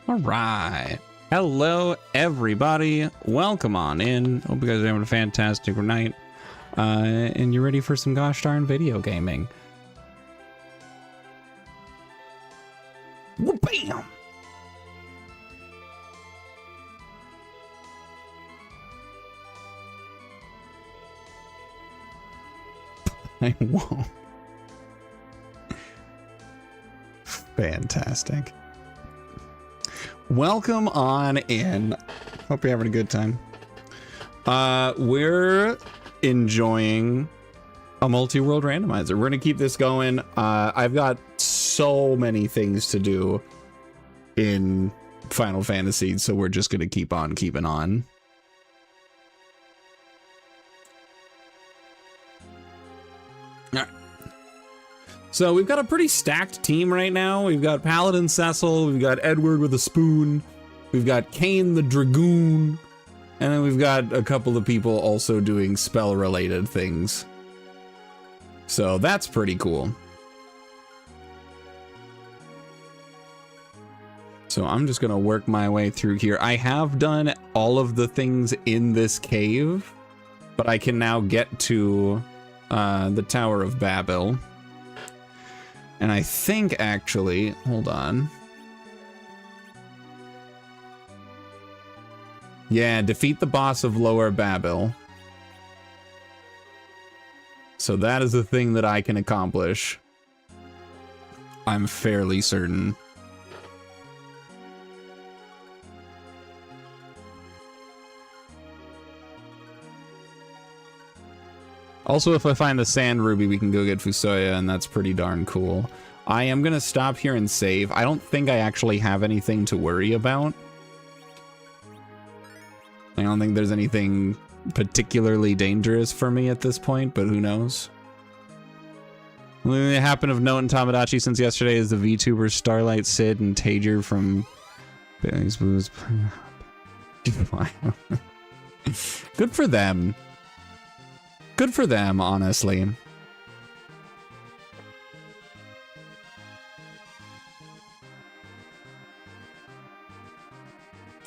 All right. Hello, everybody. Welcome on in. Hope you guys are having a fantastic night. And you're ready for some gosh darn video gaming. Whoa, bam! I won't. Fantastic. Welcome on in. Hope you're having a good time. We're enjoying a multi-world randomizer. We're gonna keep this going. I've got so many things to do in Final Fantasy, so we're just gonna keep on keeping on. So we've got a pretty stacked team right now. We've got Paladin Cecil, we've got Edward with a spoon, we've got Kane the Dragoon, and then we've got a couple of people also doing spell-related things. So that's pretty cool. So I'm just gonna work my way through here. I have done all of the things in this cave, but I can now get to the Tower of Babel. And I think actually, hold on. Yeah, defeat the boss of Lower Babel. So that is the thing that I can accomplish. I'm fairly certain. Also, if I find the sand ruby, we can go get Fusoya, and that's pretty darn cool. I am gonna stop here and save. I don't think I actually have anything to worry about. I don't think there's anything particularly dangerous for me at this point, but who knows? The only thing that happened of note in Tamagotchi since yesterday is the VTubers Starlight, Sid, and Tager from Bailey's Blues. Good for them. Good for them, honestly.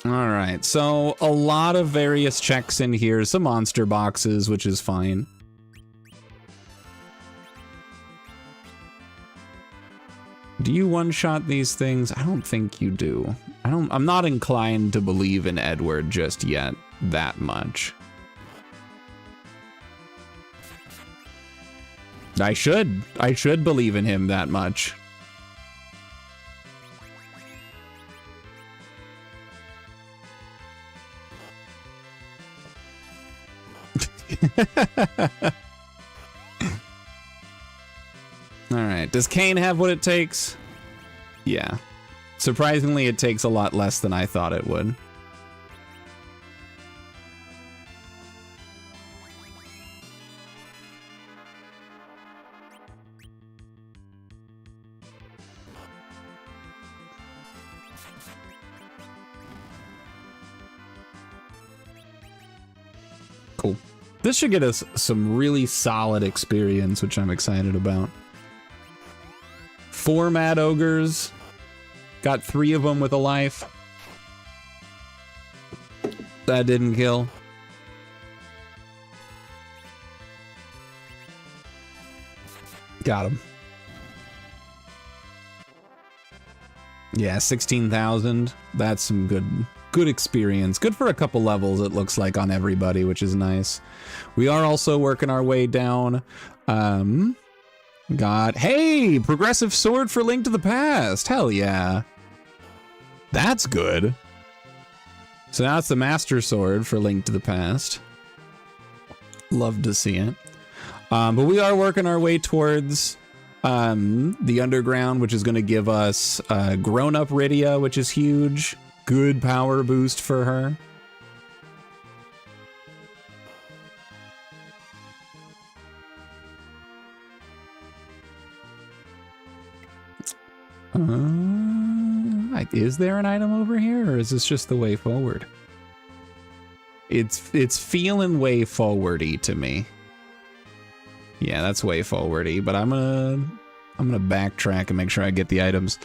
All right, so a lot of various checks in here, some monster boxes, which is fine. Do you one-shot these things? I don't think you do. I'm not inclined to believe in Edward just yet that much. I should believe in him that much. All right, does Kane have what it takes? Yeah. Surprisingly, it takes a lot less than I thought it would. Cool. This should get us some really solid experience, which I'm excited about. 4 Mad Ogres. Got 3 of them with a life. That didn't kill. Got him. Yeah, 16,000. That's some good experience. Good for a couple levels, it looks like, on everybody, which is nice. We are also working our way down. Hey, progressive sword for Link to the Past. Hell yeah. That's good. So now it's the Master Sword for Link to the Past. Love to see it. But we are working our way towards the Underground, which is going to give us grown-up Rydia, which is huge. Good power boost for her. Is there an item over here, or is this just the way forward? It's feeling way forwardy to me. Yeah, that's way forwardy, but I'm gonna backtrack and make sure I get the items.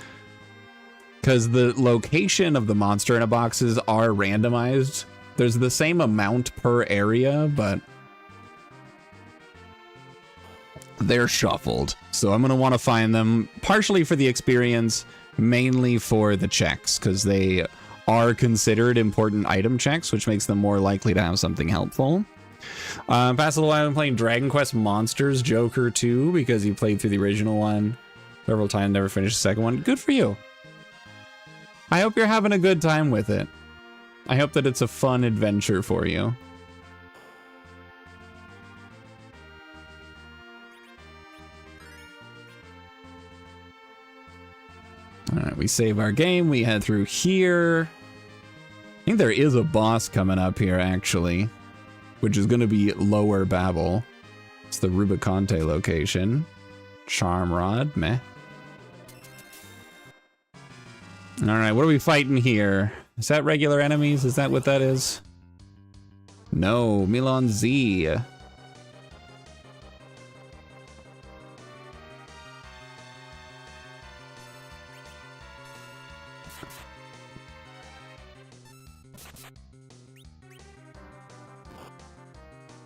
because the location of the monster in a boxes are randomized. There's the same amount per area, but they're shuffled. So I'm going to want to find them partially for the experience, mainly for the checks, because they are considered important item checks, which makes them more likely to have something helpful. Past a little while, I've been playing Dragon Quest Monsters Joker 2 because you played through the original one several times, never finished the second one. Good for you. I hope you're having a good time with it. I hope that it's a fun adventure for you. All right, we save our game. We head through here. I think there is a boss coming up here, actually, which is going to be Lower Babel. It's the Rubicante location. Charm Rod, meh. All right, what are we fighting here? Is that regular enemies? Is that what that is? No, Milan Z.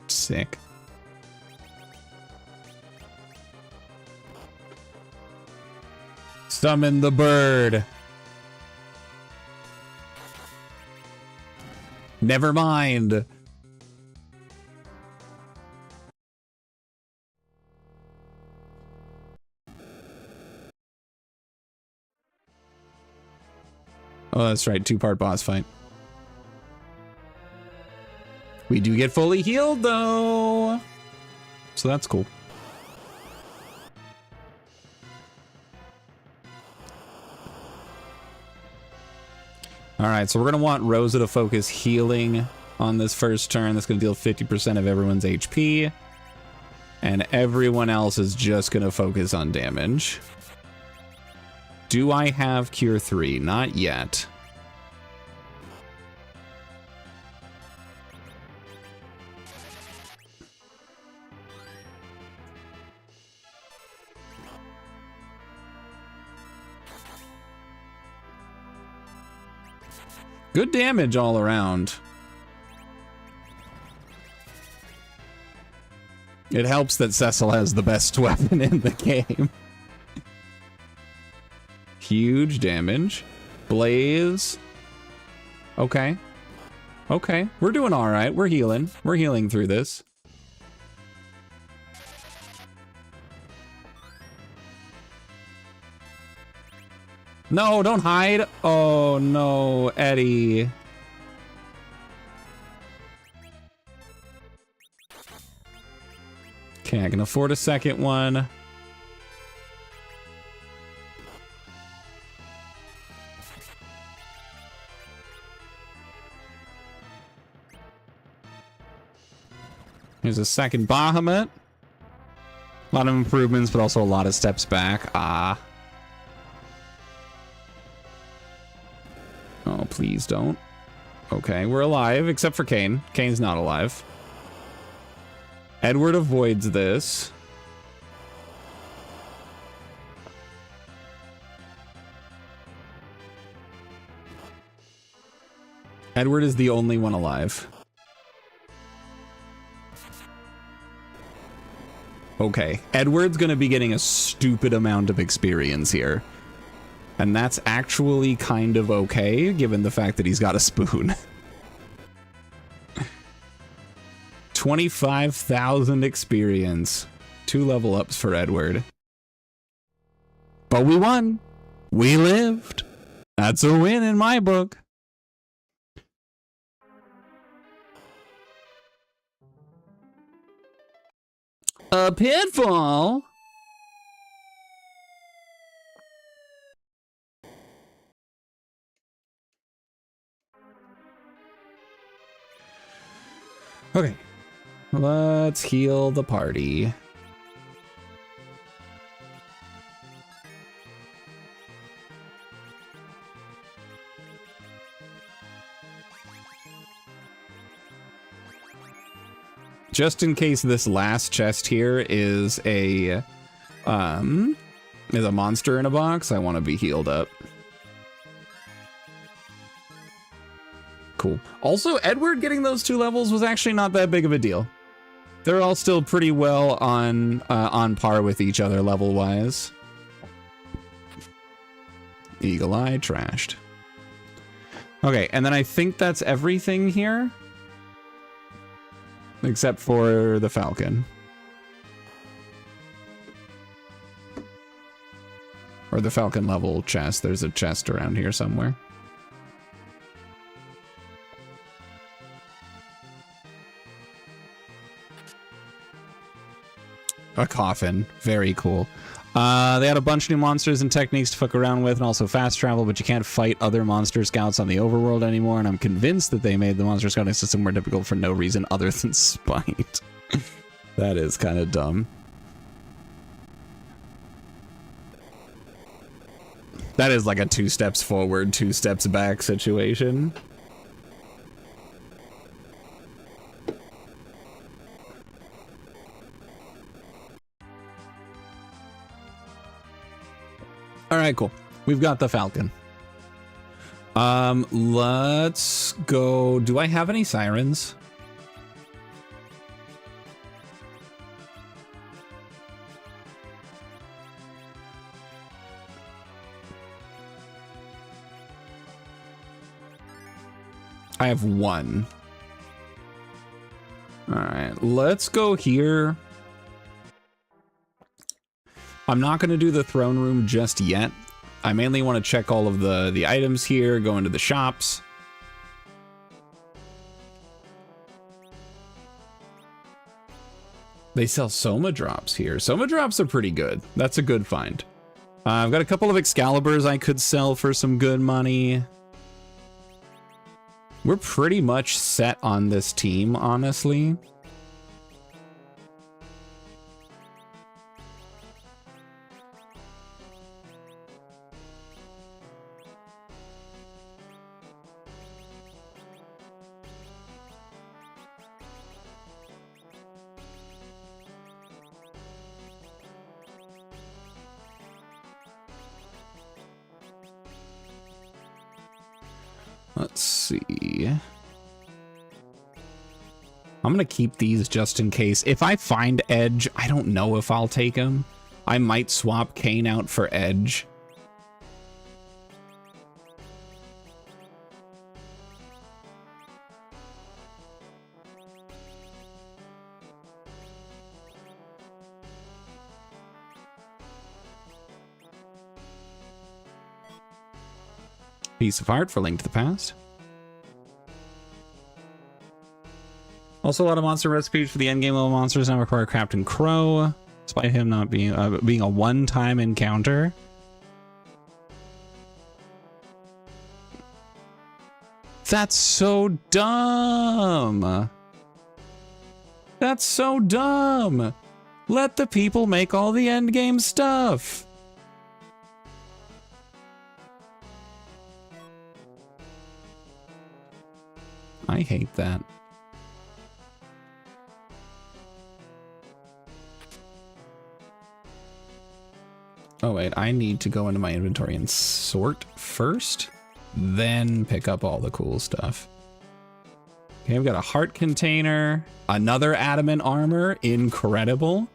Sick. Summon the bird. Never mind. Oh, that's right. 2-part boss fight. We do get fully healed, though. So that's cool. All right, so we're going to want Rosa to focus healing on this first turn. That's going to deal 50% of everyone's HP. And everyone else is just going to focus on damage. Do I have Cure 3? Not yet. Good damage all around. It helps that Cecil has the best weapon in the game. Huge damage. Blaze. Okay. Okay. We're doing all right. We're healing. We're healing through this. No, don't hide. Oh, no, Eddie. Okay, I can afford a second one. Here's a second Bahamut. A lot of improvements, but also a lot of steps back. Ah. Oh, please don't. Okay, we're alive, except for Kane. Kane's not alive. Edward avoids this. Edward is the only one alive. Okay, Edward's gonna be getting a stupid amount of experience here. And that's actually kind of okay, given the fact that he's got a spoon. 25,000 experience. 2 level ups for Edward. But we won. We lived. That's a win in my book. A pitfall? Okay, let's heal the party. Just in case this last chest here is a monster in a box, I want to be healed up. cool. Also, Edward getting those 2 levels was actually not that big of a deal. They're all still pretty well on par with each other level-wise. Eagle Eye trashed. Okay, and then I think that's everything here. Except for the Falcon. Or the Falcon level chest. There's a chest around here somewhere. A coffin. Very cool. They had a bunch of new monsters and techniques to fuck around with, and also fast travel, but you can't fight other monster scouts on the overworld anymore, and I'm convinced that they made the monster scouting system more difficult for no reason other than spite. That is kind of dumb. That is like a 2 steps forward, 2 steps back situation. All right, cool. We've got the Falcon. Let's go. Do I have any sirens? I have 1. All right, let's go here. I'm not going to do the throne room just yet. I mainly want to check all of the items here, go into the shops. They sell Soma drops here. Soma drops are pretty good. That's a good find. I've got a couple of Excaliburs I could sell for some good money. We're pretty much set on this team, honestly. Let's see. I'm gonna keep these just in case. If I find Edge, I don't know if I'll take him. I might swap Kane out for Edge. Piece of art for Link to the Past. Also, a lot of monster recipes for the endgame level monsters now require Captain Crow, despite him not being a one-time encounter. That's so dumb. That's so dumb. Let the people make all the endgame stuff. I hate that. Oh wait, I need to go into my inventory and sort first, then pick up all the cool stuff. Okay, I've got a heart container, another adamant armor, incredible.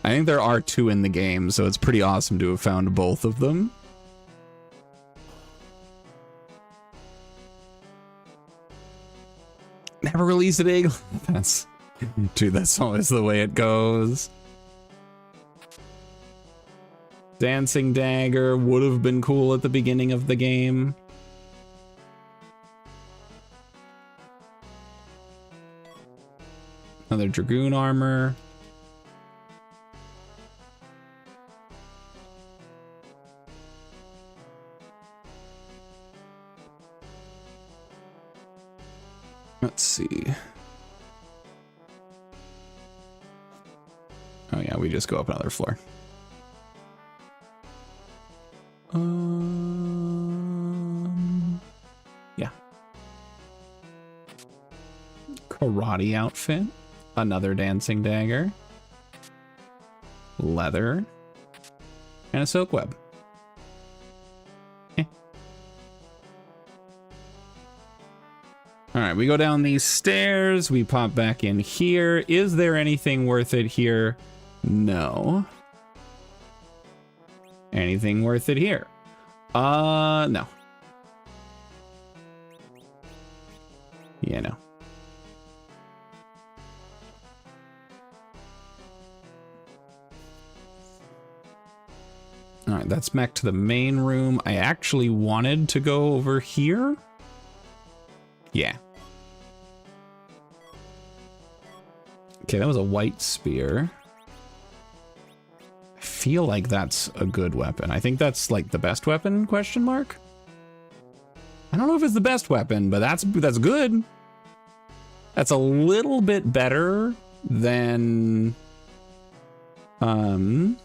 I think there are 2 in the game, so it's pretty awesome to have found both of them. Never release a big. Dude, that's always the way it goes. Dancing dagger would have been cool at the beginning of the game. Another dragoon armor. Let's see. Oh yeah, we just go up another floor. Yeah. Karate outfit. Another dancing dagger. Leather. And a soak web. Eh. All right, we go down these stairs. We pop back in here. Is there anything worth it here? No. Anything worth it here? No. Yeah, no. All right, that's back to the main room. I actually wanted to go over here. Yeah. Okay, that was a white spear. I feel like that's a good weapon. I think that's like the best weapon, question mark? I don't know if it's the best weapon, but that's good. That's a little bit better than the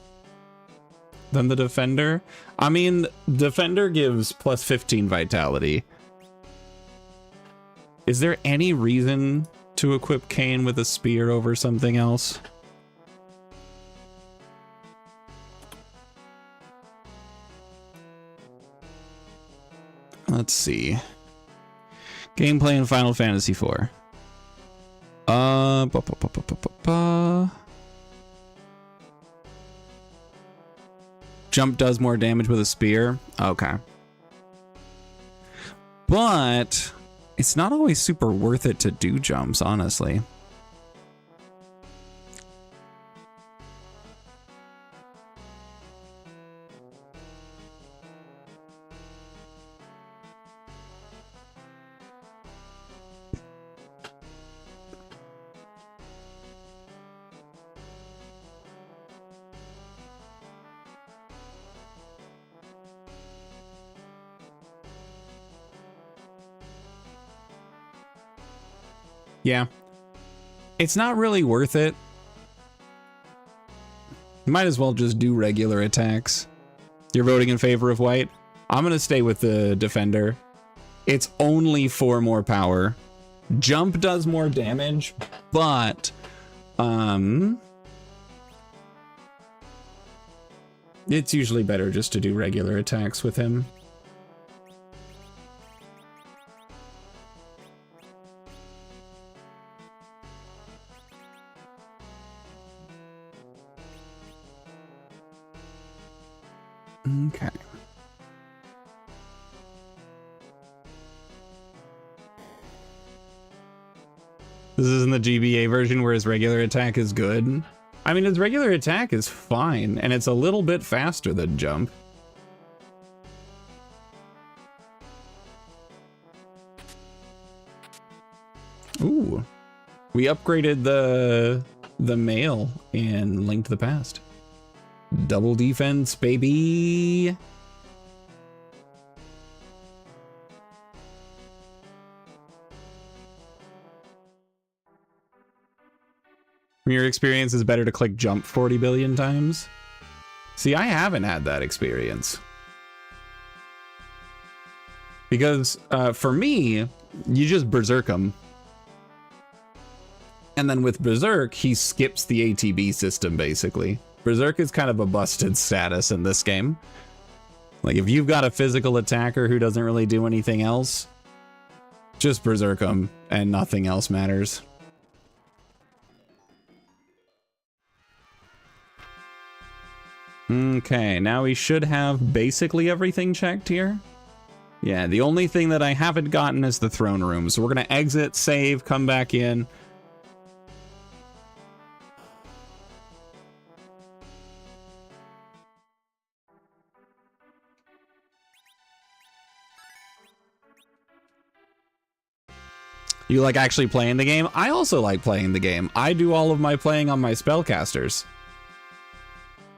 Defender. I mean, Defender gives plus 15 vitality. Is there any reason to equip Kane with a spear over something else? Let's see. Gameplay in Final Fantasy IV. Jump does more damage with a spear. Okay. But it's not always super worth it to do jumps, honestly. Yeah. It's not really worth it. You might as well just do regular attacks. You're voting in favor of white? I'm going to stay with the Defender. It's only 4 more power. Jump does more damage, but it's usually better just to do regular attacks with him. Okay. This isn't the GBA version where his regular attack is good. I mean, his regular attack is fine, and it's a little bit faster than jump. Ooh. We upgraded the mail in Link to the Past. Double defense, baby. From your experience, it's better to click jump 40 billion times. See, I haven't had that experience. Because for me, you just berserk him. And then with Berserk, he skips the ATB system, basically. Berserk is kind of a busted status in this game. Like, if you've got a physical attacker who doesn't really do anything else, just Berserk him, and nothing else matters. Okay, now we should have basically everything checked here. Yeah, the only thing that I haven't gotten is the throne room. So we're going to exit, save, come back in. You like actually playing the game? I also like playing the game. I do all of my playing on my spellcasters,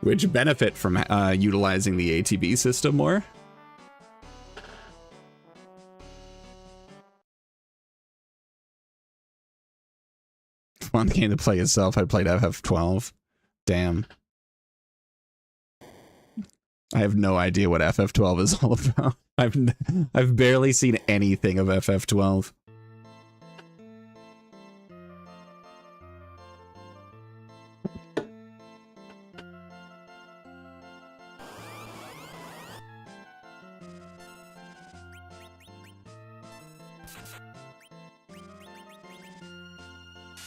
which benefit from utilizing the ATB system more. Fun game to play itself. I played FF12. Damn. I have no idea what FF12 is all about. I've barely seen anything of FF12.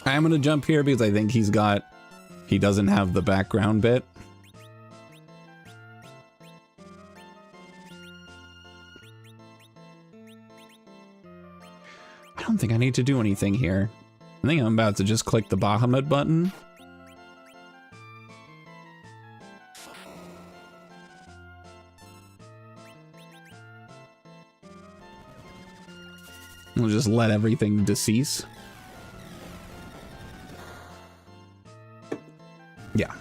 I'm gonna jump here because I think he doesn't have the background bit. I don't think I need to do anything here. I think I'm about to just click the Bahamut button. We'll just let everything decease. Yeah.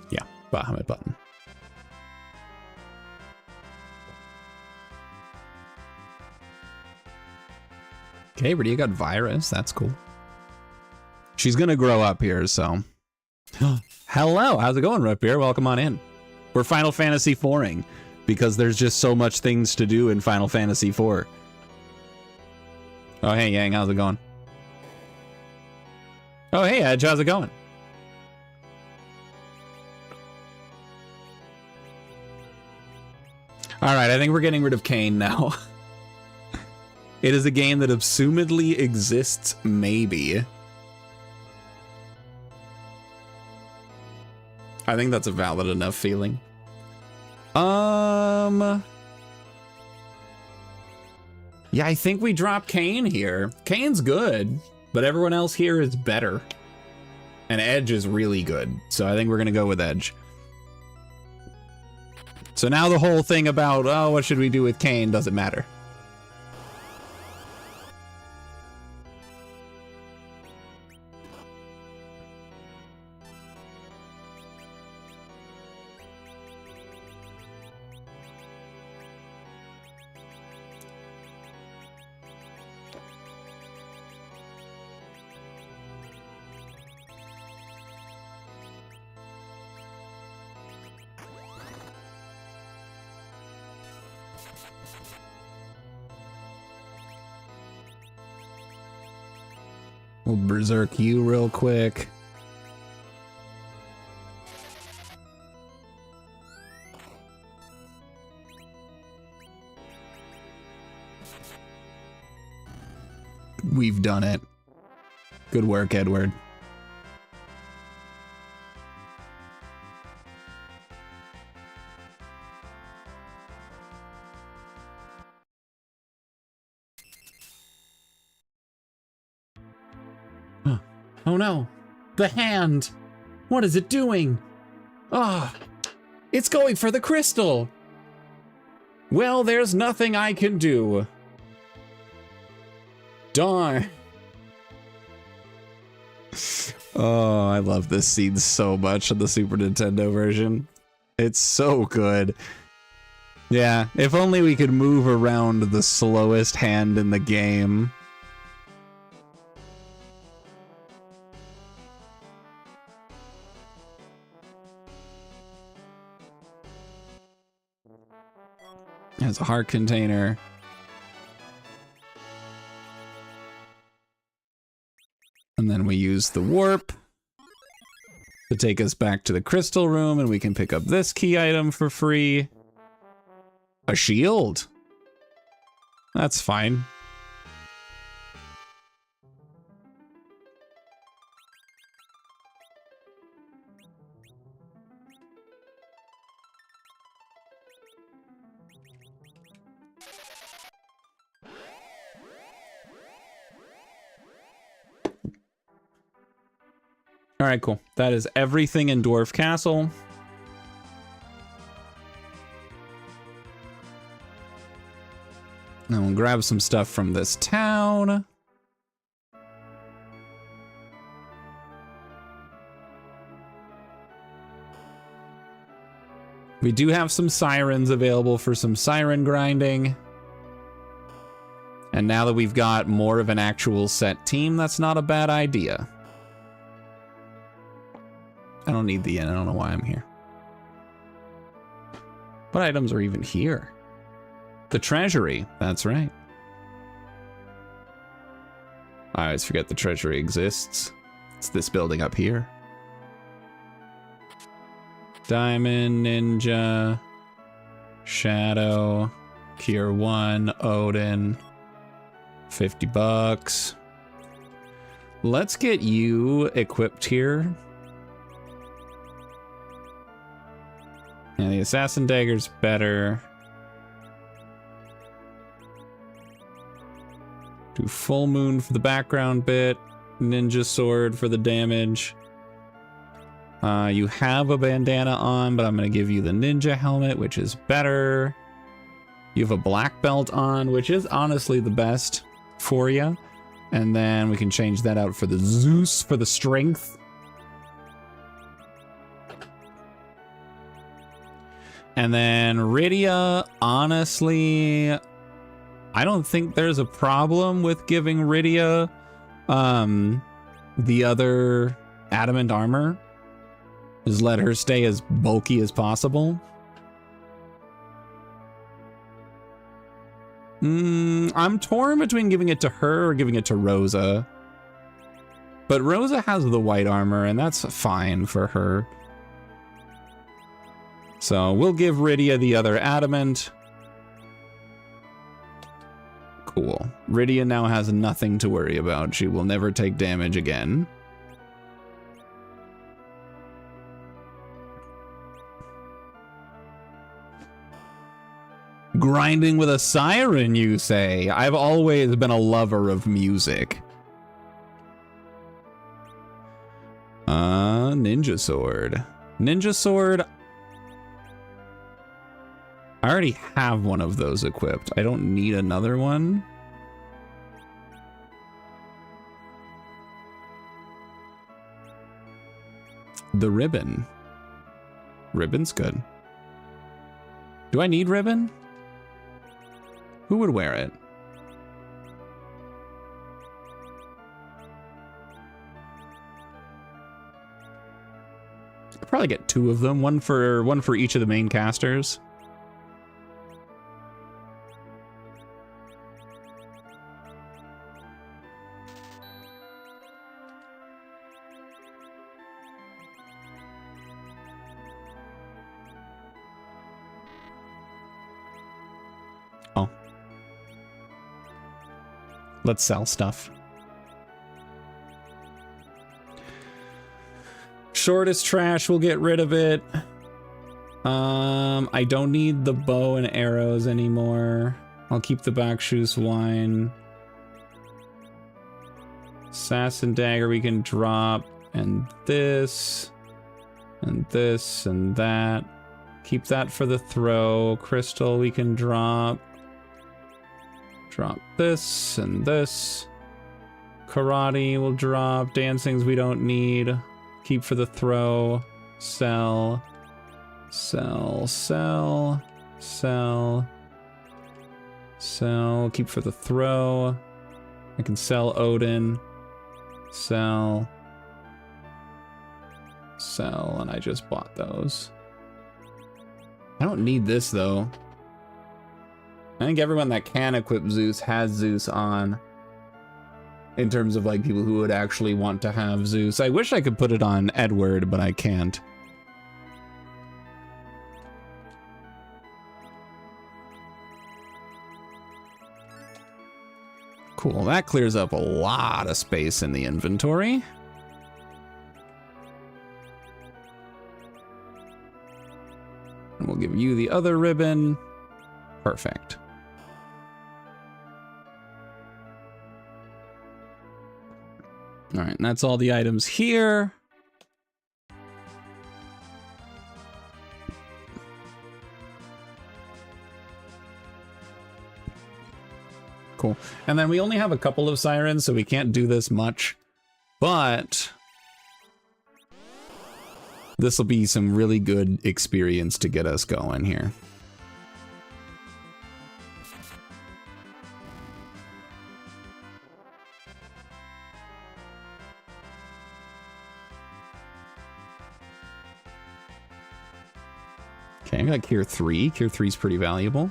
Yeah, Bahamut button. Okay, Radia got virus. That's cool. She's gonna grow up here, so. Hello, how's it going, Rip Beer? Welcome on in. We're Final Fantasy IVing because there's just so much things to do in Final Fantasy IV. Oh, hey, Yang, how's it going? Oh, hey, Edge, how's it going? All right, I think we're getting rid of Kane now. It is a game that assumedly exists, maybe. I think that's a valid enough feeling. Yeah, I think we drop Kane here. Kane's good, but everyone else here is better. And Edge is really good, so I think we're gonna go with Edge. So now the whole thing about, oh, what should we do with Kane doesn't matter. We'll berserk you real quick. We've done it. Good work, Edward. Oh no, the hand! What is it doing? Ah, it's going for the crystal! Well, there's nothing I can do. Darn. Oh, I love this scene so much in the Super Nintendo version. It's so good. Yeah, if only we could move around the slowest hand in the game. There's a heart container. And then we use the warp to take us back to the crystal room, and we can pick up this key item for free. A shield. That's fine. All right, cool. That is everything in Dwarf Castle. Now we'll grab some stuff from this town. We do have some sirens available for some siren grinding. And now that we've got more of an actual set team, that's not a bad idea. I don't need the inn. I don't know why I'm here. What items are even here? The treasury. That's right. I always forget the treasury exists. It's this building up here. Diamond, Ninja, Shadow, Cure 1, Odin, $50. Let's get you equipped here. And the assassin dagger's better. Do full moon for the background bit. Ninja sword for the damage. You have a bandana on, but I'm going to give you the ninja helmet, which is better. You have a black belt on, which is honestly the best for you. And then we can change that out for the Zeus for the strength. And then Rydia, honestly, I don't think there's a problem with giving Rydia the other adamant armor. Just let her stay as bulky as possible. I'm torn between giving it to her or giving it to Rosa. But Rosa has the white armor, and that's fine for her. So we'll give Rydia the other adamant. Cool. Rydia now has nothing to worry about. She will never take damage again. Grinding with a siren, you say? I've always been a lover of music. Ninja sword. Ninja sword. I already have one of those equipped. I don't need another one. The ribbon. Ribbon's good. Do I need ribbon? Who would wear it? I'll probably get two of them, one for each of the main casters. Oh. Let's sell stuff. Short is trash, we'll get rid of it. I don't need the bow and arrows anymore. I'll keep the backshoes wine. Assassin dagger we can drop, and this, and this, and that. Keep that for the throw. Crystal we can drop. Drop this and this. Karate will drop. Dancings we don't need. Keep for the throw. Sell. Sell. Sell. Sell. Sell. Keep for the throw. I can sell Odin. Sell. Sell. And I just bought those. I don't need this though. I think everyone that can equip Zeus has Zeus on. In terms of like people who would actually want to have Zeus. I wish I could put it on Edward, but I can't. Cool, that clears up a lot of space in the inventory. And we'll give you the other ribbon. Perfect. All right, and that's all the items here. Cool. And then we only have a couple of sirens, so we can't do this much. But this will be some really good experience to get us going here. Okay, I got Cure 3. Cure 3 is pretty valuable.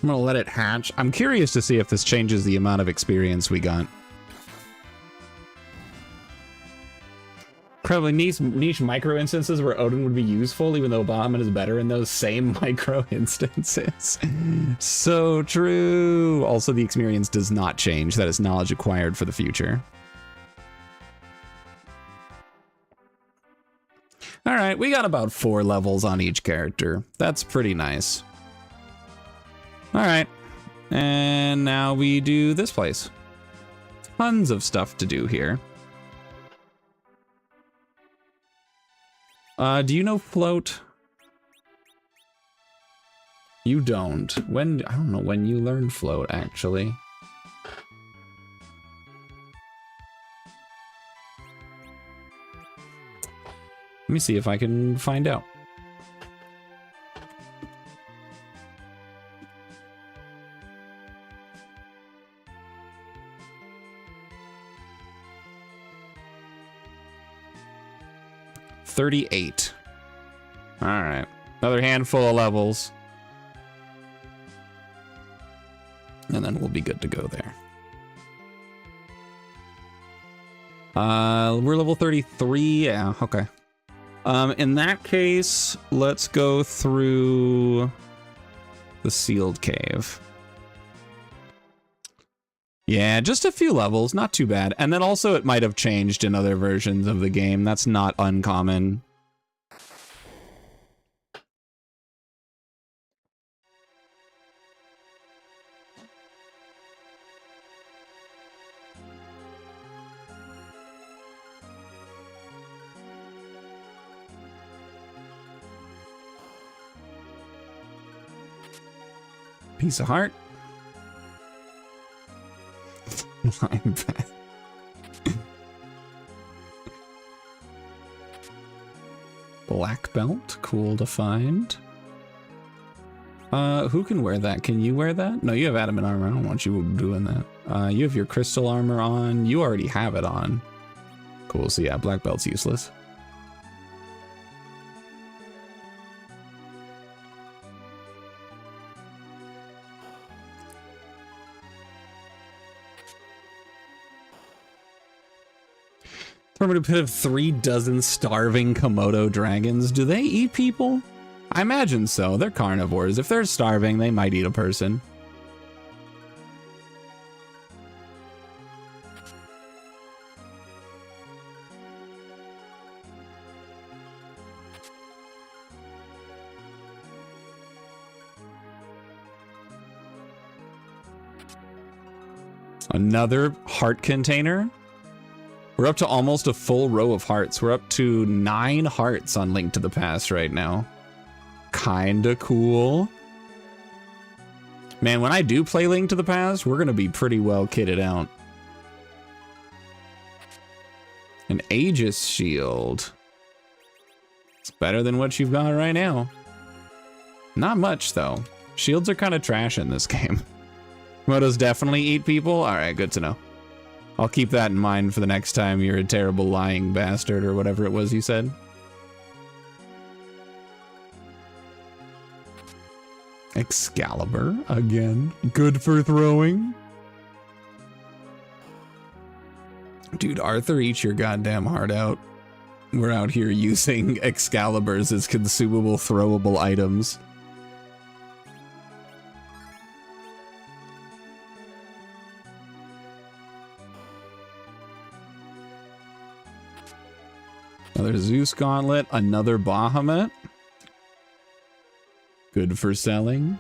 I'm gonna let it hatch. I'm curious to see if this changes the amount of experience we got. Probably niche micro instances where Odin would be useful, even though Bahamut is better in those same micro instances. So true. Also, the experience does not change. That is knowledge acquired for the future. All right, we got about 4 levels on each character. That's pretty nice. All right, and now we do this place. Tons of stuff to do here. Do you know float? You don't. When, I don't know when you learned float, actually. Let me see if I can find out. $38. All right, another handful of levels, and then we'll be good to go there. We're level 33. Yeah, okay. In that case, let's go through the sealed cave. Yeah, just a few levels, not too bad. And then also it might have changed in other versions of the game. That's not uncommon. Piece of heart. I'm back. Black belt, cool to find. Who can wear that? Can you wear that? No, you have adamant armor. I don't want you doing that. You have your crystal armor on. You already have it on. Cool, so yeah, black belt's useless. Tormented pit of 3 dozen starving Komodo dragons. Do they eat people? I imagine so. They're carnivores. If they're starving, they might eat a person. Another heart container. We're up to almost a full row of hearts. We're up to 9 hearts on Link to the Past right now. Kinda cool. Man, when I do play Link to the Past, we're gonna be pretty well kitted out. An Aegis shield. It's better than what you've got right now. Not much, though. Shields are kind of trash in this game. Komodos definitely eat people? Alright, good to know. I'll keep that in mind for the next time you're a terrible lying bastard or whatever it was you said. Excalibur, again. Good for throwing. Dude, Arthur, eat your goddamn heart out. We're out here using Excaliburs as consumable, throwable items. Another Zeus Gauntlet, another Bahamut. Good for selling.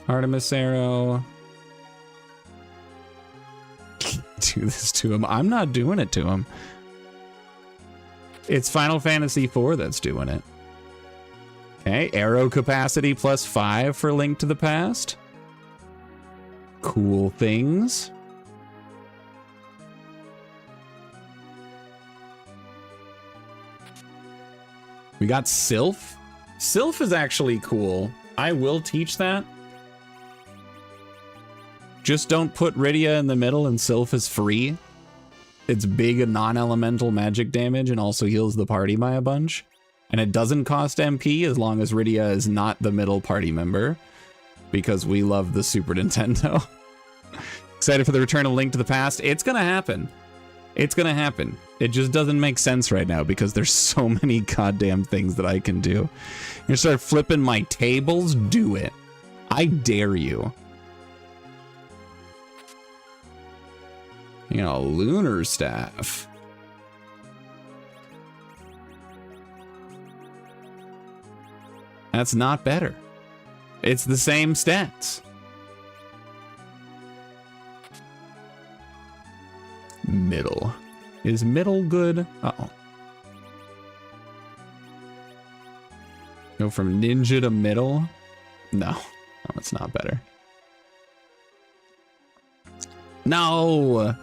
Artemis Arrow. Do this to him. I'm not doing it to him. It's Final Fantasy IV that's doing it. Okay, arrow capacity +5 for Link to the Past. Cool things. We got Sylph. Sylph is actually cool. I will teach that. Just don't put Rydia in the middle and Sylph is free. it's big non-elemental magic damage and also heals the party by a bunch. And it doesn't cost MP as long as Rydia is not the middle party member, because we love the Super Nintendo. Excited for the return of Link to the Past. It's gonna happen. It's gonna happen. It just doesn't make sense right now because there's so many goddamn things that I can do. You're gonna start flipping my tables? Do it. I dare you. You know, lunar staff. That's not better. It's the same stats. Middle. Is middle good? Uh-oh. Go from ninja to middle? No, it's not better. No!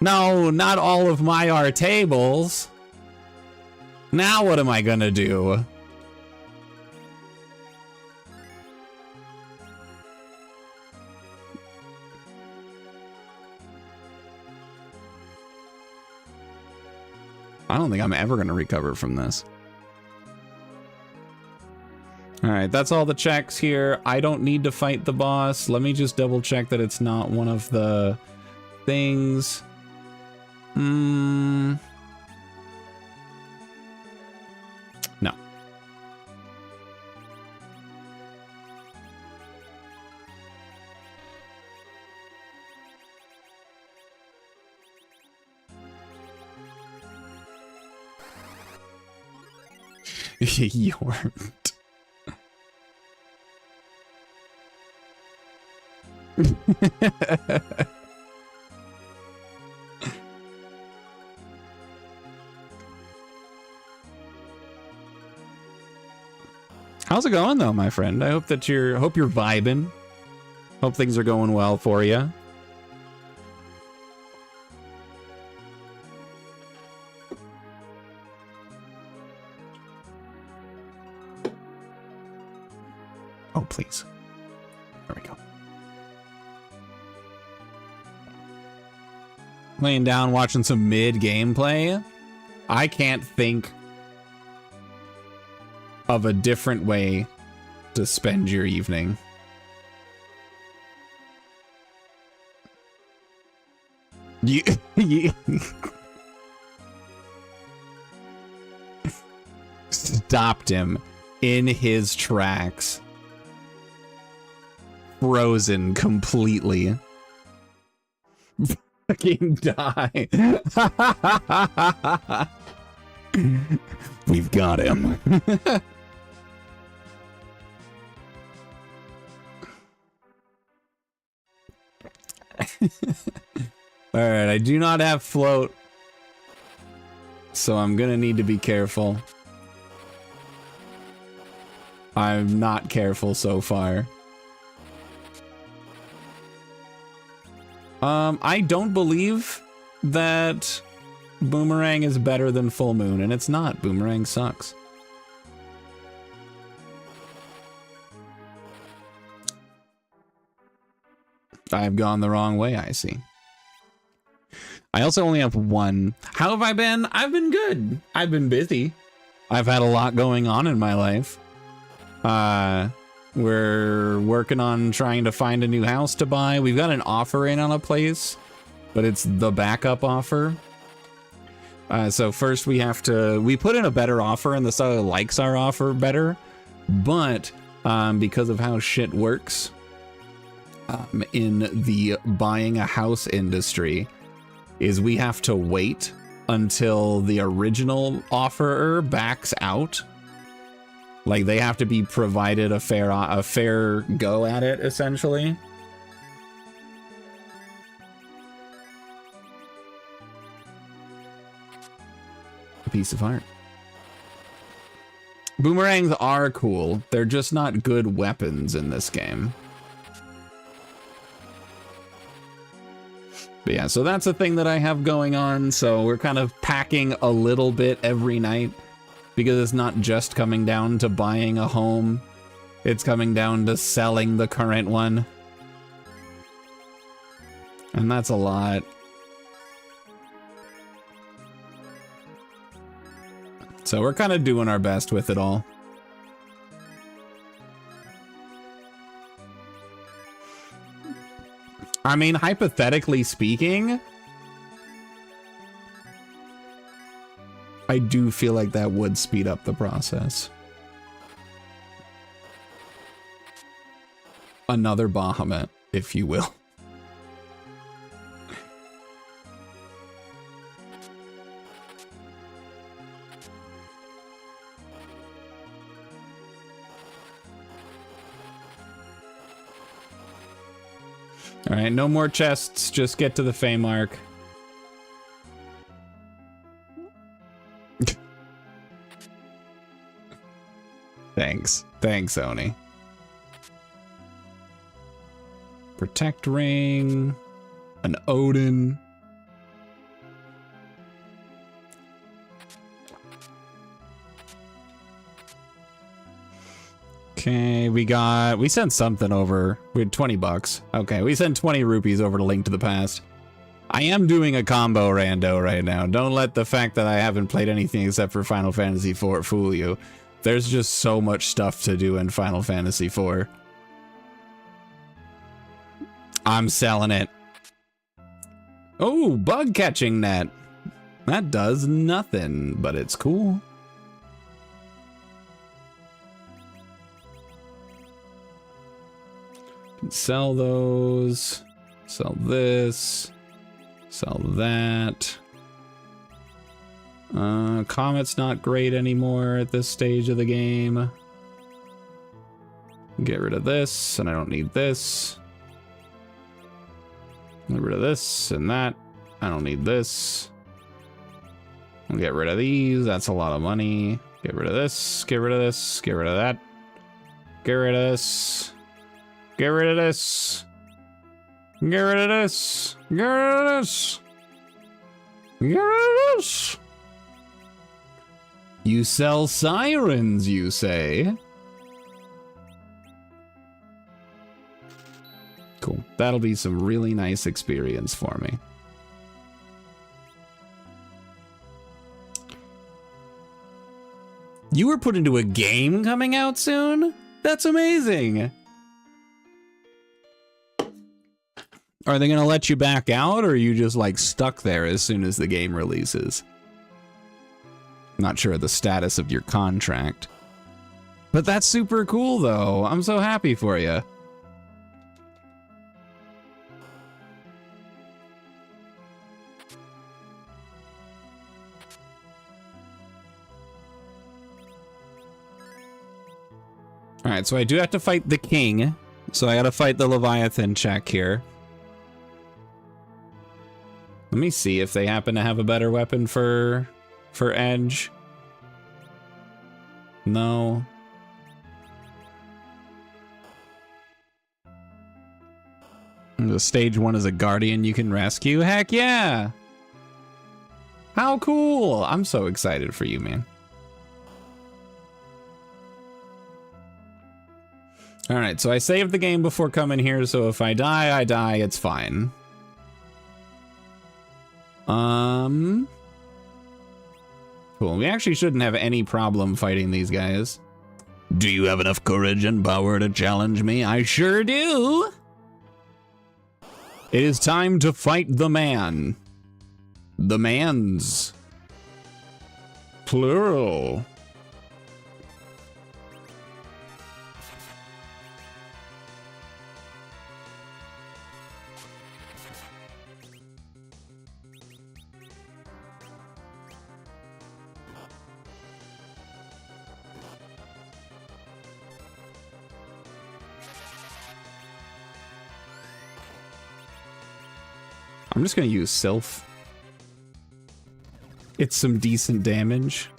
No, not all of my are tables. Now what am I gonna do? I don't think I'm ever gonna recover from this. All right, that's all the checks here. I don't need to fight the boss. Let me just double check that it's not one of the things. No. Yormed. How's it going though, my friend? I hope that you're vibing. Hope things are going well for you. Oh, please. There we go. Laying down, watching some mid gameplay. I can't think of a different way to spend your evening. You stopped him in his tracks. Frozen completely. Fucking die. We've got him. All right, I do not have float, so I'm gonna need to be careful. I'm not careful so far. I don't believe that Boomerang is better than Full Moon, and it's not. Boomerang sucks. I've gone the wrong way, I see. I also only have one. How have I been? I've been good. I've been busy. I've had a lot going on in my life. We're working on trying to find a new house to buy. We've got an offer in on a place, but it's the backup offer. So first we put in a better offer and the seller likes our offer better, but because of how shit works in the buying a house industry, is we have to wait until the original offerer backs out. Like, they have to be provided a fair go at it, essentially. A piece of art. Boomerangs are cool. They're just not good weapons in this game. But yeah, so that's a thing that I have going on. So we're kind of packing a little bit every night, because it's not just coming down to buying a home. It's coming down to selling the current one. And that's a lot. So we're kind of doing our best with it all. I mean, hypothetically speaking, I do feel like that would speed up the process. Another Bahamut, if you will. All right, no more chests. Just get to the Fame Arc. Thanks. Thanks, Oni. Protect Ring. An Odin. Okay, we sent something over. We had 20 bucks. Okay, we sent 20 rupees over to Link to the Past. I am doing a combo rando right now. Don't let the fact that I haven't played anything except for Final Fantasy IV fool you. There's just so much stuff to do in Final Fantasy IV. I'm selling it. Oh, bug catching net. That does nothing, but it's cool. Sell those. Sell this. Sell that. Comet's not great anymore at this stage of the game. Get rid of this, and I don't need this. Get rid of this and that. I don't need this. I'll get rid of these. That's a lot of money. Get rid of this. Get rid of this. Get rid of that. Get rid of this. Get rid of this. Get rid of this. Get rid of this. Get rid of this. You sell sirens, you say? Cool. That'll be some really nice experience for me. You were put into a game coming out soon? That's amazing. Are they going to let you back out, or are you just like stuck there as soon as the game releases? Not sure of the status of your contract. But that's super cool though. I'm so happy for you. All right, so I do have to fight the king. So I got to fight the Leviathan check here. Let me see if they happen to have a better weapon for Edge. No. The stage 1 is a guardian you can rescue. Heck yeah! How cool! I'm so excited for you, man. All right, so I saved the game before coming here, so if I die, I die. It's fine. Cool. We actually shouldn't have any problem fighting these guys. Do you have enough courage and power to challenge me? I sure do. It is time to fight the man. The mans. Plural. I'm just gonna use Sylph. It's some decent damage.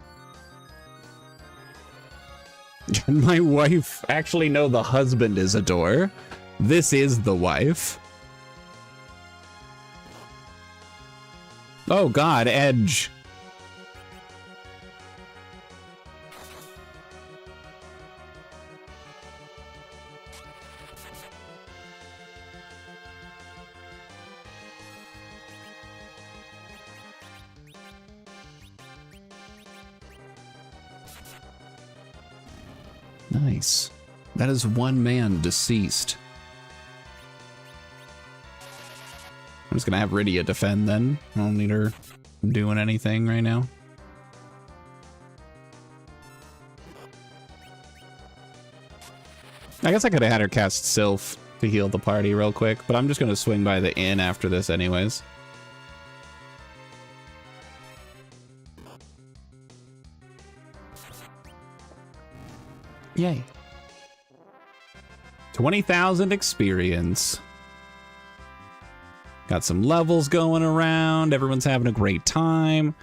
And my wife, actually no, the husband is a door. This is the wife. Oh god, Edge. Nice. That is one man deceased. I'm just gonna have Rydia defend then. I don't need her doing anything right now. I guess I could have had her cast Sylph to heal the party real quick, but I'm just gonna swing by the inn after this anyways. Yay. 20,000 experience. Got some levels going around. Everyone's having a great time.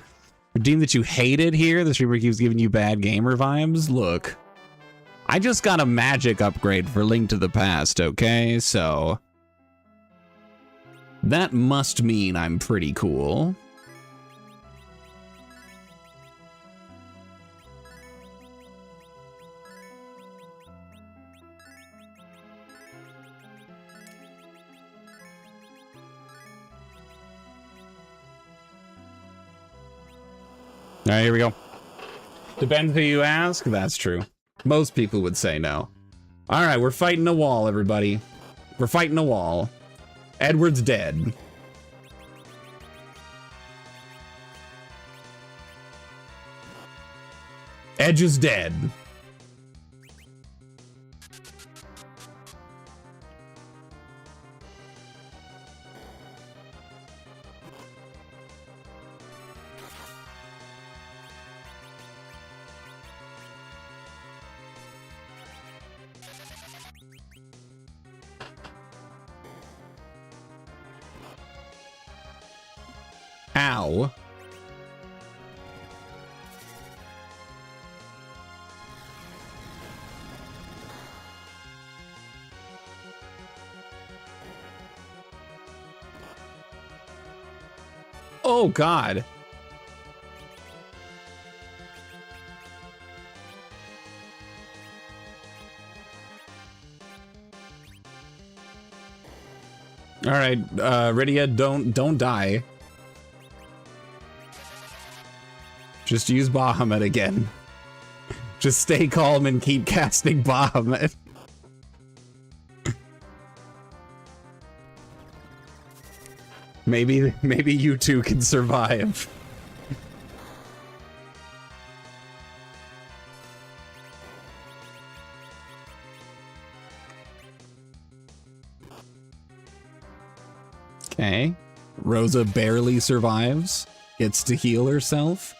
Redeem that you hated here. The streamer keeps giving you bad gamer vibes. Look, I just got a magic upgrade for Link to the Past, okay? So that must mean I'm pretty cool. All right, here we go. Depends who you ask. That's true. Most people would say no. All right, we're fighting a wall, everybody. We're fighting a wall. Edward's dead. Edge is dead. Ow. Oh, God. All right, Rydia, don't die. Just use Bahamut again. Just stay calm and keep casting Bahamut. Maybe you two can survive. Okay. Rosa barely survives. Gets to heal herself.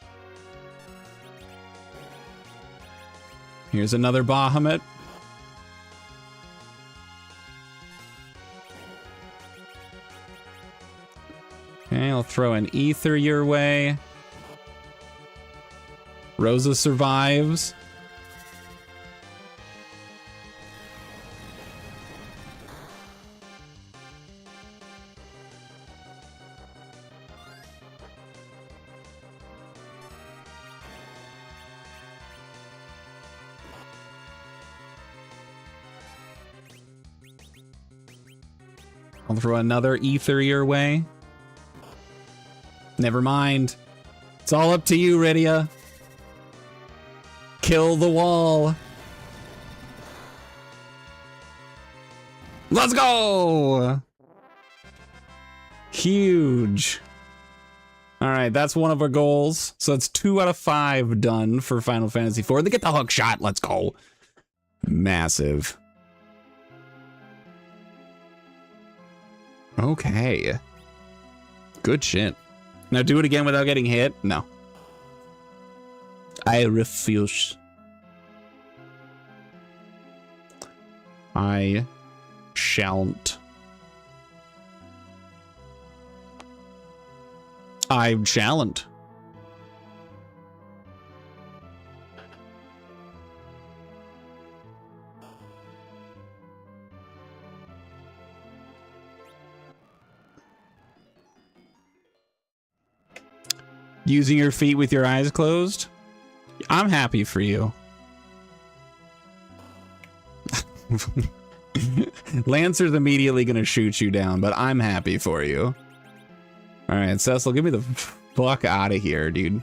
Here's another Bahamut. Okay, I'll throw an ether your way. Rosa survives. I'll throw another ether your way. Never mind. It's all up to you, Rydia. Kill the wall. Let's go! Huge. All right, that's one of our goals. So that's 2 out of 5 done for Final Fantasy IV. They get the hook shot. Let's go. Massive. Okay. Good shit. Now do it again without getting hit? No. I refuse. I shan't. I shan't. Using your feet with your eyes closed? I'm happy for you. Lancer's immediately gonna shoot you down, but I'm happy for you. Alright, Cecil, get me the fuck out of here, dude.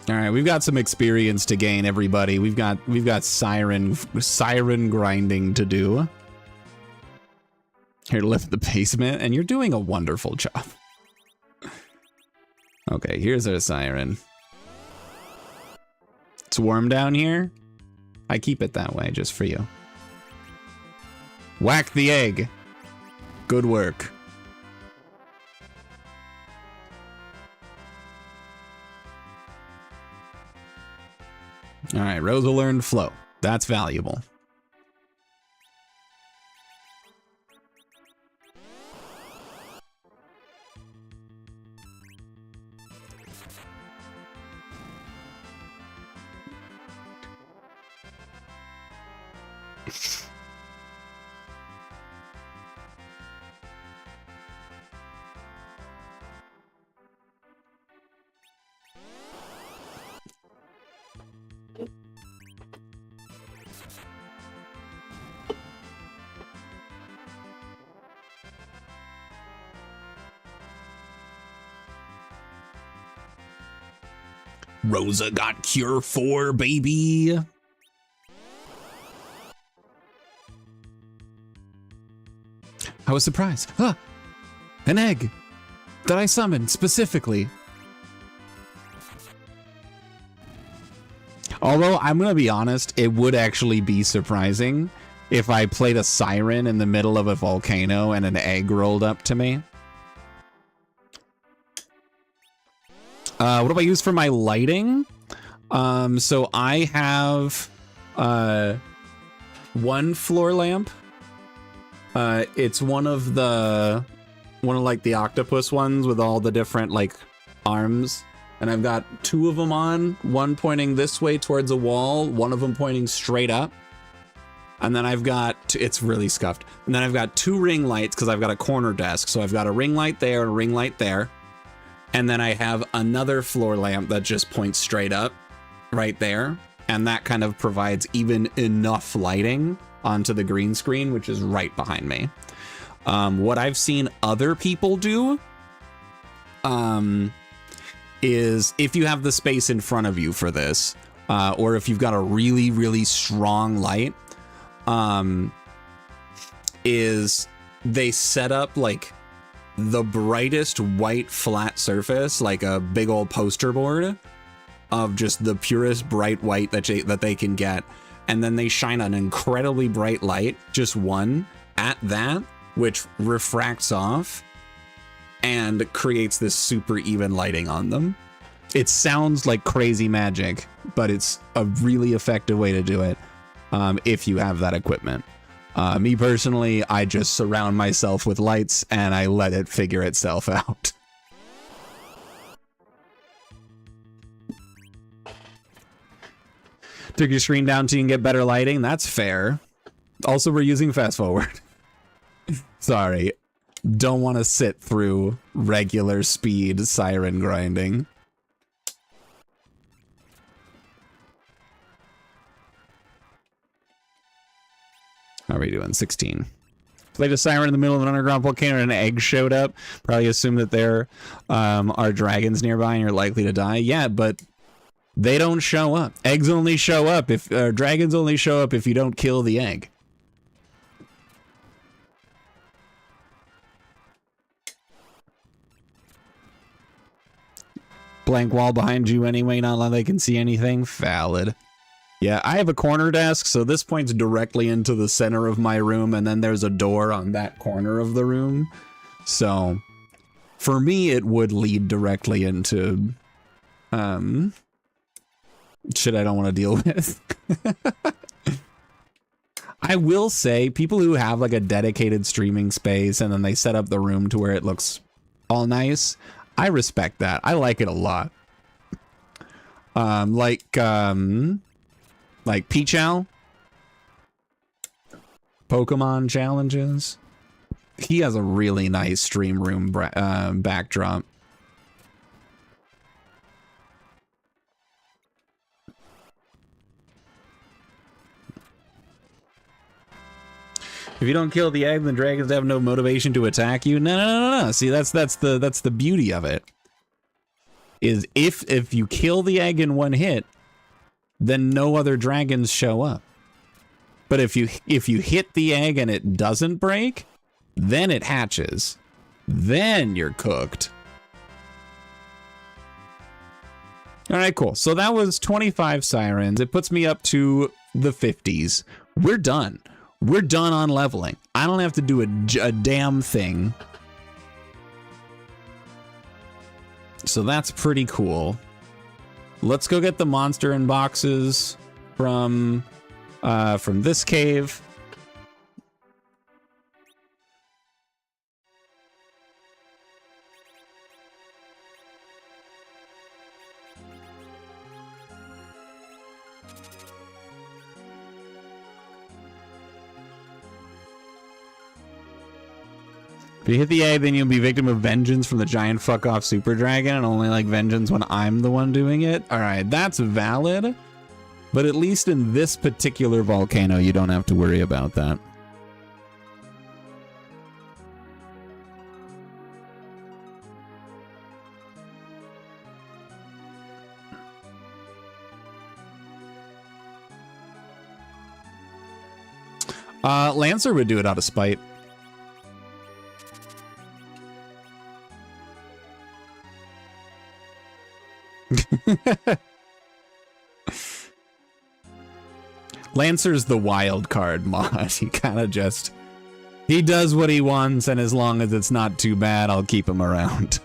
All right, we've got some experience to gain, everybody. We've got siren grinding to do. Here to lift the basement, and you're doing a wonderful job. Okay, here's our siren. It's warm down here. I keep it that way just for you. Whack the egg. Good work. All right, Rosa learned flow. That's valuable. Rosa got Cure 4, baby. I was surprised. Ah, an egg that I summoned specifically. Although, I'm going to be honest, it would actually be surprising if I played a siren in the middle of a volcano and an egg rolled up to me. What do I use for my lighting? So I have one floor lamp. It's one of like the octopus ones with all the different like arms. And I've got two of them on, one pointing this way towards a wall, one of them pointing straight up. And then I've got, it's really scuffed. And then I've got two ring lights because I've got a corner desk. So I've got a ring light there and a ring light there. And then I have another floor lamp that just points straight up right there. And that kind of provides even enough lighting onto the green screen, which is right behind me. What I've seen other people do is if you have the space in front of you for this, or if you've got a really, really strong light, is they set up like the brightest white flat surface, like a big old poster board of just the purest bright white that they can get. And then they shine an incredibly bright light, just one, at that, which refracts off and creates this super even lighting on them. It sounds like crazy magic, but it's a really effective way to do it if you have that equipment. Me personally, I just surround myself with lights and I let it figure itself out. Took your screen down so you can get better lighting. That's fair. Also, we're using fast forward. Sorry. Don't want to sit through regular speed siren grinding. How are we doing? 16. Played a siren in the middle of an underground volcano and an egg showed up. Probably assume that there are dragons nearby and you're likely to die. Yeah, but they don't show up. Eggs only show up if dragons only show up if you don't kill the egg. Blank wall behind you anyway, not like they can see anything. Valid. Yeah, I have a corner desk, so this points directly into the center of my room, and then there's a door on that corner of the room. So, for me, it would lead directly into, shit I don't want to deal with. I will say, people who have like a dedicated streaming space, and then they set up the room to where it looks all nice, I respect that. I like it a lot. Like Peachal, Pokemon challenges. He has a really nice stream room backdrop. If you don't kill the egg, the dragons have no motivation to attack you. No. See, that's the beauty of it. is if you kill the egg in one hit, then no other dragons show up. But if you hit the egg and it doesn't break, then it hatches. Then you're cooked. All right, cool. So that was 25 sirens. It puts me up to the 50s. We're done. We're done on leveling. I don't have to do a damn thing. So that's pretty cool. Let's go get the monster in boxes from this cave. If you hit the A, then you'll be victim of vengeance from the giant fuck-off super dragon, and only like vengeance when I'm the one doing it. All right, that's valid. But at least in this particular volcano, you don't have to worry about that. Lancer would do it out of spite. Lancer's the wild card mod. He kind of just... he does what he wants, and as long as it's not too bad, I'll keep him around.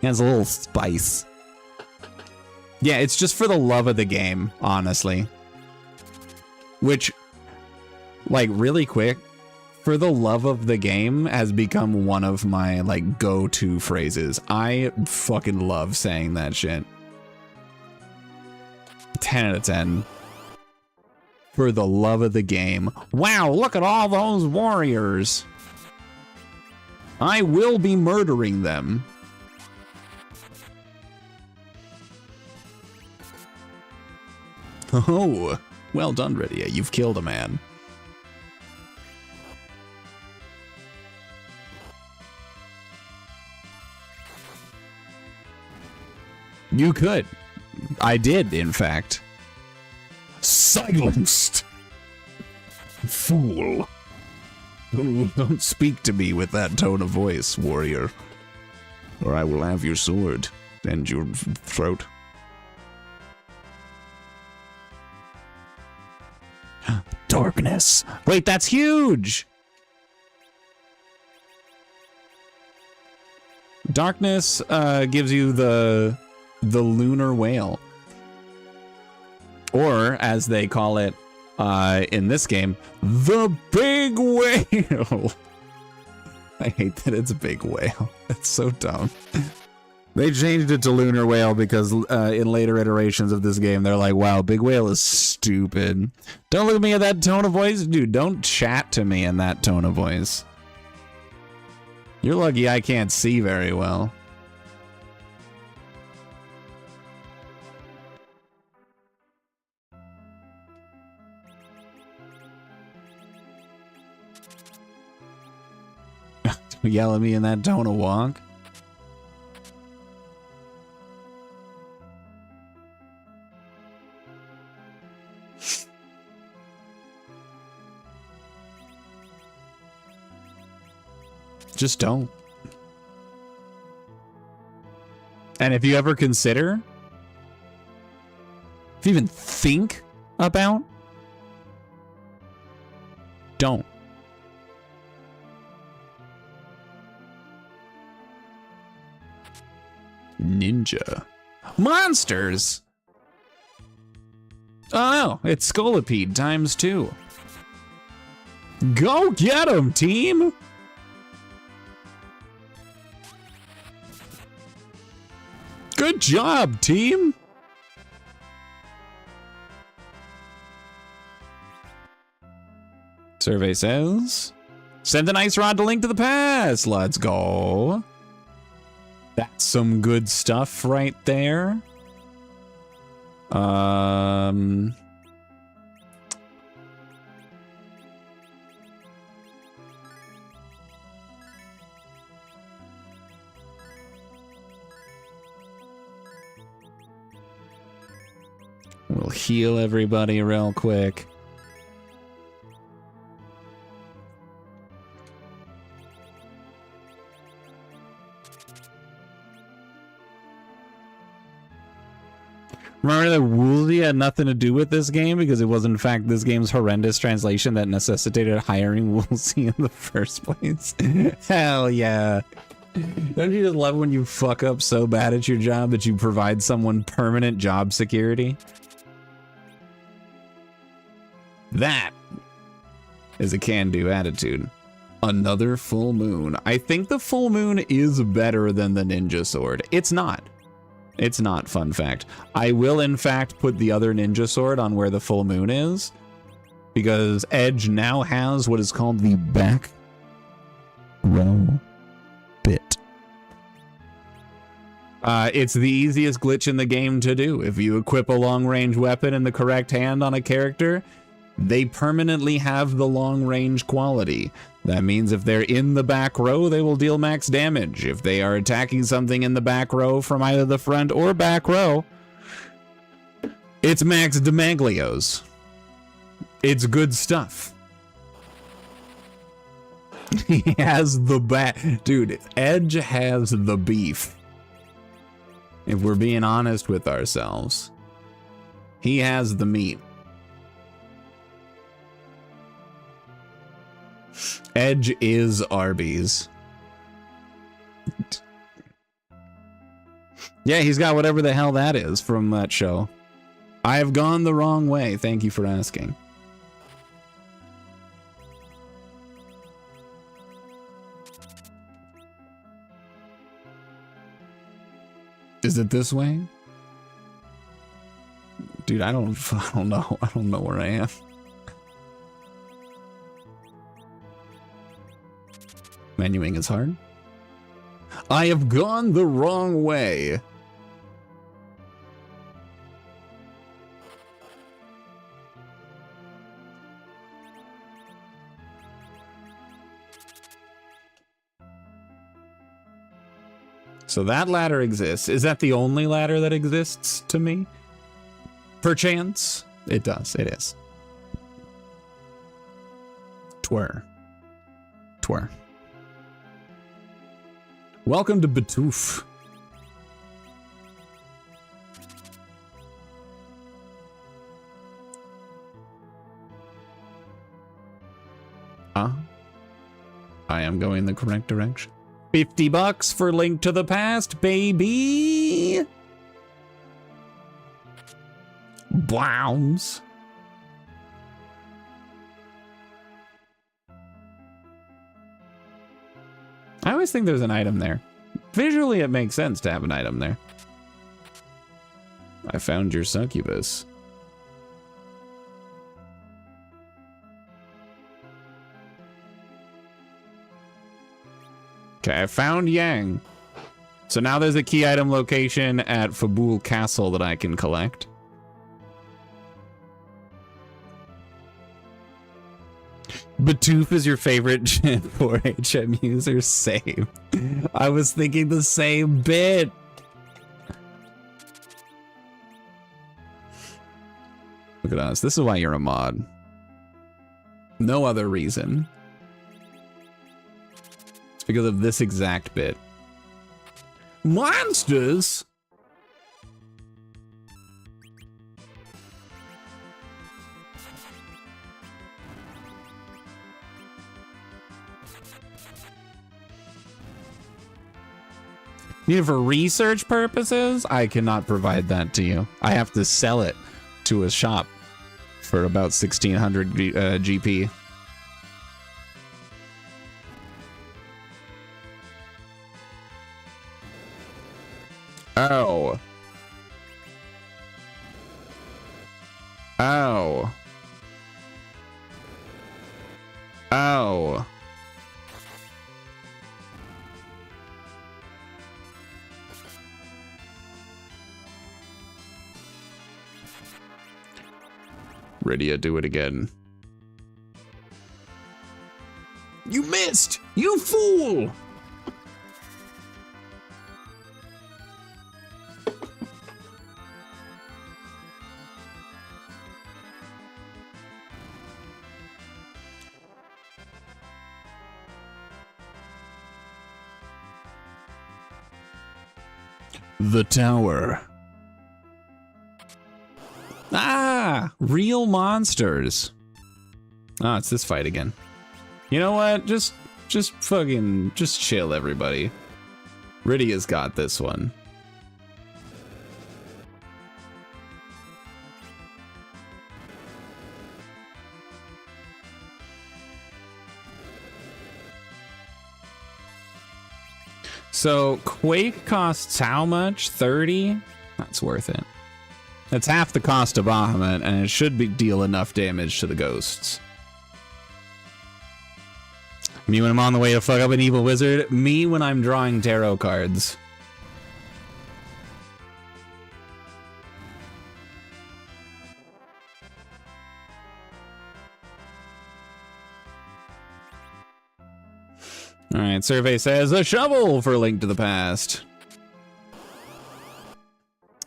He has a little spice. Yeah, it's just for the love of the game, honestly. Which, like, really quick, for the love of the game has become one of my, like, go-to phrases. I fucking love saying that shit. 10 out of 10. For the love of the game. Wow, look at all those warriors. I will be murdering them. Oh, well done, Rydia. You've killed a man. You could. I did, in fact. Silenced! Fool. Don't speak to me with that tone of voice, warrior. Or I will have your sword and your throat. Darkness. Wait, that's huge! Darkness gives you the lunar whale. Or, as they call it in this game, the big whale. I hate that it's a big whale. It's so dumb. They changed it to lunar whale because in later iterations of this game, they're like, wow, big whale is stupid. Don't look at me in that tone of voice. Dude, don't chat to me in that tone of voice. You're lucky I can't see very well. Yell at me in that tone of walk. Just don't. And if you ever consider, if you even think about, don't. Ninja. Monsters! Oh no, it's Scolipede times 2. Go get 'em, team! Good job, team! Survey says, send an ice rod to Link to the Past. Let's go. That's some good stuff right there. We'll heal everybody real quick. Remember that Woolsey had nothing to do with this game because it was in fact this game's horrendous translation that necessitated hiring Woolsey in the first place. Hell yeah. Don't you just love when you fuck up so bad at your job that you provide someone permanent job security? That is a can-do attitude. Another full moon. I think the full moon is better than the ninja sword. It's not. It's not, fun fact. I will, in fact, put the other ninja sword on where the full moon is, because Edge now has what is called the back row bit. It's the easiest glitch in the game to do. If you equip a long-range weapon in the correct hand on a character, they permanently have the long-range quality. That means if they're in the back row, they will deal max damage. If they are attacking something in the back row from either the front or back row, it's max Demaglios. It's good stuff. He has the dude, Edge has the beef. If we're being honest with ourselves, he has the meat. Edge is Arby's. Yeah, he's got whatever the hell that is from that show. I have gone the wrong way. Thank you for asking. Is it this way? Dude, I don't know. I don't know where I am. Menuing is hard. I have gone the wrong way. So that ladder exists. Is that the only ladder that exists to me? Perchance? It does. It is. Twir. Twir. Welcome to Batoof. I am going the correct direction. $50 for Link to the Past, baby! Bloums. I always think there's an item there. Visually, it makes sense to have an item there. I found your succubus. Okay, I found Yang. So now there's a key item location at Fabul Castle that I can collect. Batoof is your favorite Gen 4 HM user? Same. I was thinking the same bit. Look at us. This is why you're a mod. No other reason. It's because of this exact bit. Monsters? For research purposes, I cannot provide that to you. I have to sell it to a shop for about 1,600 GP. Oh. Oh. Oh. Rydia, do it again. You missed! You fool! The tower. Ah, real monsters. Ah, it's this fight again. You know what? Just chill, everybody. Rydia's got this one. So Quake costs how much? 30? That's worth it. That's half the cost of Bahamut, and it should deal enough damage to the ghosts. Me when I'm on the way to fuck up an evil wizard. Me when I'm drawing tarot cards. Alright, survey says a shovel for Link to the Past.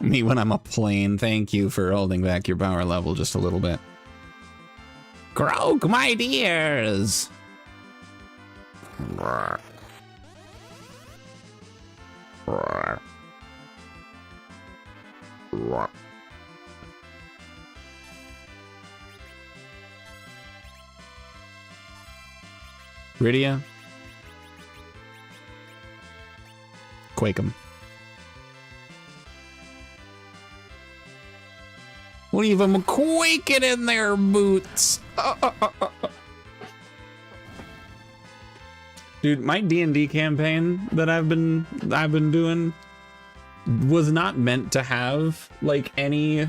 Me when I'm a plane. Thank you for holding back your power level just a little bit. Croak, my dears! Rydia? Quake 'em. Leave them quaking in their boots. Dude, my D&D campaign that I've been doing was not meant to have like any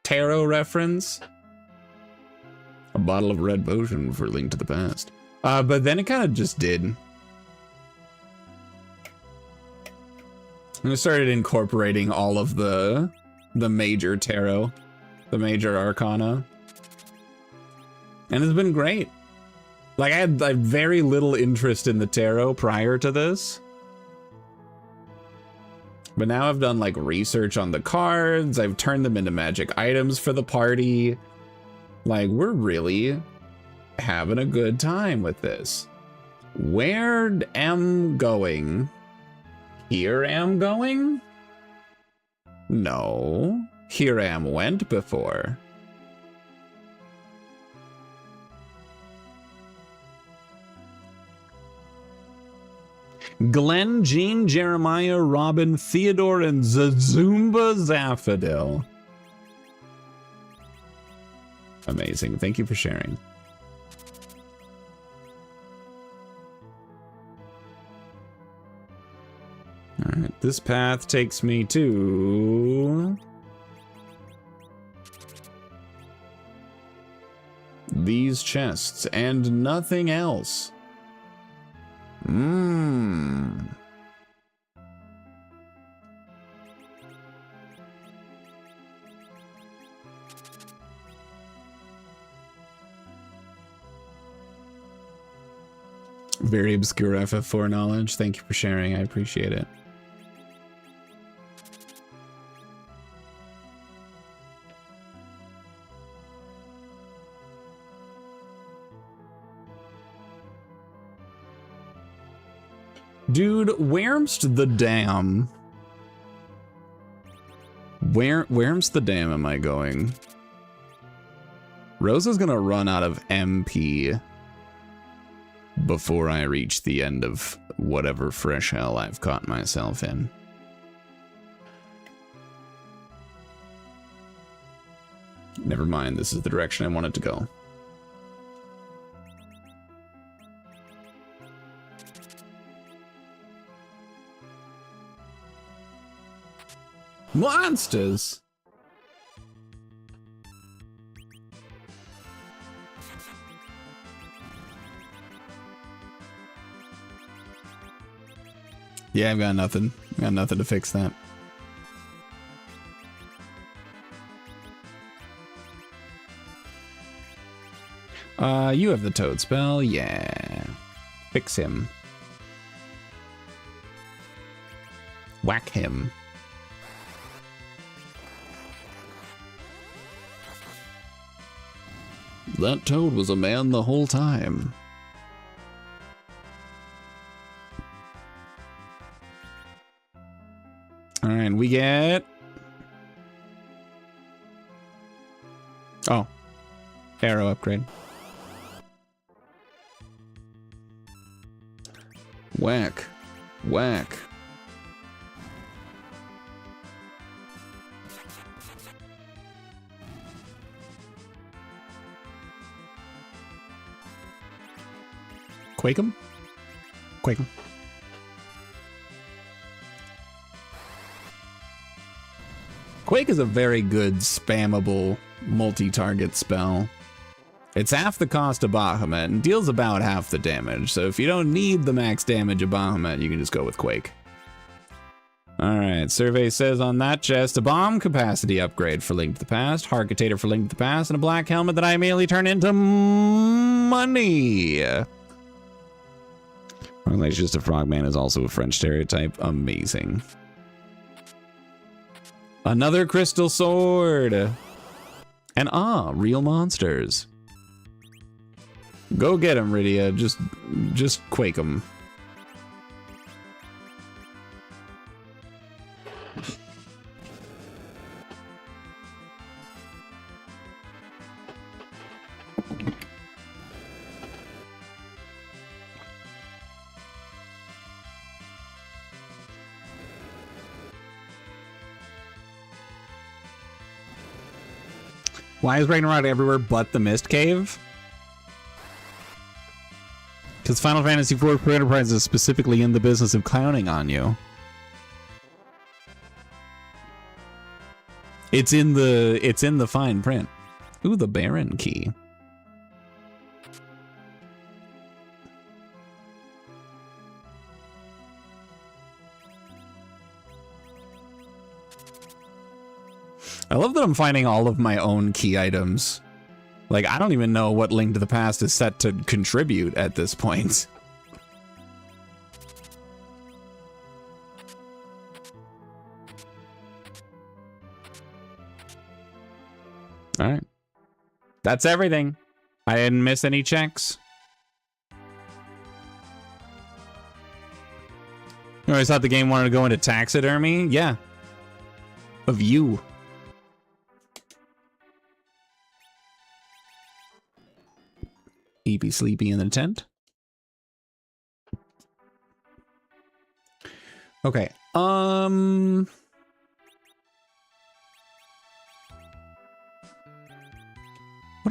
tarot reference. A bottle of red potion for Link to the Past. But then it kind of just did. And I started incorporating all of the major tarot, the major arcana. And it's been great. Like, I had very little interest in the tarot prior to this. But now I've done, like, research on the cards. I've turned them into magic items for the party. Like, we're really having a good time with this. Where am going? Here am going? No. Here am went before. Glenn, Jean, Jeremiah, Robin, Theodore, and Zazumba Zaphadil. Amazing. Thank you for sharing. All right, this path takes me to these chests and nothing else. Very obscure FF4 knowledge. Thank you for sharing. I appreciate it. Dude, where's the dam? Where's the dam am I going? Rosa's gonna run out of MP before I reach the end of whatever fresh hell I've caught myself in. Never mind, this is the direction I wanted to go. Monsters! Yeah, I've got nothing. I've got nothing to fix that. You have the toad spell? Yeah. Fix him. Whack him. That toad was a man the whole time. All right, we get... Oh. Arrow upgrade. Whack. Whack. Quake him? Quake him. Quake is a very good spammable multi-target spell. It's half the cost of Bahamut and deals about half the damage. So if you don't need the max damage of Bahamut, you can just go with Quake. All right, survey says on that chest, a bomb capacity upgrade for Link to the Past, Harkitator for Link to the Past, and a black helmet that I immediately turn into money. Relation just a frogman is also a French stereotype. Amazing. Another crystal sword. And real monsters. Go get him, Rydia. Just quake him. Why is Ragnarok everywhere but the Mist Cave? Because Final Fantasy IV Pro Enterprise is specifically in the business of clowning on you. It's in the fine print. Ooh, the Baron key. I love that I'm finding all of my own key items. Like, I don't even know what Link to the Past is set to contribute at this point. All right. That's everything. I didn't miss any checks. You always thought the game wanted to go into taxidermy? Yeah. Of you. Be sleepy in the tent. Okay. What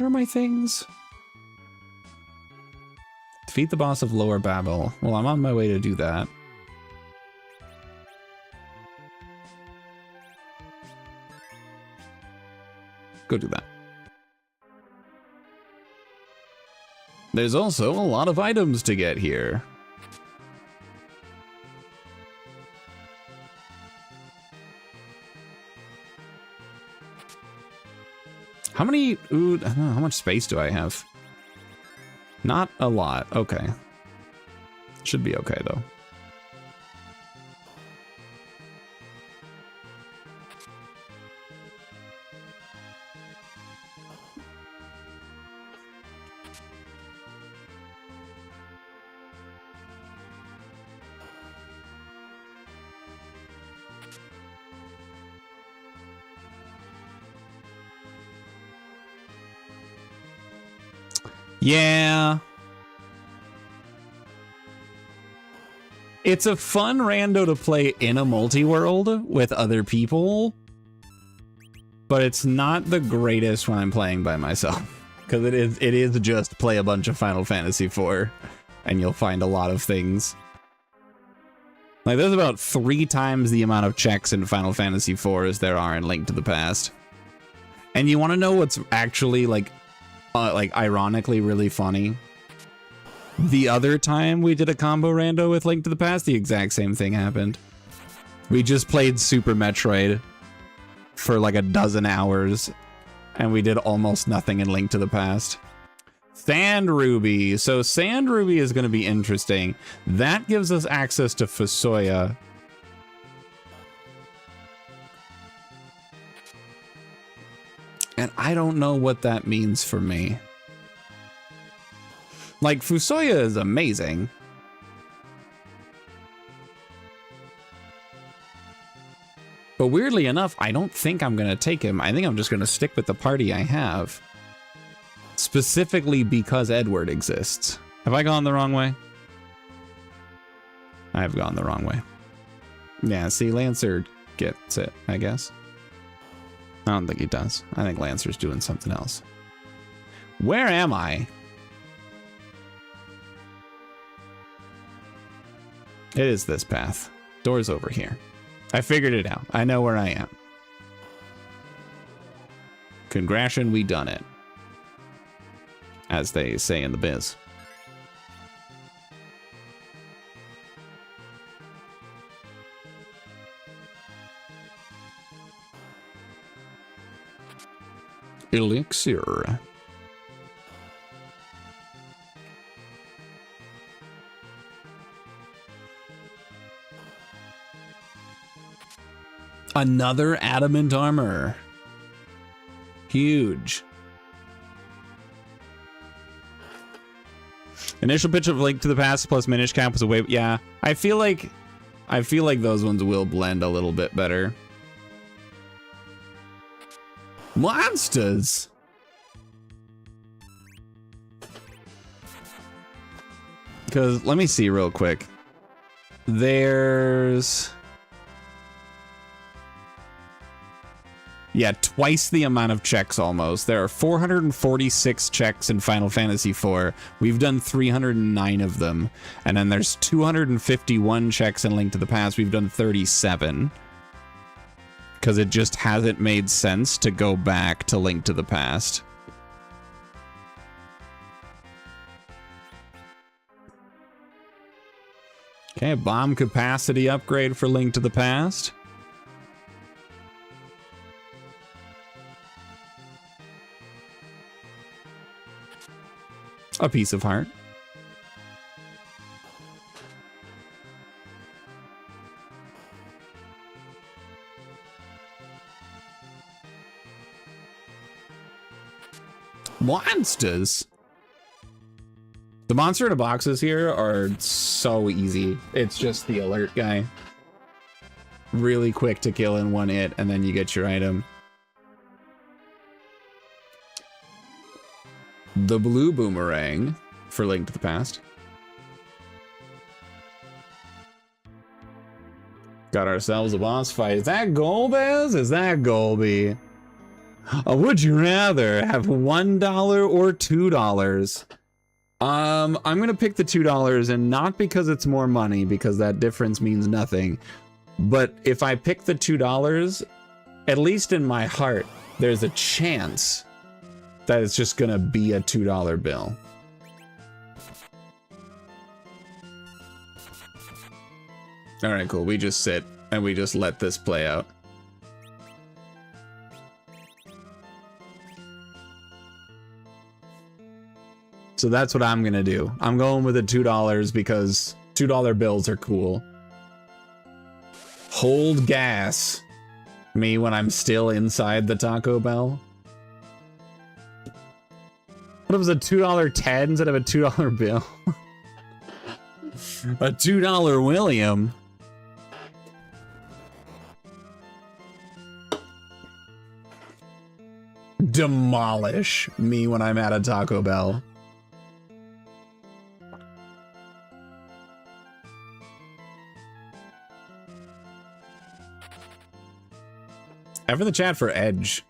are my things? Defeat the boss of Lower Babel. Well, I'm on my way to do that. Go do that. There's also a lot of items to get here. How many? Ooh, I don't know, how much space do I have? Not a lot. Okay. Should be okay though. Yeah. It's a fun rando to play in a multi-world with other people, but it's not the greatest when I'm playing by myself, because it is just play a bunch of Final Fantasy IV and you'll find a lot of things. Like, there's about 3 times the amount of checks in Final Fantasy IV as there are in Link to the Past. And you want to know what's actually like ironically really funny? The other time we did a combo rando with Link to the Past, the exact same thing happened. We just played Super Metroid for like a dozen hours, and we did almost nothing in Link to the Past. Sand Ruby. So Sand Ruby is going to be interesting. That gives us access to Fusoya. And I don't know what that means for me. Like, Fusoya is amazing. But weirdly enough, I don't think I'm going to take him. I think I'm just going to stick with the party I have. Specifically because Edward exists. Have I gone the wrong way? I've gone the wrong way. Yeah, see, Lancer gets it, I guess. I don't think he does. I think Lancer's doing something else. Where am I? It is this path. Door's over here. I figured it out. I know where I am. Congration, we done it. As they say in the biz. Elixir. Another adamant armor. Huge. Initial pitch of Link to the Past plus Minish Cap was a way. Yeah, I feel like those ones will blend a little bit better. Monsters. Because let me see real quick. There's. Yeah, twice the amount of checks almost. There are 446 checks in Final Fantasy IV. We've done 309 of them. And then there's 251 checks in Link to the Past. We've done 37. Because it just hasn't made sense to go back to Link to the Past. Okay, bomb capacity upgrade for Link to the Past. A piece of heart. Monsters. The monster in the boxes here are so easy. It's just the alert guy. Really quick to kill in one hit, and then you get your item. The blue boomerang for Link to the Past. Got ourselves a boss fight. Is that Golbez? Is that Golby? Would you rather have $1 or $2? I'm gonna pick the $2, and not because it's more money, because that difference means nothing. But if I pick the $2, at least in my heart, there's a chance that it's just gonna be a $2 bill. All right, cool. We just sit and we just let this play out. So that's what I'm gonna do. I'm going with the $2 because $2 bills are cool. Hold gas. Me when I'm still inside the Taco Bell. What if it was a $2 Ted instead of a $2 bill? A $2 William. Demolish me when I'm at a Taco Bell. Ever in the chat for Edge.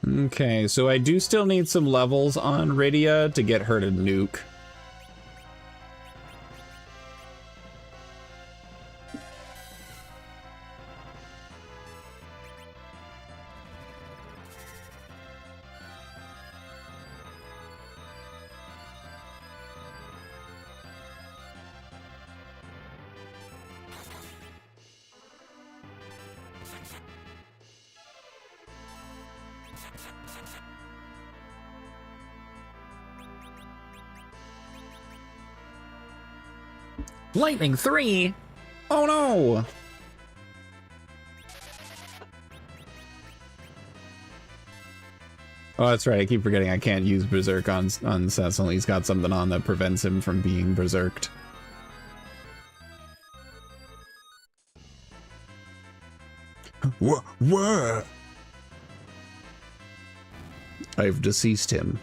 Okay, so I do still need some levels on Rydia to get her to nuke. Lightning 3? Oh no! Oh, that's right. I keep forgetting I can't use Berserk on Cecil. He's got something on that prevents him from being berserked. What? I've deceased him.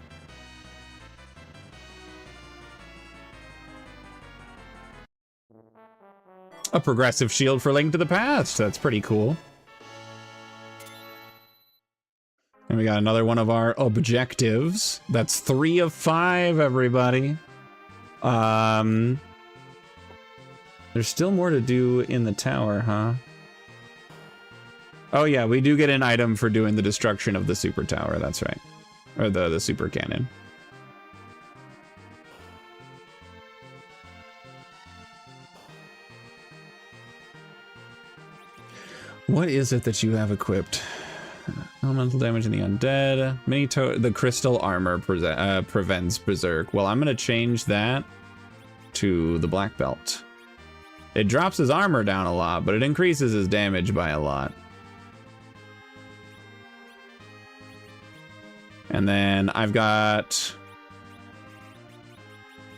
A progressive shield for Link to the Past. That's pretty cool. And we got another one of our objectives. That's 3 of 5, everybody. There's still more to do in the tower, huh? Oh yeah, we do get an item for doing the destruction of the super tower, that's right. Or the super cannon. What is it that you have equipped? Elemental damage in the undead. The crystal armor prevents berserk. Well, I'm gonna change that to the black belt. It drops his armor down a lot, but it increases his damage by a lot. And then I've got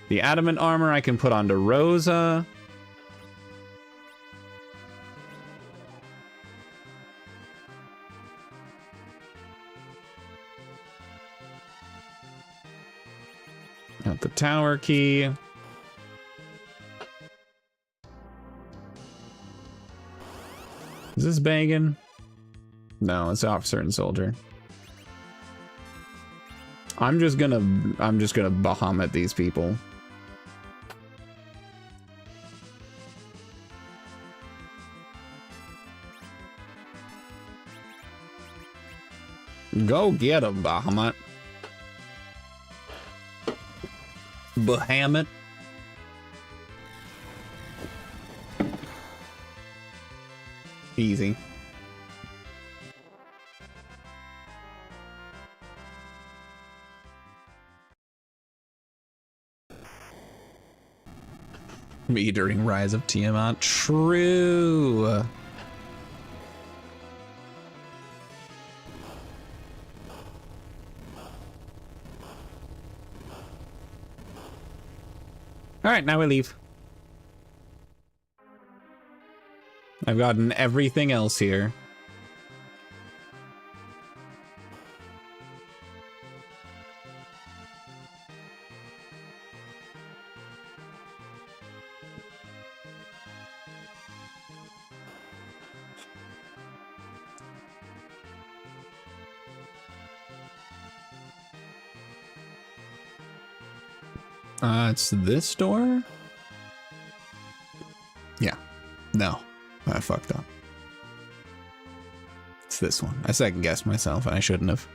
the adamant armor I can put onto Rosa. Got the tower key. Is this Bagan? No, it's officer and soldier. I'm just gonna Bahamut these people. Go get him, Bahamut. Bahamut. Easy. Me during Rise of Tiamat. True. All right, now we leave. I've gotten everything else here. It's this door? Yeah. No. I fucked up. It's this one. I second guessed myself and I shouldn't have.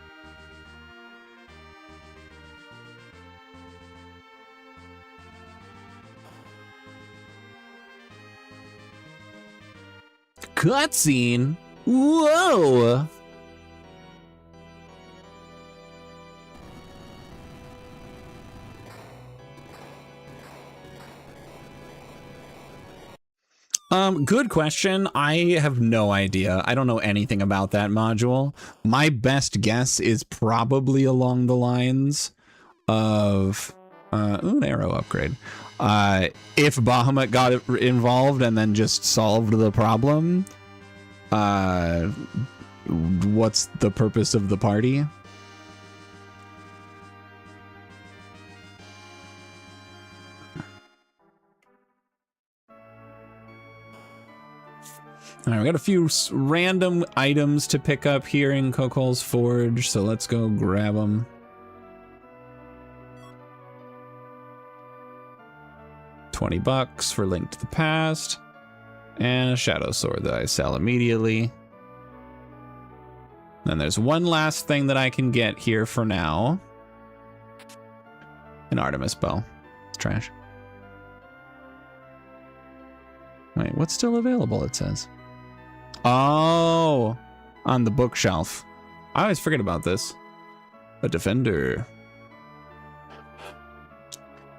Cutscene? Whoa! Good question. I have no idea. I don't know anything about that module. My best guess is probably along the lines of an arrow upgrade. If Bahamut got involved and then just solved the problem, what's the purpose of the party? All right, we got a few random items to pick up here in Kokol's Forge, so let's go grab them. $20 for Link to the Past, and a Shadow Sword that I sell immediately. Then there's one last thing that I can get here for now. An Artemis Bow. It's trash. Wait, what's still available, it says? Oh, on the bookshelf. I always forget about this. A Defender.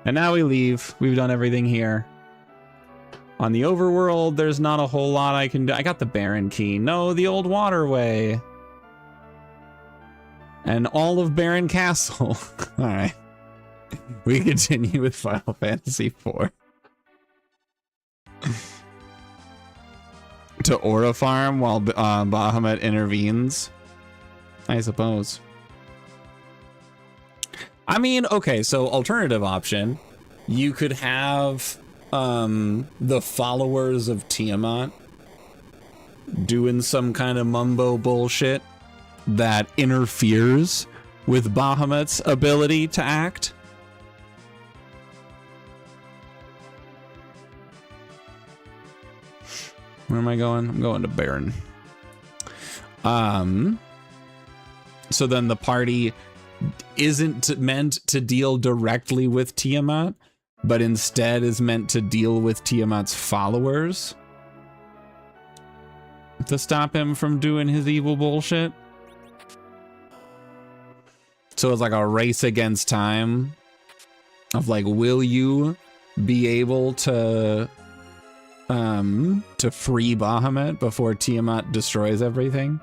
And now we leave. We've done everything here. On the overworld, there's not a whole lot I can do. I got the Baron Key. No, the old waterway. And all of Baron Castle. All right. We continue with Final Fantasy IV. To Aura Farm while Bahamut intervenes, I suppose. I mean, okay, so alternative option. You could have the followers of Tiamat doing some kind of mumbo bullshit that interferes with Bahamut's ability to act. Where am I going? I'm going to Baron. So then the party isn't meant to deal directly with Tiamat, but instead is meant to deal with Tiamat's followers to stop him from doing his evil bullshit. So it's like a race against time of like, will you be able to free Bahamut before Tiamat destroys everything?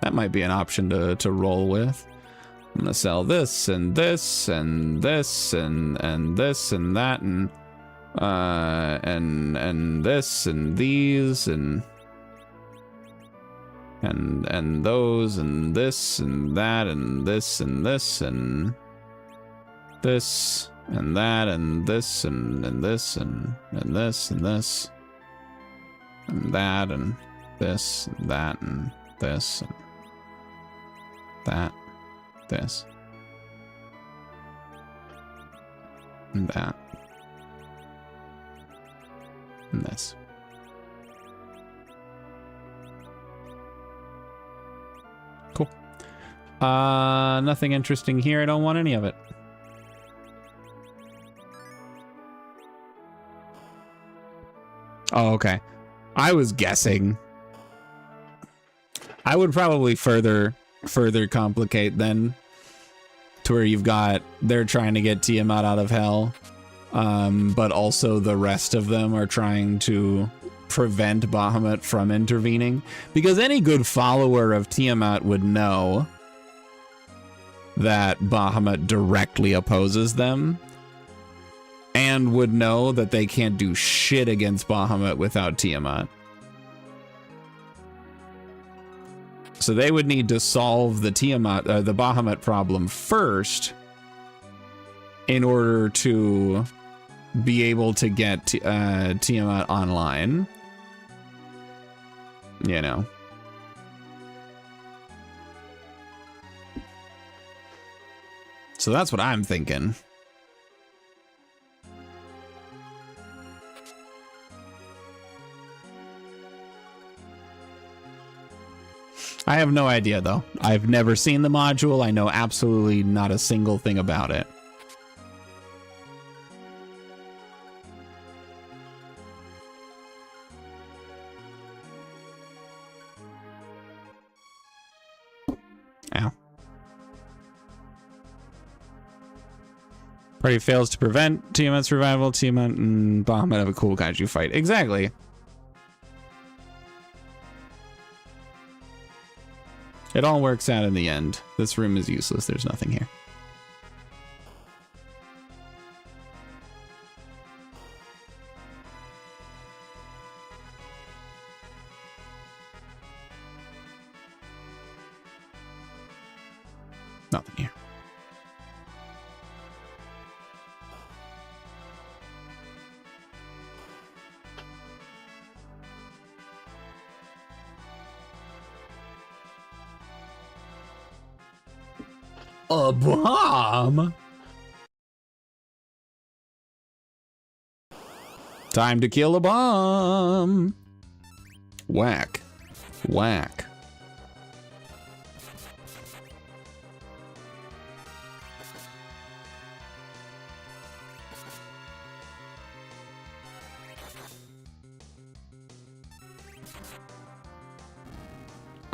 That might be an option to roll with. I'm gonna sell this and this and this and this and that and this and these and those and this and that and this and this and this and that and this and this and this and this and that and this and that and this and that, this and that and this. Cool. Nothing interesting here. I don't want any of it. Oh, okay. I was guessing. I would probably further complicate then to where you've got they're trying to get Tiamat out of hell, but also the rest of them are trying to prevent Bahamut from intervening, because any good follower of Tiamat would know that Bahamut directly opposes them and would know that they can't do shit against Bahamut without Tiamat. So they would need to solve the the Bahamut problem first in order to be able to get Tiamat online. You know. So that's what I'm thinking. I have no idea, though. I've never seen the module. I know absolutely not a single thing about it. Ow. Party fails to prevent Tiamat's revival. Tiamat and Bahamut have a cool kaiju fight. Exactly. It all works out in the end. This room is useless. There's nothing here. Nothing here. A bomb? Time to kill a bomb. Whack. Whack.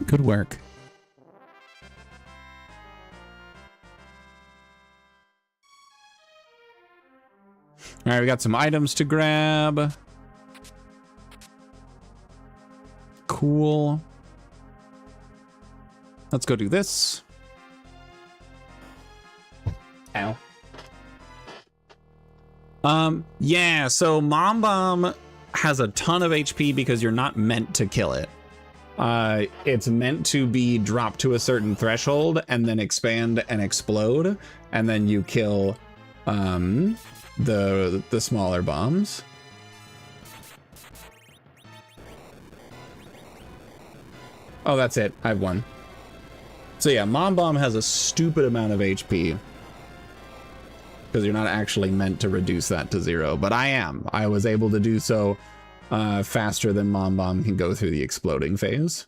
Good work. All right, we got some items to grab. Cool. Let's go do this. Ow. Yeah, so Mom Bomb has a ton of HP because you're not meant to kill it. It's meant to be dropped to a certain threshold and then expand and explode, and then you kill the smaller bombs. Oh, that's it. I have one. So yeah, Mom Bomb has a stupid amount of HP because you're not actually meant to reduce that to 0, but I am. I was able to do so faster than Mom Bomb can go through the exploding phase.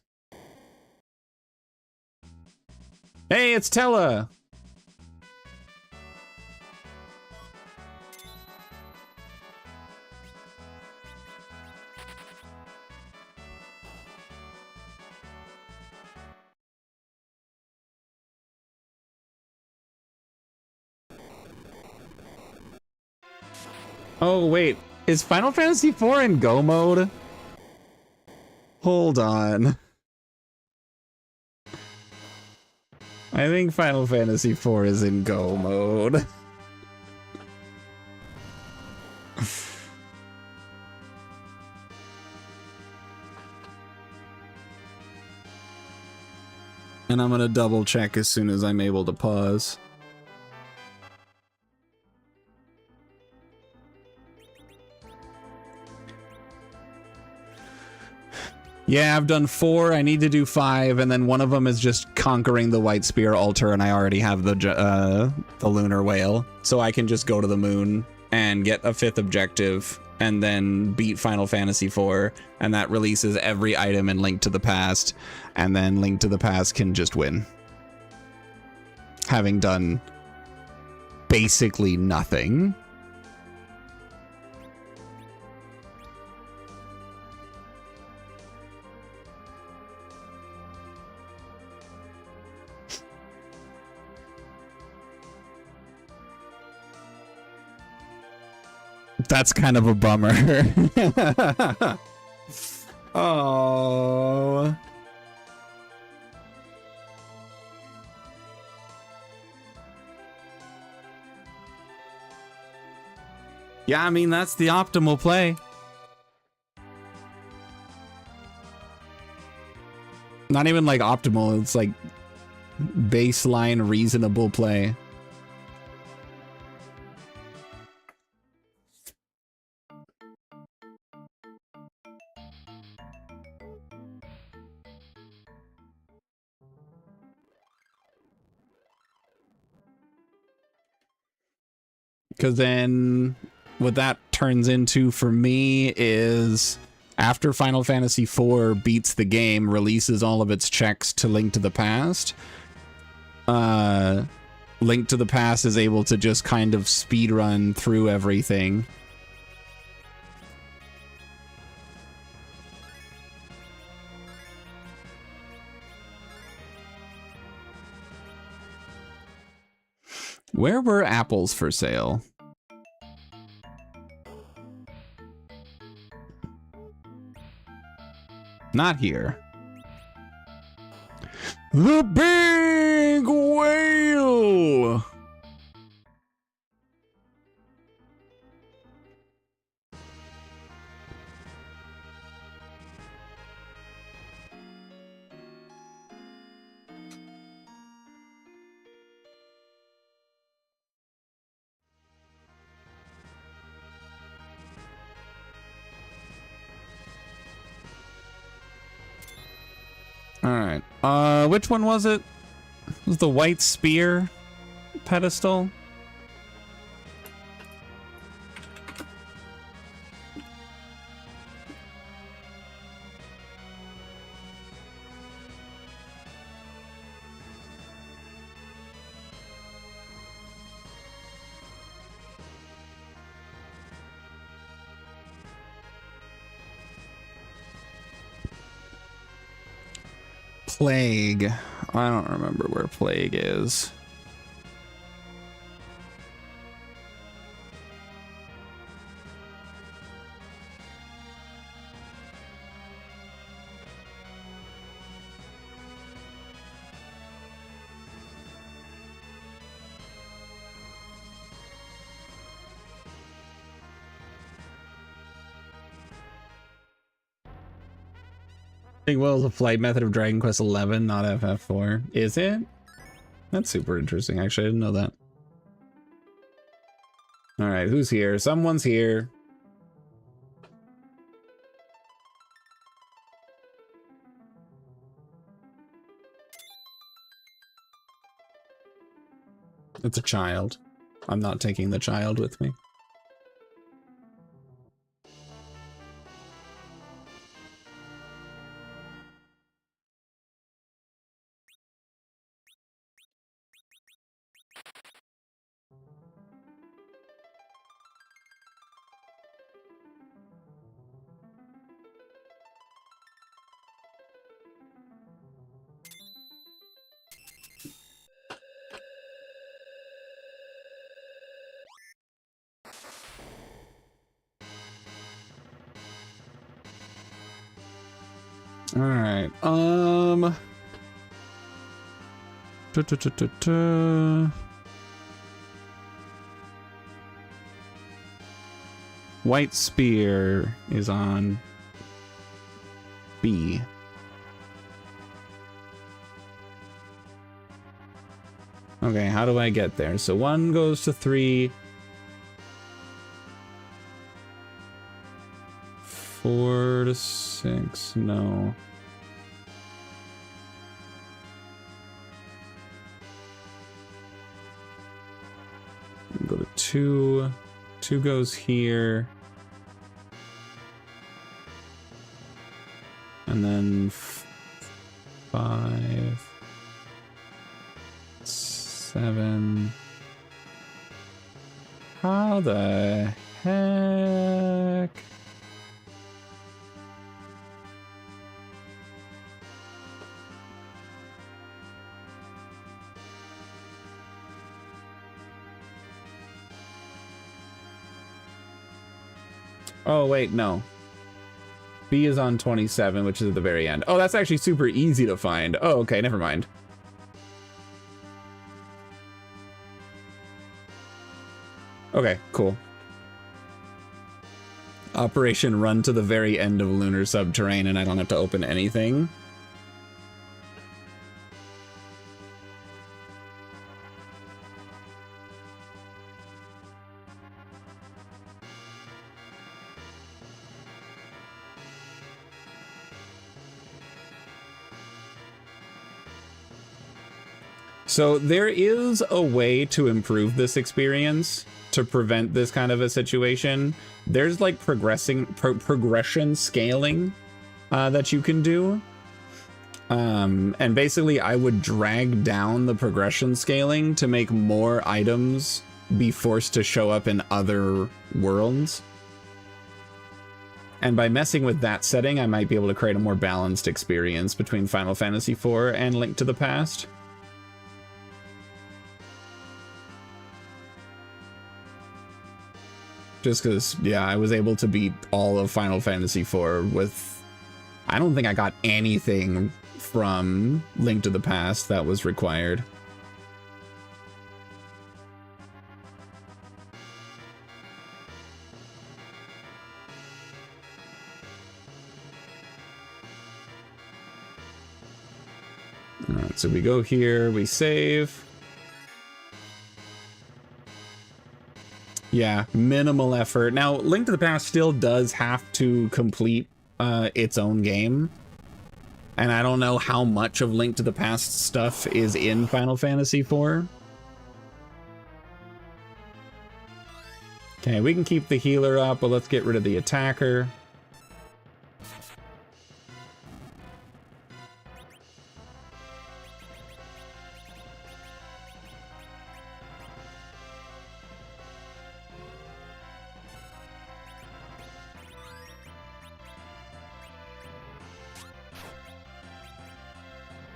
Hey, it's Tella! Oh, wait. Is Final Fantasy IV in Go mode? Hold on. I think Final Fantasy IV is in Go mode. And I'm gonna double check as soon as I'm able to pause. Yeah, I've done 4. I need to do 5, and then one of them is just conquering the White Spear altar, and I already have the lunar whale, so I can just go to the moon and get a 5th objective, and then beat Final Fantasy IV, and that releases every item in Link to the Past, and then Link to the Past can just win, having done basically nothing. That's kind of a bummer. Oh. Yeah, I mean, that's the optimal play. Not even like optimal, it's like baseline reasonable play. Because then what that turns into for me is after Final Fantasy IV beats the game, releases all of its checks to Link to the Past, Link to the Past is able to just kind of speedrun through everything. Where were apples for sale? Not here. The big whale! Alright. Which one was it? It was the White Spear pedestal? Plague. I don't remember where Plague is. Big Will is a flight method of Dragon Quest 11, not FF4. Is it? That's super interesting. Actually, I didn't know that. All right, who's here? Someone's here. It's a child. I'm not taking the child with me. All right. White Spear is on B. Okay, how do I get there? So 1 goes to 3. 4 to 6, no. Go to 2. 2 goes here. And then 5, 7. How the heck? Oh, wait, no. B is on 27, which is at the very end. Oh, that's actually super easy to find. Oh, okay, never mind. Okay, cool. Operation Run to the very end of Lunar Subterrane, and I don't have to open anything. So there is a way to improve this experience to prevent this kind of a situation. There's like progression scaling that you can do. And basically I would drag down the progression scaling to make more items be forced to show up in other worlds. And by messing with that setting, I might be able to create a more balanced experience between Final Fantasy IV and Link to the Past. Just because, yeah, I was able to beat all of Final Fantasy IV with... I don't think I got anything from Link to the Past that was required. Alright, so we go here, we save. Yeah, minimal effort. Now, Link to the Past still does have to complete its own game. And I don't know how much of Link to the Past stuff is in Final Fantasy IV. Okay, we can keep the healer up, but let's get rid of the attacker.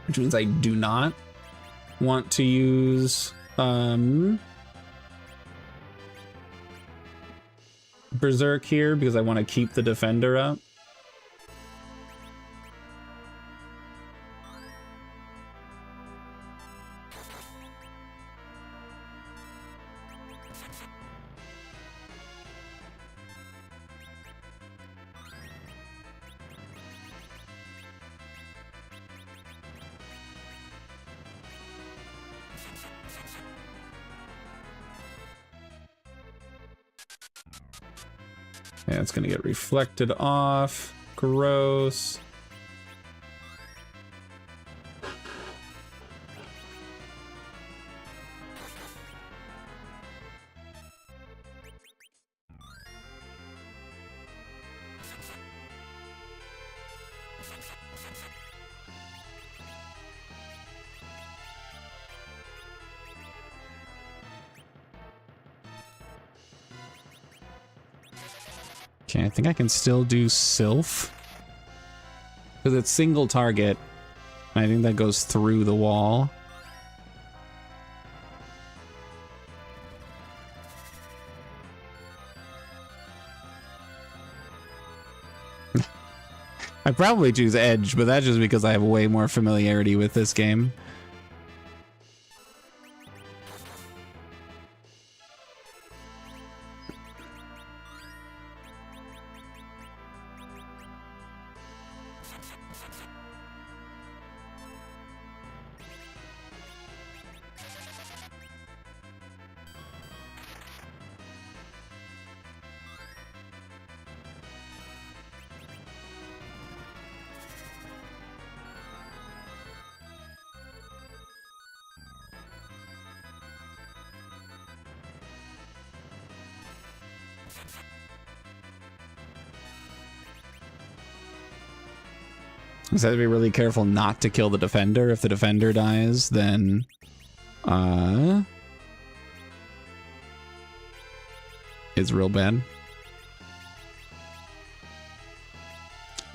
Which means I do not want to use Berserk here because I want to keep the defender up. Yeah, it's gonna get reflected off. Gross. Okay, I think I can still do Sylph. Because it's single target. I think that goes through the wall. I'd probably choose Edge, but that's just because I have way more familiarity with this game. So I have to be really careful not to kill the defender. If the defender dies, then it's real bad.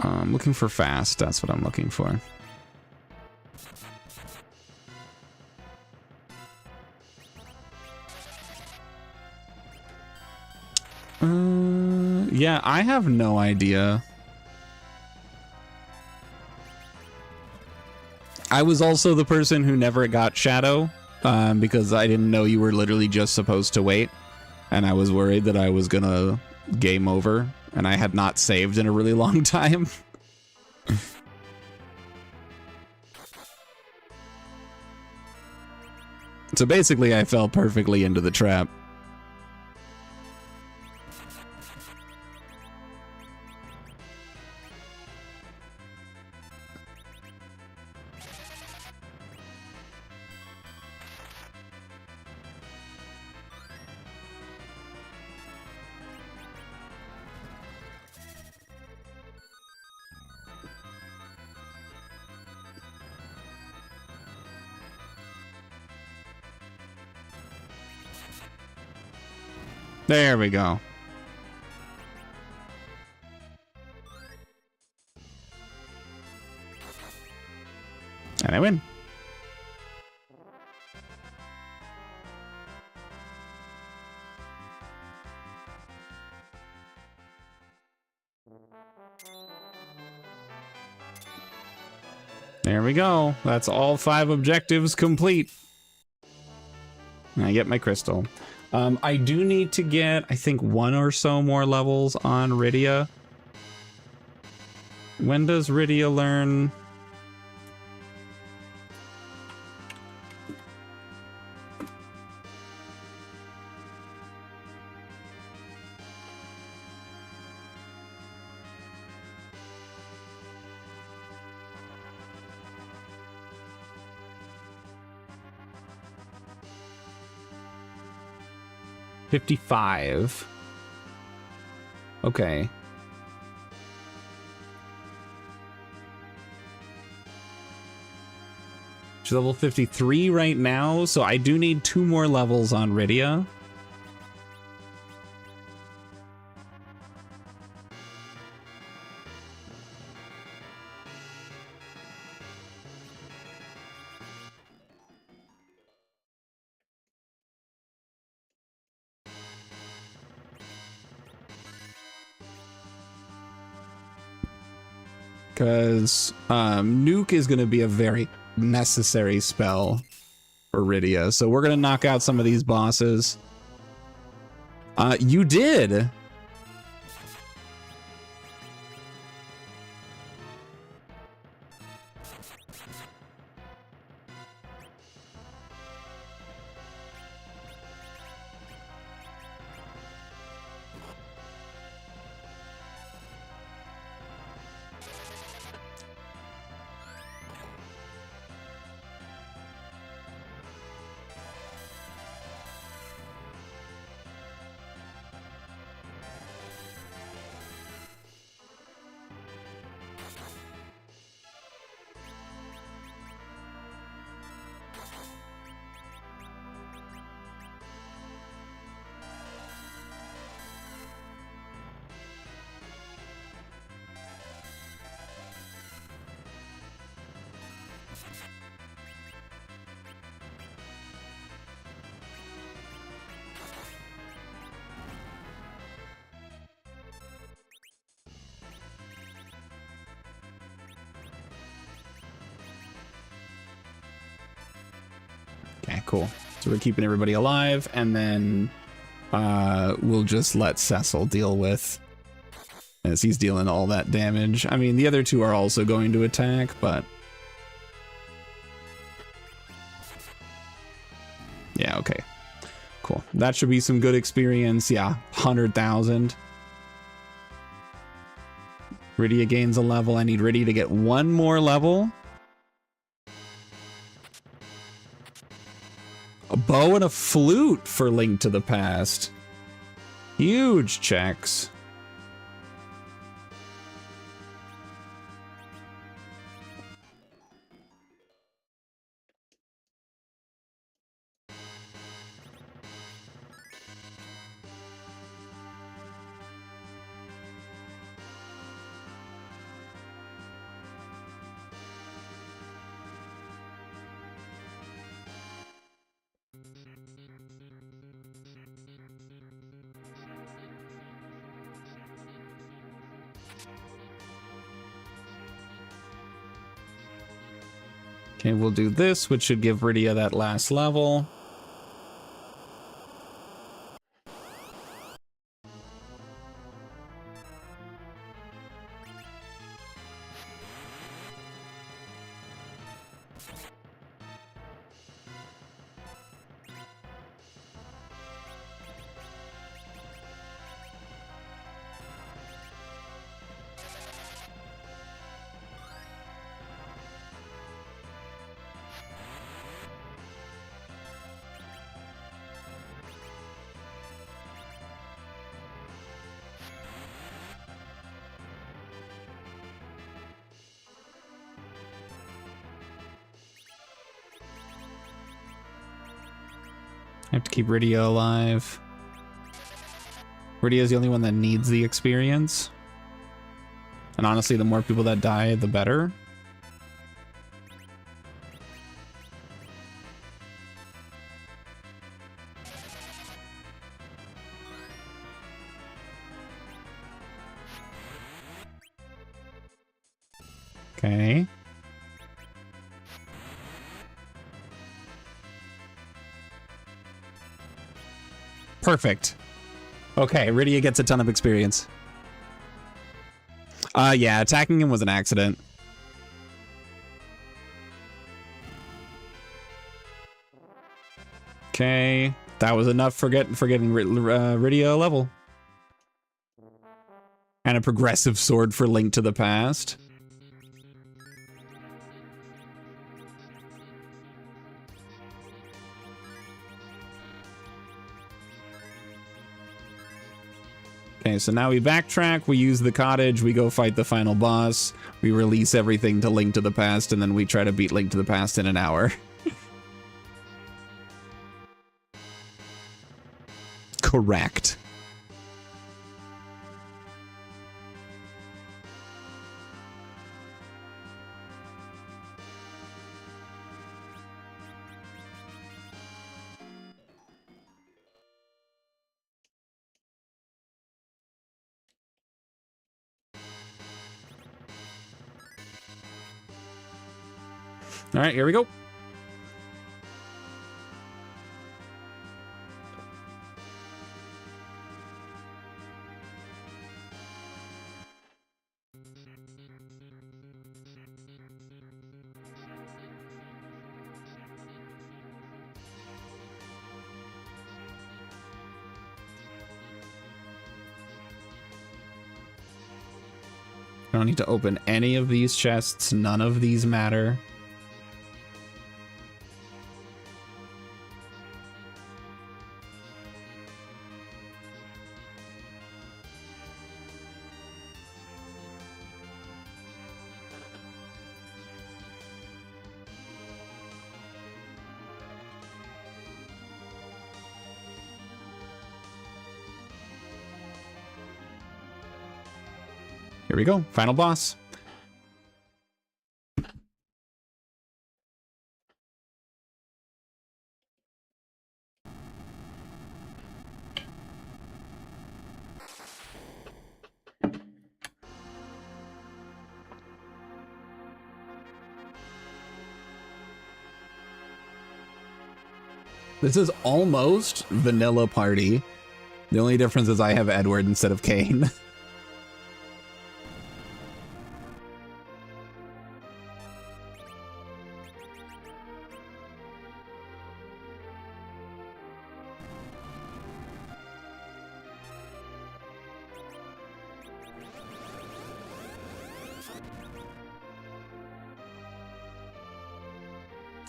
I'm looking for fast. That's what I'm looking for. Yeah, I have no idea. I was also the person who never got Shadow, because I didn't know you were literally just supposed to wait, and I was worried that I was gonna game over, and I had not saved in a really long time. So basically, I fell perfectly into the trap. There we go. And I win. There we go. That's all 5 objectives complete. I get my crystal. I do need to get, I think, 1 or so more levels on Rydia. When does Rydia learn? $55. Okay. She's level 53 right now, so I do need 2 more levels on Rydia. Because Nuke is going to be a very necessary spell for Rydia. So we're going to knock out some of these bosses. You did! cool. So we're keeping everybody alive, and then we'll just let Cecil deal with, as he's dealing all that damage. I mean, the other two are also going to attack, but yeah, okay. Cool. That should be some good experience. Yeah, 100,000. Rydia gains a level. I need Rydia to get one more level. A bow and a flute for Link to the Past. Huge checks. Okay, we'll do this, which should give Rydia that last level. I have to keep Rydia alive. Rydia is the only one that needs the experience. And honestly, the more people that die, the better. Okay. Perfect. Okay, Rydia gets a ton of experience. Yeah, attacking him was an accident. Okay, that was enough for getting Rydia a level. And a progressive sword for Link to the Past. Okay, so now we backtrack, we use the cottage, we go fight the final boss, we release everything to Link to the Past, and then we try to beat Link to the Past in an hour. Correct. All right, here we go. I don't need to open any of these chests. None of these matter. Here we go, final boss. This is almost Vanilla Party. The only difference is I have Edward instead of Kane.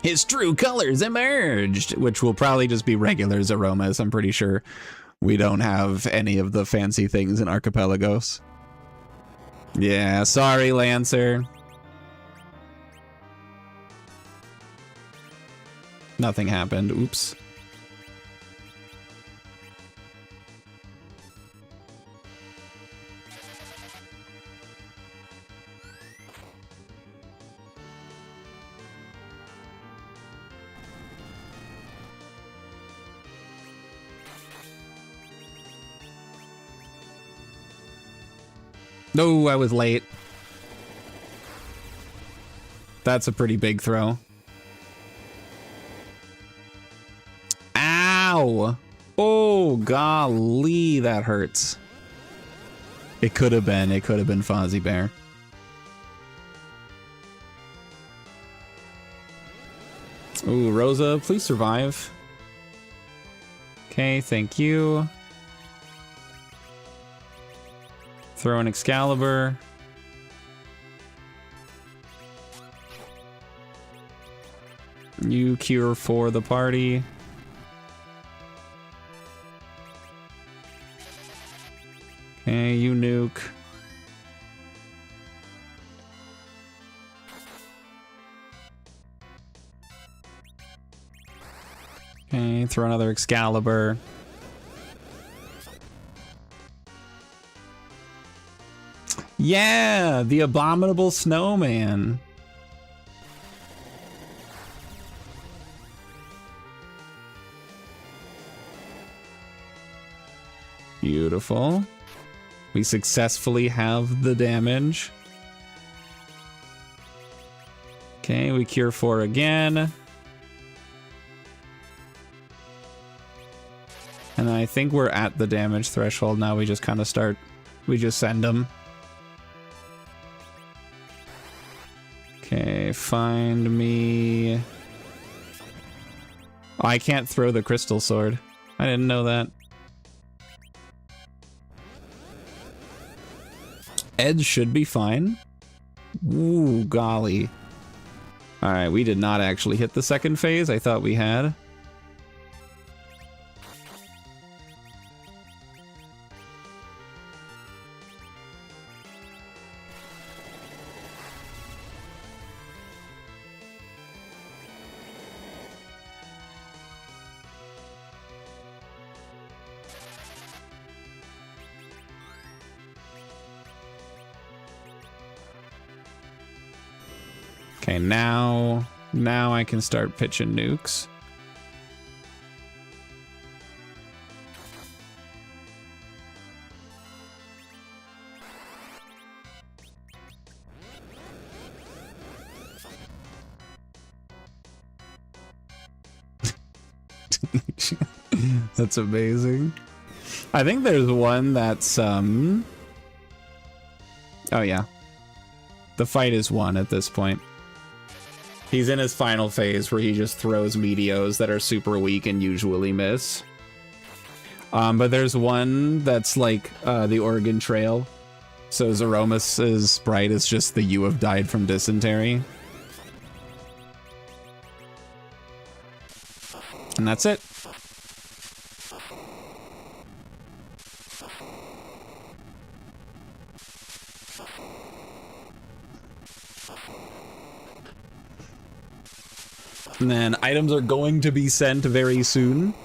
His true colors emerged, which will probably just be regular Zeromas. I'm pretty sure we don't have any of the fancy things in Archipelagos. Yeah, sorry, Lancer. Nothing happened. Oops. No, I was late. That's a pretty big throw. Ow! Oh, golly, that hurts. It could have been Fozzie Bear. Ooh, Rosa, please survive. Okay, thank you. Throw an Excalibur. You cure for the party. Okay, you nuke. Okay, throw another Excalibur. Yeah, the abominable snowman. Beautiful. We successfully have the damage. Okay, we cure 4 again. And I think we're at the damage threshold now. We just kind of start, we just send them. Okay, find me. Oh, I can't throw the crystal sword. I didn't know that. Edge should be fine. Ooh, golly. Alright, we did not actually hit the second phase. I thought we had. Okay, now I can start pitching nukes. That's amazing. I think there's one that's oh yeah. The fight is won at this point. He's in his final phase where he just throws meteos that are super weak and usually miss. But there's one that's like the Oregon Trail. So Zeromus' sprite is just the "you have died from dysentery." And that's it. And then items are going to be sent very soon.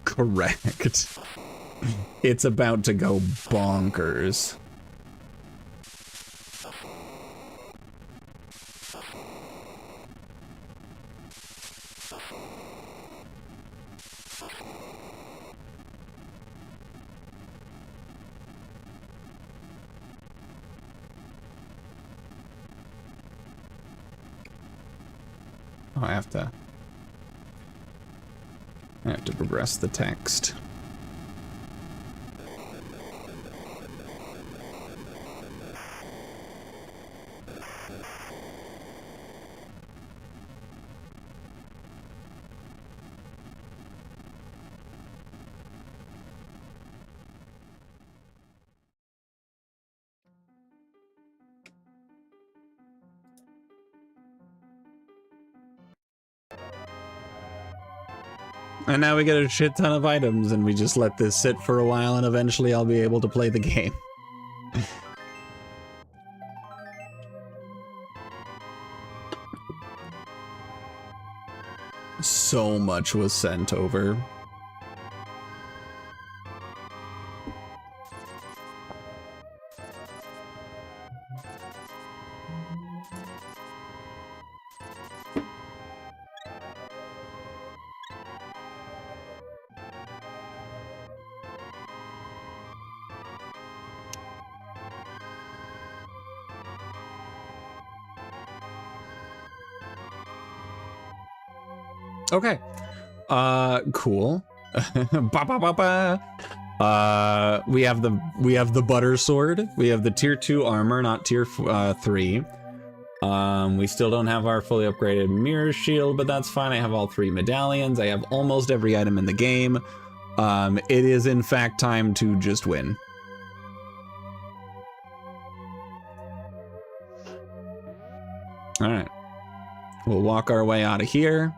Correct. It's about to go bonkers. Oh, I have to progress the text. And now we get a shit ton of items, and we just let this sit for a while, and eventually I'll be able to play the game. So much was sent over. Okay. Cool. Ba, ba, ba, ba. We have the butter sword. We have the tier 2 armor, not tier 3. We still don't have our fully upgraded mirror shield, but that's fine. I have all 3 medallions. I have almost every item in the game. It is in fact time to just win. All right. We'll walk our way out of here.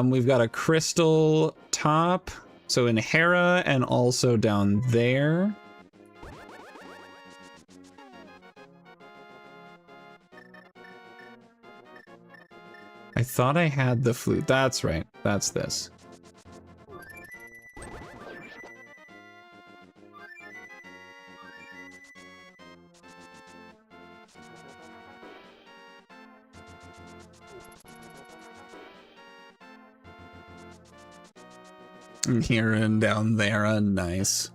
We've got a crystal top, so in Hera and also down there. I thought I had the flute. That's right. That's this. And here and down there, nice.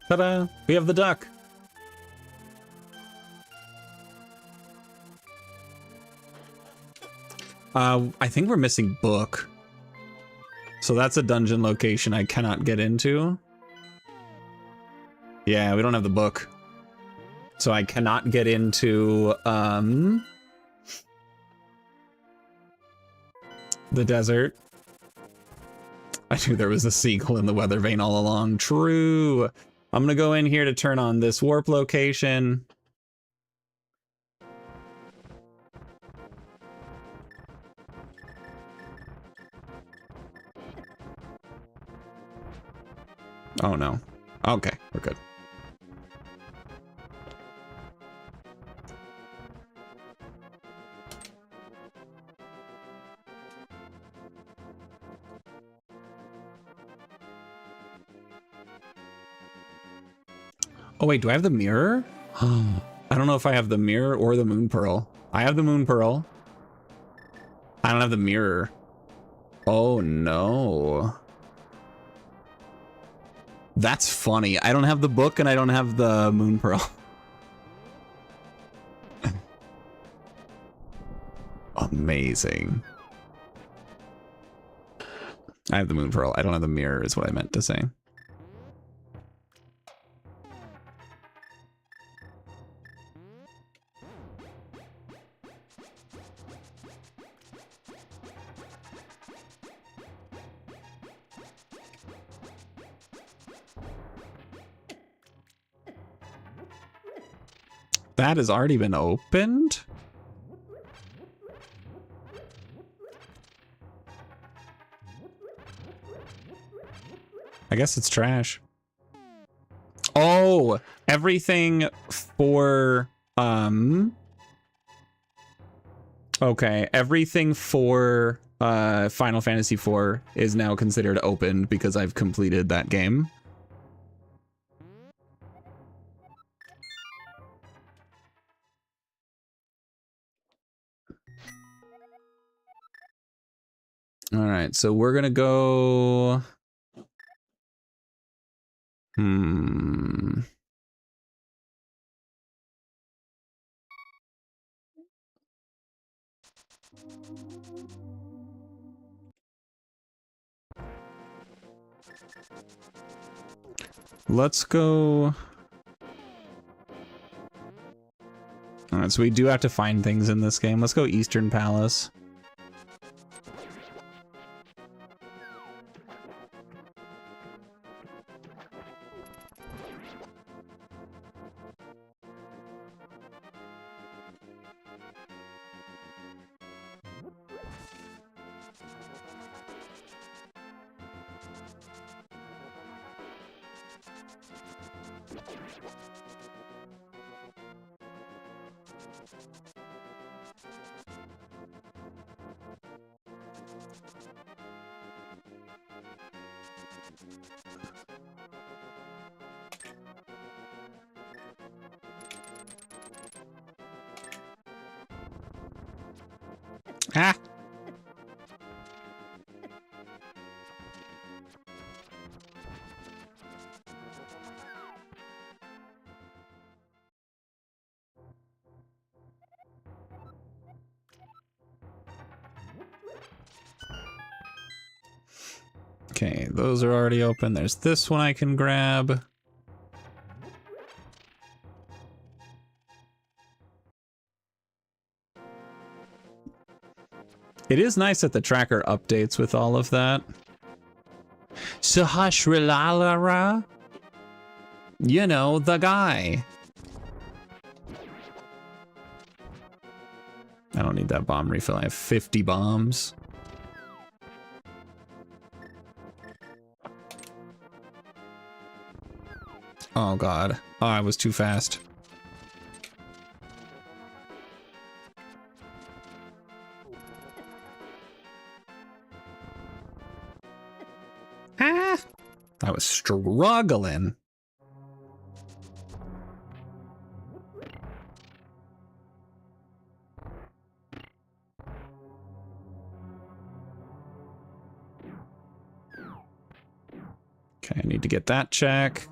Ta-da! We have the duck. I think we're missing book. So that's a dungeon location I cannot get into. Yeah, we don't have the book. So I cannot get into, the desert. I knew there was a seagull in the weather vane all along. True. I'm gonna go in here to turn on this warp location. Oh no. Okay, we're good. Oh wait, do I have the mirror? I don't know if I have the mirror or the moon pearl. I have the moon pearl. I don't have the mirror. Oh no. That's funny. I don't have the book and I don't have the moon pearl. Amazing. I have the moon pearl. I don't have the mirror is what I meant to say. That has already been opened? I guess it's trash. Oh, everything for okay, everything for Final Fantasy IV is now considered open because I've completed that game. All right, so we're gonna go. Let's go. All right, so we do have to find things in this game. Let's go Eastern Palace. Ah! Okay, those are already open. There's this one I can grab. It is nice that the tracker updates with all of that. Sahasralara? You know, the guy. I don't need that bomb refill. I have 50 bombs. Oh god. Oh, I was too fast. Ah! I was struggling. Okay, I need to get that check.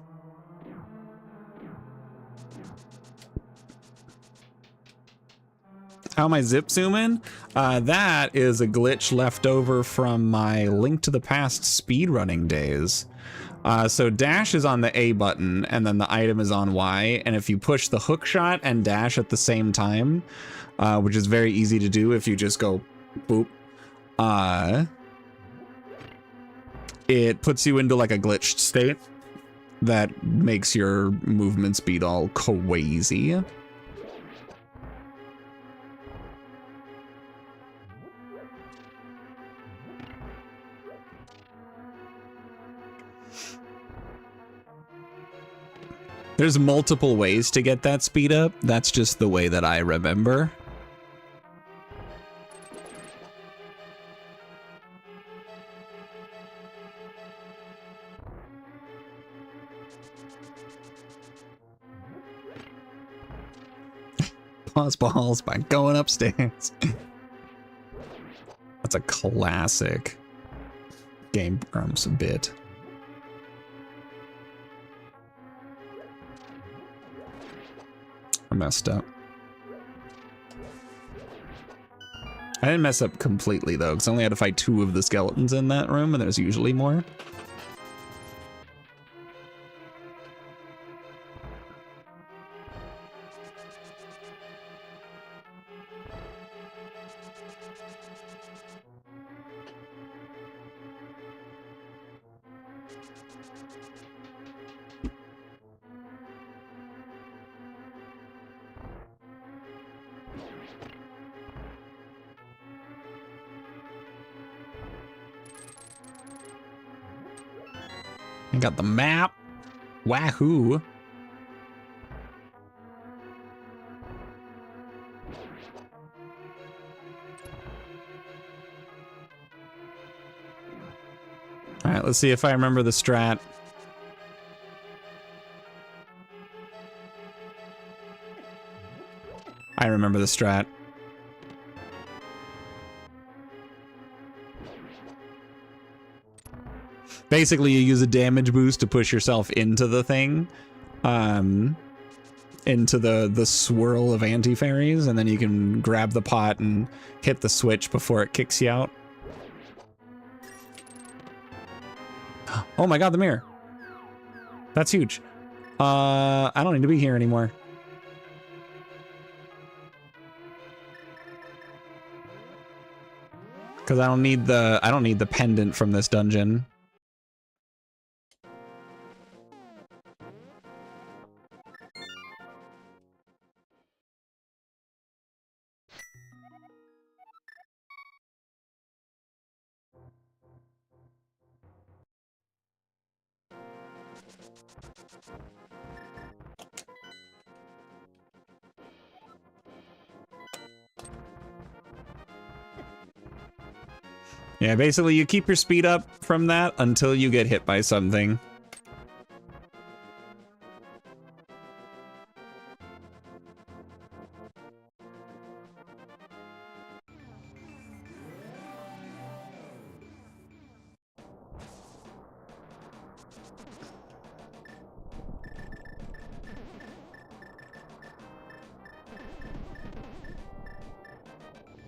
How am I zip zooming? That is a glitch left over from my Link to the Past speedrunning days. So dash is on the A button and then the item is on Y. And if you push the hook shot and dash at the same time, which is very easy to do if you just go boop, it puts you into like a glitched state that makes your movement speed all crazy. There's multiple ways to get that speed up. That's just the way that I remember. Pause balls by going upstairs. That's a classic Game Grumps bit. I messed up. I didn't mess up completely though, because I only had to fight 2 of the skeletons in that room, and there's usually more. I got the map. Wahoo. let's see if I remember the strat. I remember the strat. Basically, you use a damage boost to push yourself into the thing, into the swirl of anti-fairies, and then you can grab the pot and hit the switch before it kicks you out. Oh my god, the mirror. That's huge. I don't need to be here anymore. Because I don't need the pendant from this dungeon. Yeah, basically you keep your speed up from that until you get hit by something.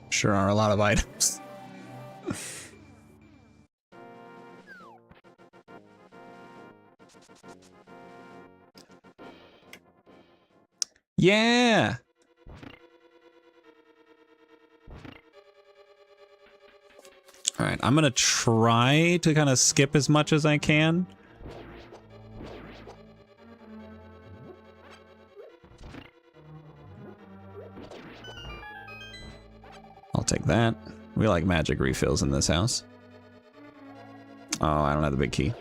Sure are a lot of items. Yeah. All right, I'm gonna try to kind of skip as much as I can. I'll take that. We like magic refills in this house. Oh, I don't have the big key.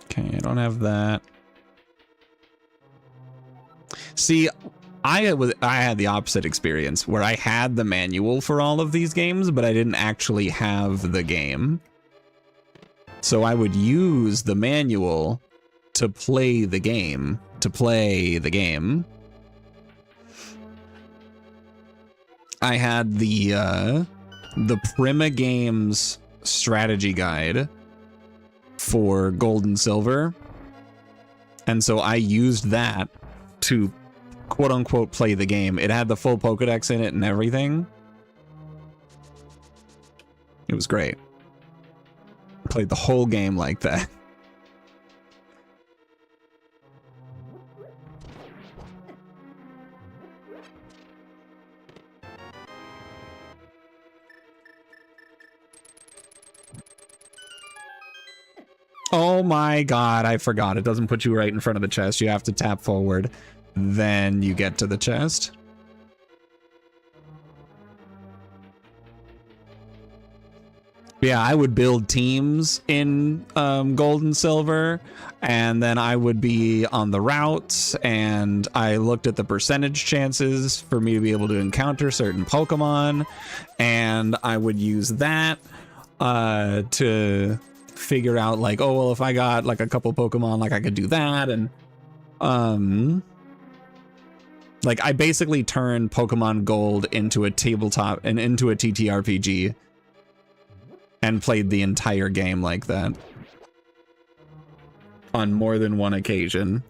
Okay, I don't have that. See, I had the opposite experience where I had the manual for all of these games, but I didn't actually have the game. So I would use the manual to play the game, I had the Prima Games strategy guide for Gold and Silver. And so I used that to quote unquote play the game. It had the full Pokedex in it and everything. It was great. Played the whole game like that. Oh my god, I forgot. It doesn't put you right in front of the chest. You have to tap forward. Then you get to the chest. Yeah, I would build teams in Gold and Silver, and then I would be on the routes, and I looked at the percentage chances for me to be able to encounter certain Pokemon, and I would use that to figure out, like, oh, well, if I got, like, a couple Pokemon, like, I could do that, and, like, I basically turned Pokemon Gold into a tabletop and into a TTRPG. And played the entire game like that. On more than one occasion.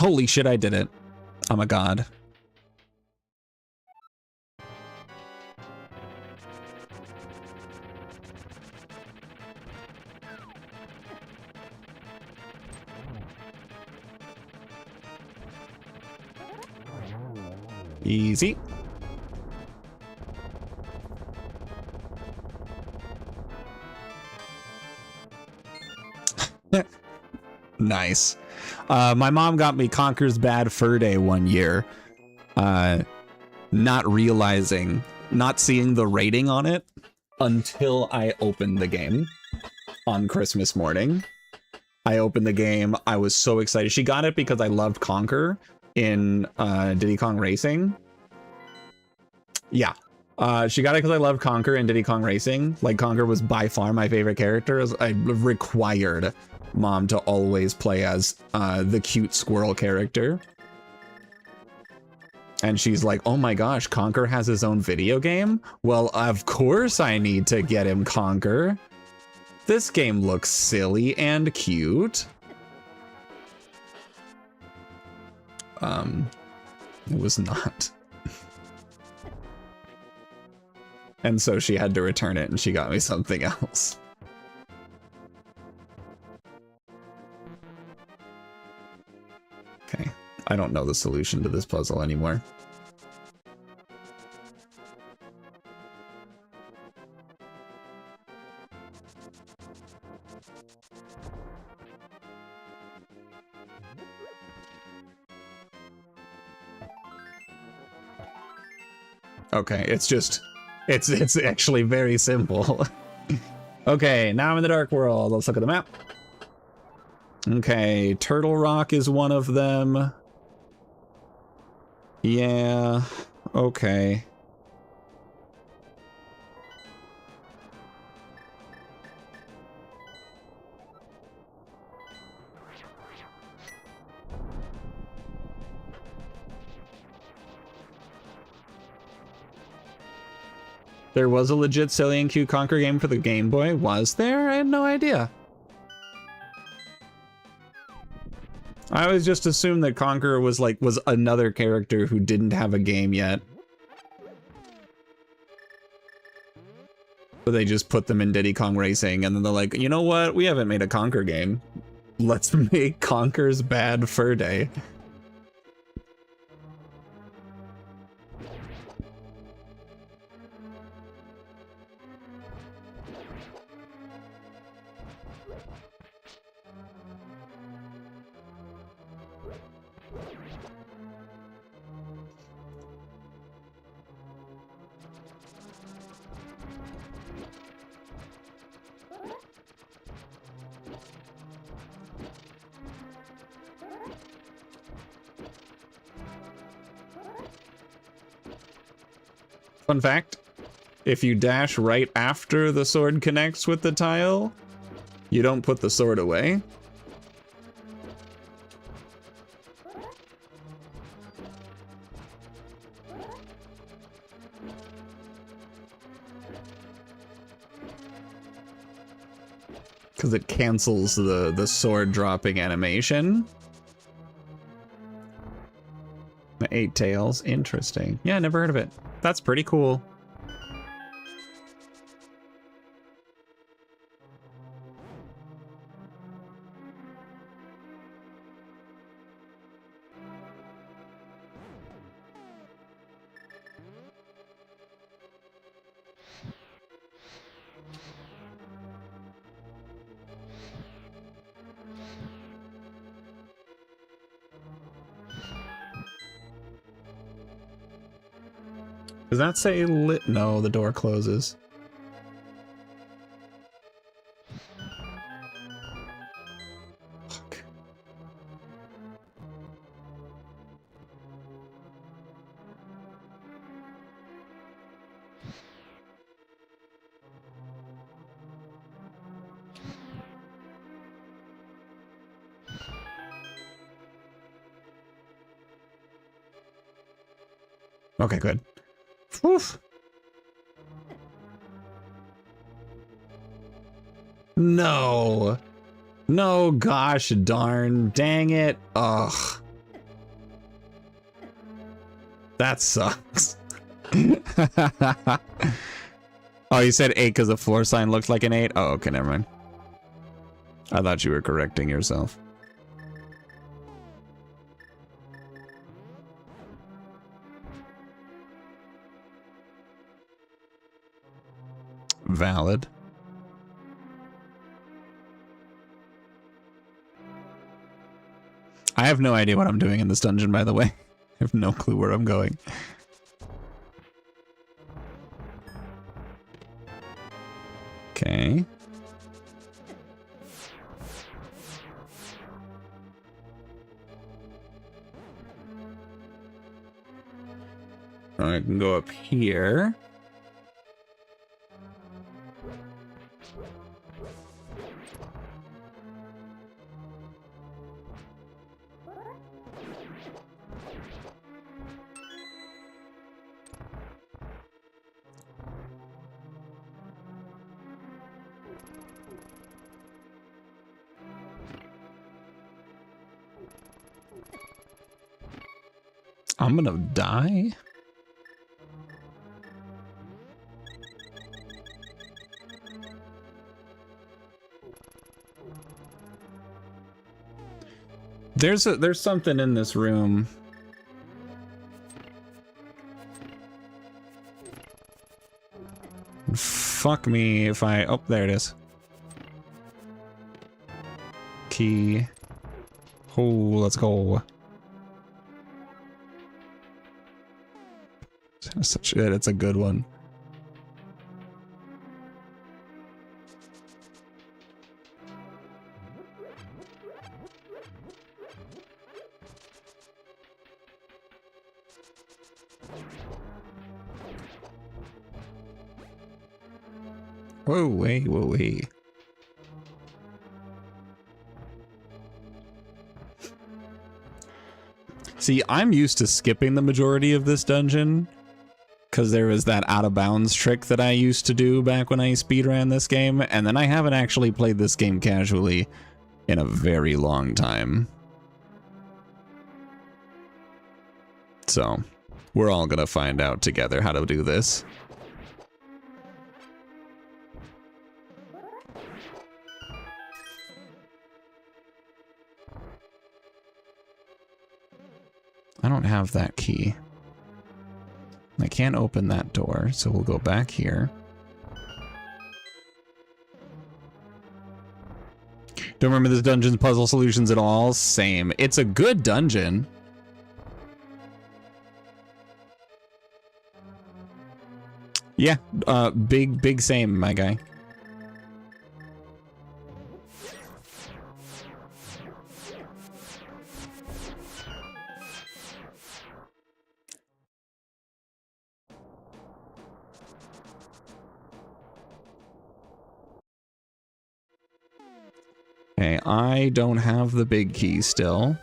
Holy shit, I did it. I'm a god. Easy. Nice. My mom got me Conker's Bad Fur Day one year, not realizing, not seeing the rating on it until I opened the game on Christmas morning. I opened the game. I was so excited. She got it because I loved Conker in Diddy Kong Racing. Yeah. She got it because I loved Conker in Diddy Kong Racing. Like, Conker was by far my favorite character. I required Mom to always play as the cute squirrel character. And she's like, oh my gosh, Conker has his own video game? Well, of course I need to get him Conker. This game looks silly and cute. It was not. And so she had to return it and she got me something else. Okay, I don't know the solution to this puzzle anymore. Okay, it's actually very simple. Okay, now I'm in the dark world. Let's look at the map. Okay, Turtle Rock is one of them. Yeah, okay. There was a legit Silly and Cute Conker game for the Game Boy. Was there? I had no idea. I always just assumed that Conker was another character who didn't have a game yet. So they just put them in Diddy Kong Racing, and then they're like, you know what? We haven't made a Conker game. Let's make Conker's Bad Fur Day. Fun fact, if you dash right after the sword connects with the tile, you don't put the sword away. Because it cancels the sword dropping animation. The 8 tails, interesting. Yeah, never heard of it. That's pretty cool. Does that say lit? No, the door closes. Fuck. Okay, good. Oof. No. No, gosh darn. Dang it. Ugh. That sucks. Oh, you said 8 because the floor sign looked like an 8? Oh, okay, never mind. I thought you were correcting yourself. Valid. I have no idea what I'm doing in this dungeon, by the way. I have no clue where I'm going. Okay. I can go up here. I'm gonna die? There's something in this room. Fuck me if I... Oh, there it is. Key. Oh, let's go. It's a good one. Whoa, wait, whoa, wait. See, I'm used to skipping the majority of this dungeon because there was that out of bounds trick that I used to do back when I speedran this game, and then I haven't actually played this game casually in a very long time. So, we're all gonna find out together how to do this. I don't have that key. I can't open that door, so we'll go back here. Don't remember this dungeon's puzzle solutions at all? Same. It's a good dungeon. Yeah, big same, my guy. Okay, I don't have the big key still.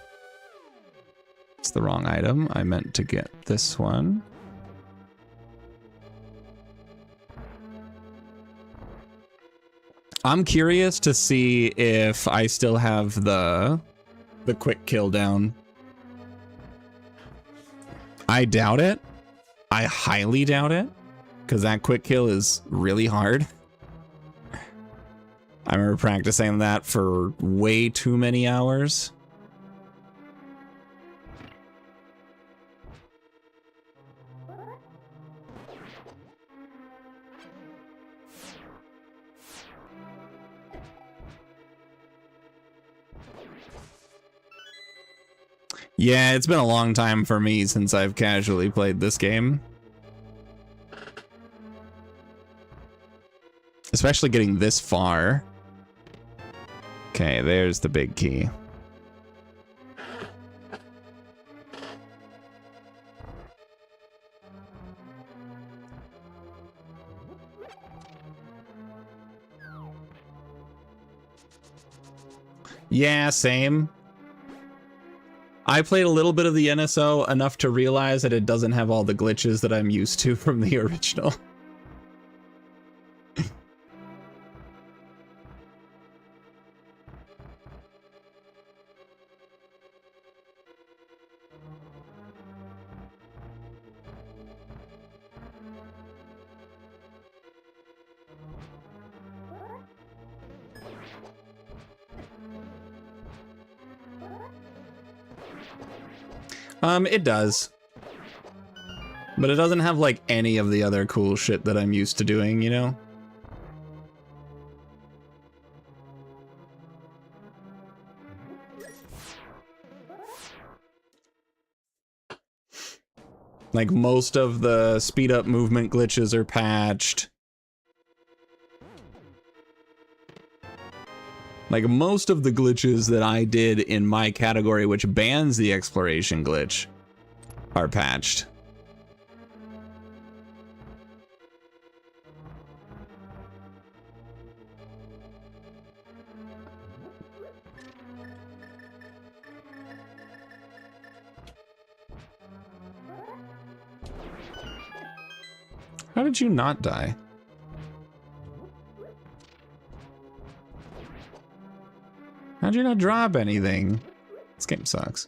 It's the wrong item. I meant to get this one. I'm curious to see if I still have the quick kill down. I doubt it. I highly doubt it, because that quick kill is really hard. I remember practicing that for way too many hours. Yeah, it's been a long time for me since I've casually played this game. Especially getting this far. Okay, there's the big key. Yeah, same. I played a little bit of the NSO, enough to realize that it doesn't have all the glitches that I'm used to from the original. It does. But it doesn't have, like, any of the other cool shit that I'm used to doing, you know? Like, most of the speed-up movement glitches are patched. Like, most of the glitches that I did in my category, which bans the exploration glitch, are patched. How did you not die? How'd you not drop anything? This game sucks.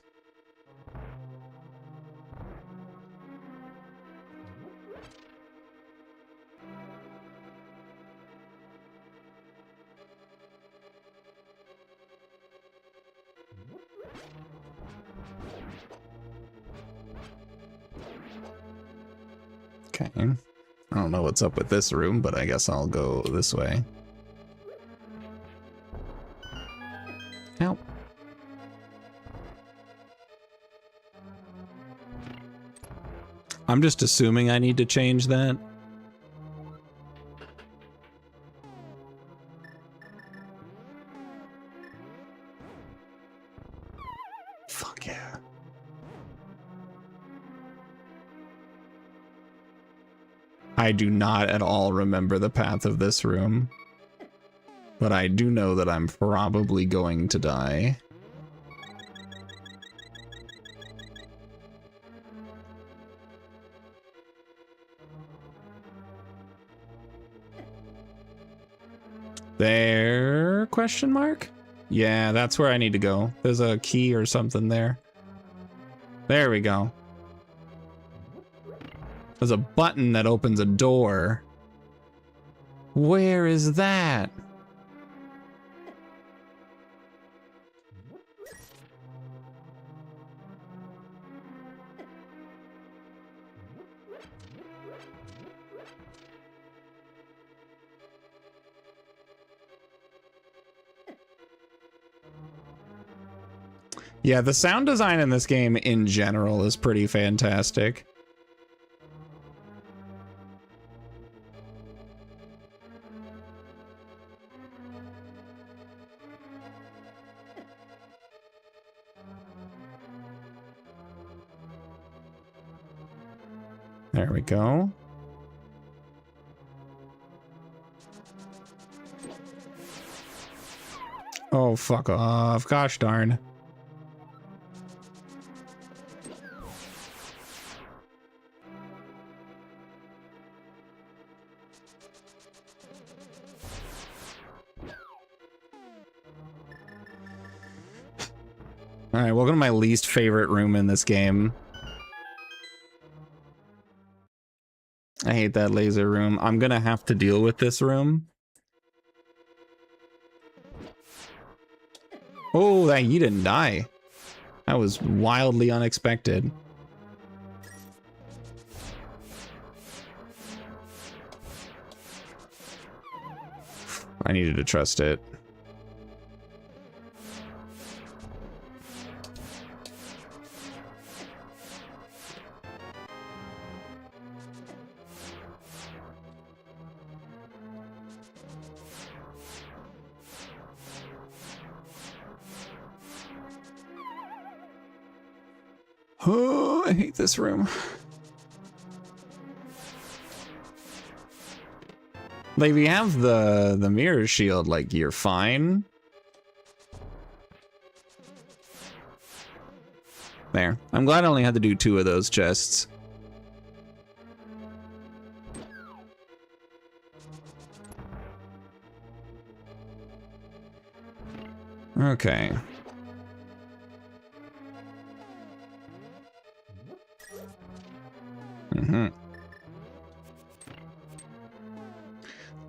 Okay. I don't know what's up with this room, but I guess I'll go this way. Help. I'm just assuming I need to change that. Fuck yeah. I do not at all remember the path of this room, but I do know that I'm probably going to die. There? Question mark? Yeah, that's where I need to go. There's a key or something there. There we go. There's a button that opens a door. Where is that? Yeah, the sound design in this game in general is pretty fantastic. There we go. Oh, fuck off. Gosh darn. Alright, welcome to my least favorite room in this game. I hate that laser room. I'm gonna have to deal with this room. Oh, that you didn't die. That was wildly unexpected. I needed to trust it. Oh, I hate this room. Like, if you have the mirror shield, like, you're fine. There. I'm glad I only had to do 2 of those chests. Okay.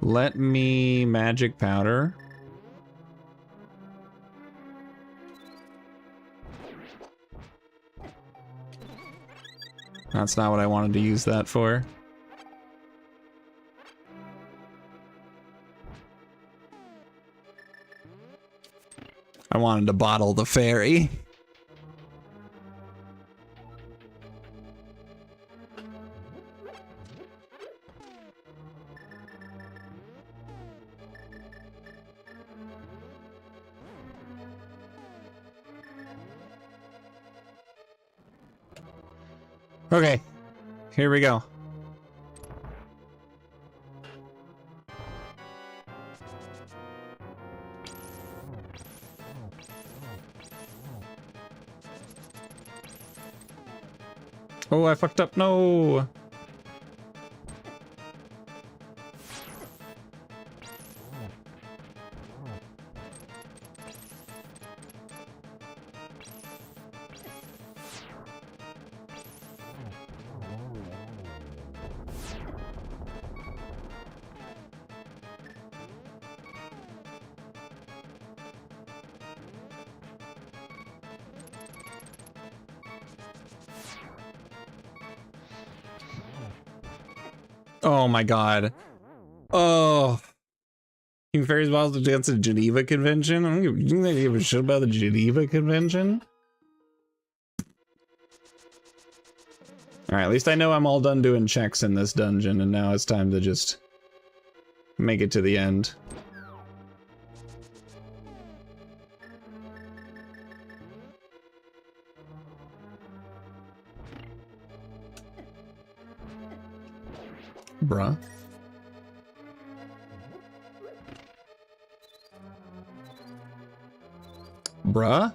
Let me magic powder. That's not what I wanted to use that for. I wanted to bottle the fairy. Okay, here we go. Oh, I fucked up. No. Oh my god. Oh. King Fairy's Balls to dance at the Geneva Convention? I don't think they give a shit about the Geneva Convention. Alright, at least I know I'm all done doing checks in this dungeon, and now it's time to just make it to the end. Bruh. Bruh?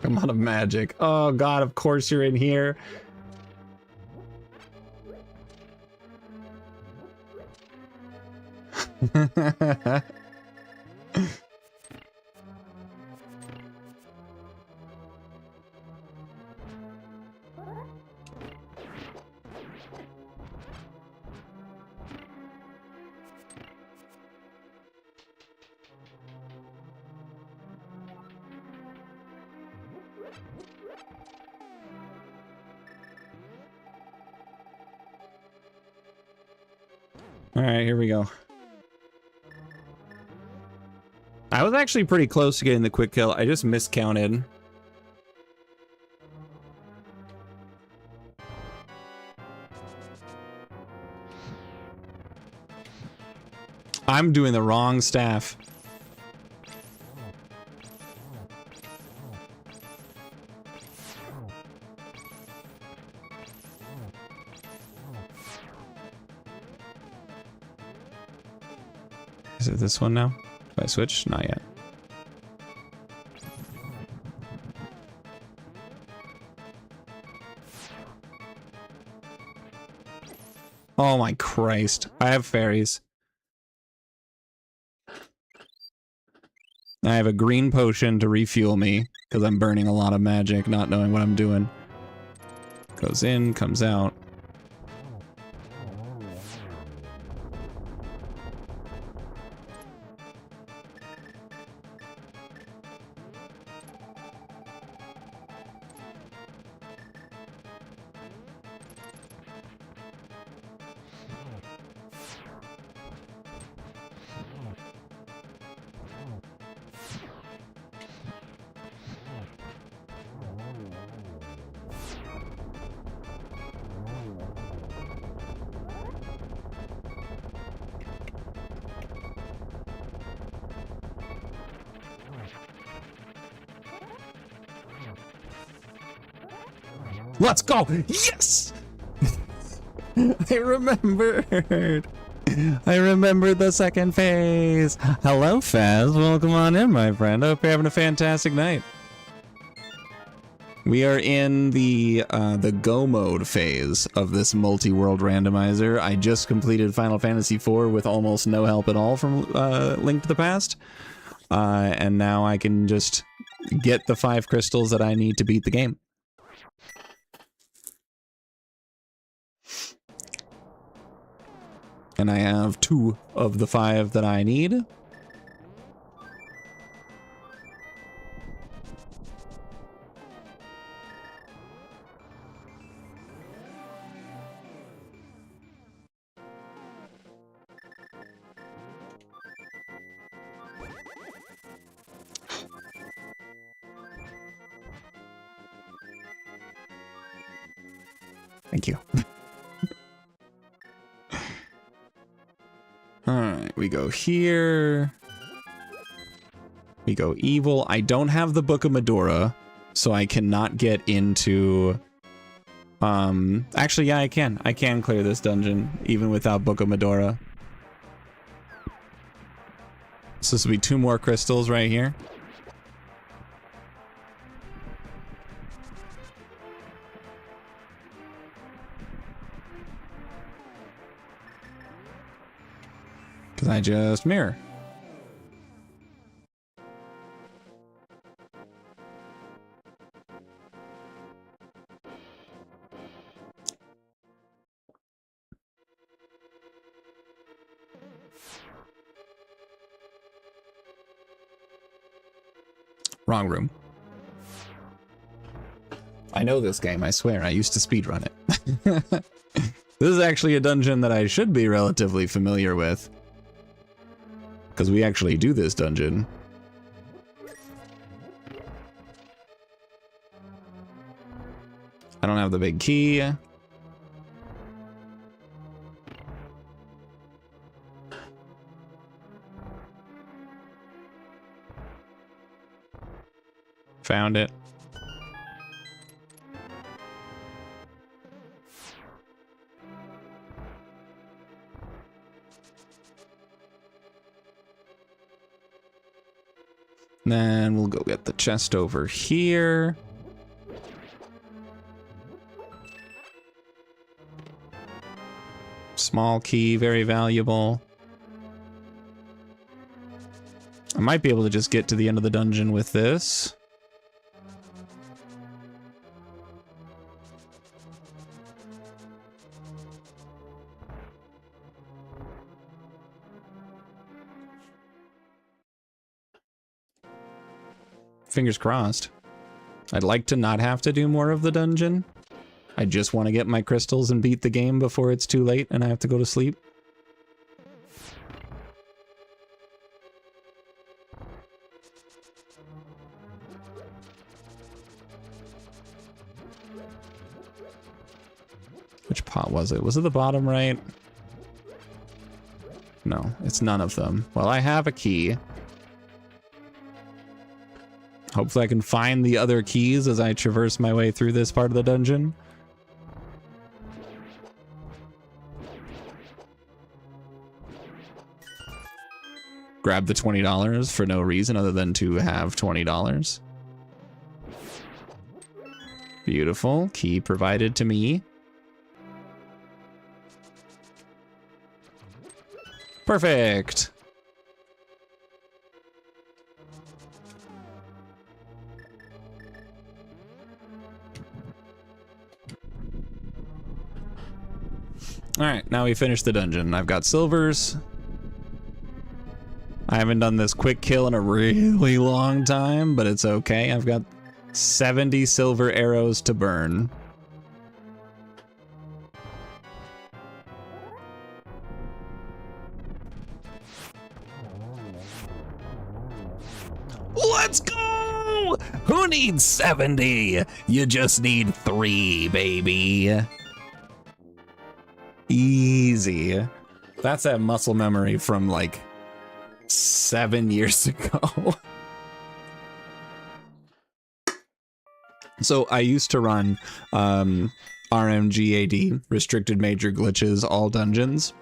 I'm out of magic. Oh god, of course you're in here. Alright, here we go. I was actually pretty close to getting the quick kill. I just miscounted. I'm doing the wrong staff. Is it this one now? Did I switch? Not yet. Oh my Christ. I have fairies. I have a green potion to refuel me, because I'm burning a lot of magic, not knowing what I'm doing. Goes in, comes out. Let's go! Yes! I remembered! I remembered the second phase! Hello, Faz. Welcome on in, my friend. I hope you're having a fantastic night. We are in the go mode phase of this multi-world randomizer. I just completed Final Fantasy IV with almost no help at all from Link to the Past. And now I can just get the 5 crystals that I need to beat the game. And I have 2 of the 5 that I need. Thank you. Alright, we go here. We go evil. I don't have the Book of Medora, so I cannot get into... Actually, yeah, I can. I can clear this dungeon, even without Book of Medora. So this will be 2 more crystals right here. Because I just mirror. Wrong room. I know this game, I swear. I used to speedrun it. This is actually a dungeon that I should be relatively familiar with. Because we actually do this dungeon. I don't have the big key. Found it. Then we'll go get the chest over here. Small key, very valuable. I might be able to just get to the end of the dungeon with this. Fingers crossed. I'd like to not have to do more of the dungeon. I just want to get my crystals and beat the game before it's too late and I have to go to sleep. Which pot was it? Was it the bottom right? No, it's none of them. Well, I have a key. Hopefully I can find the other keys as I traverse my way through this part of the dungeon. Grab the $20 for no reason other than to have $20. Beautiful. Key provided to me. Perfect. Alright, now we finished the dungeon. I've got silvers. I haven't done this quick kill in a really long time, but it's okay. I've got 70 silver arrows to burn. Let's go! Who needs 70? You just need 3, baby. Easy. That's that muscle memory from like 7 years ago. So I used to run RMGAD, restricted major glitches, all dungeons.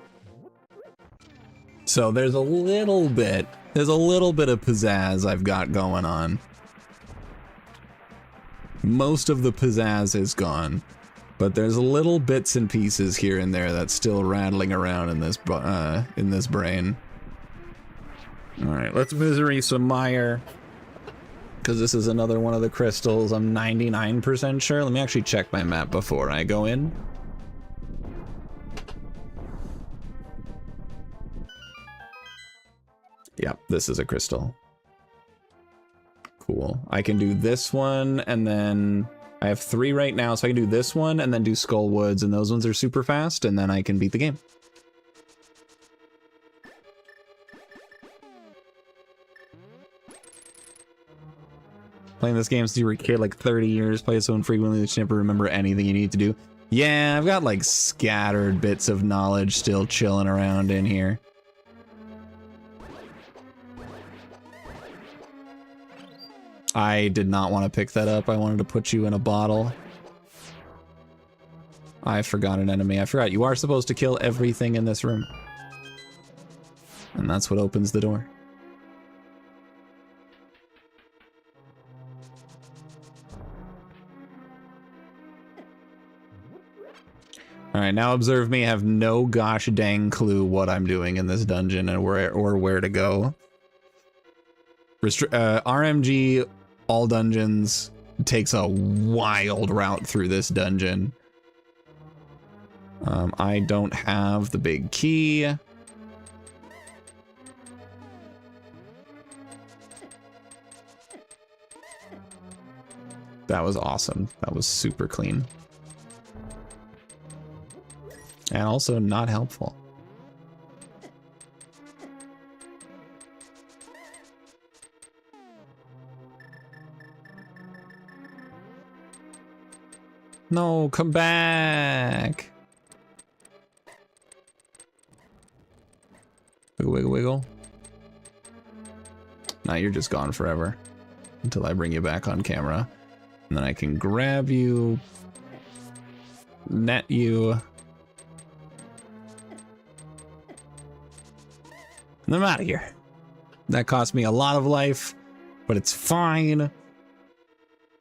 So there's a little bit of pizzazz I've got going on. Most of the pizzazz is gone, but there's little bits and pieces here and there that's still rattling around in this brain. All right, let's misery some mire, because this is another one of the crystals. I'm 99% sure. Let me actually check my map before I go in. Yep, this is a crystal. Cool. I can do this one, and then I have 3 right now, so I can do this one and then do Skull Woods, and those ones are super fast, and then I can beat the game. Playing this game since you were a kid, like 30 years, play it so infrequently that you never remember anything you need to do. Yeah, I've got like scattered bits of knowledge still chilling around in here. I did not want to pick that up. I wanted to put you in a bottle. I forgot an enemy. I forgot you are supposed to kill everything in this room. And that's what opens the door. All right, now observe me. I have no gosh dang clue what I'm doing in this dungeon and where to go. RMG all dungeons takes a wild route through this dungeon. I don't have the big key. That was awesome. That was super clean. And also not helpful. No, come back. Wiggle, wiggle, wiggle. Now you're just gone forever until I bring you back on camera. And then I can grab you, net you. And I'm out of here. That cost me a lot of life, but it's fine.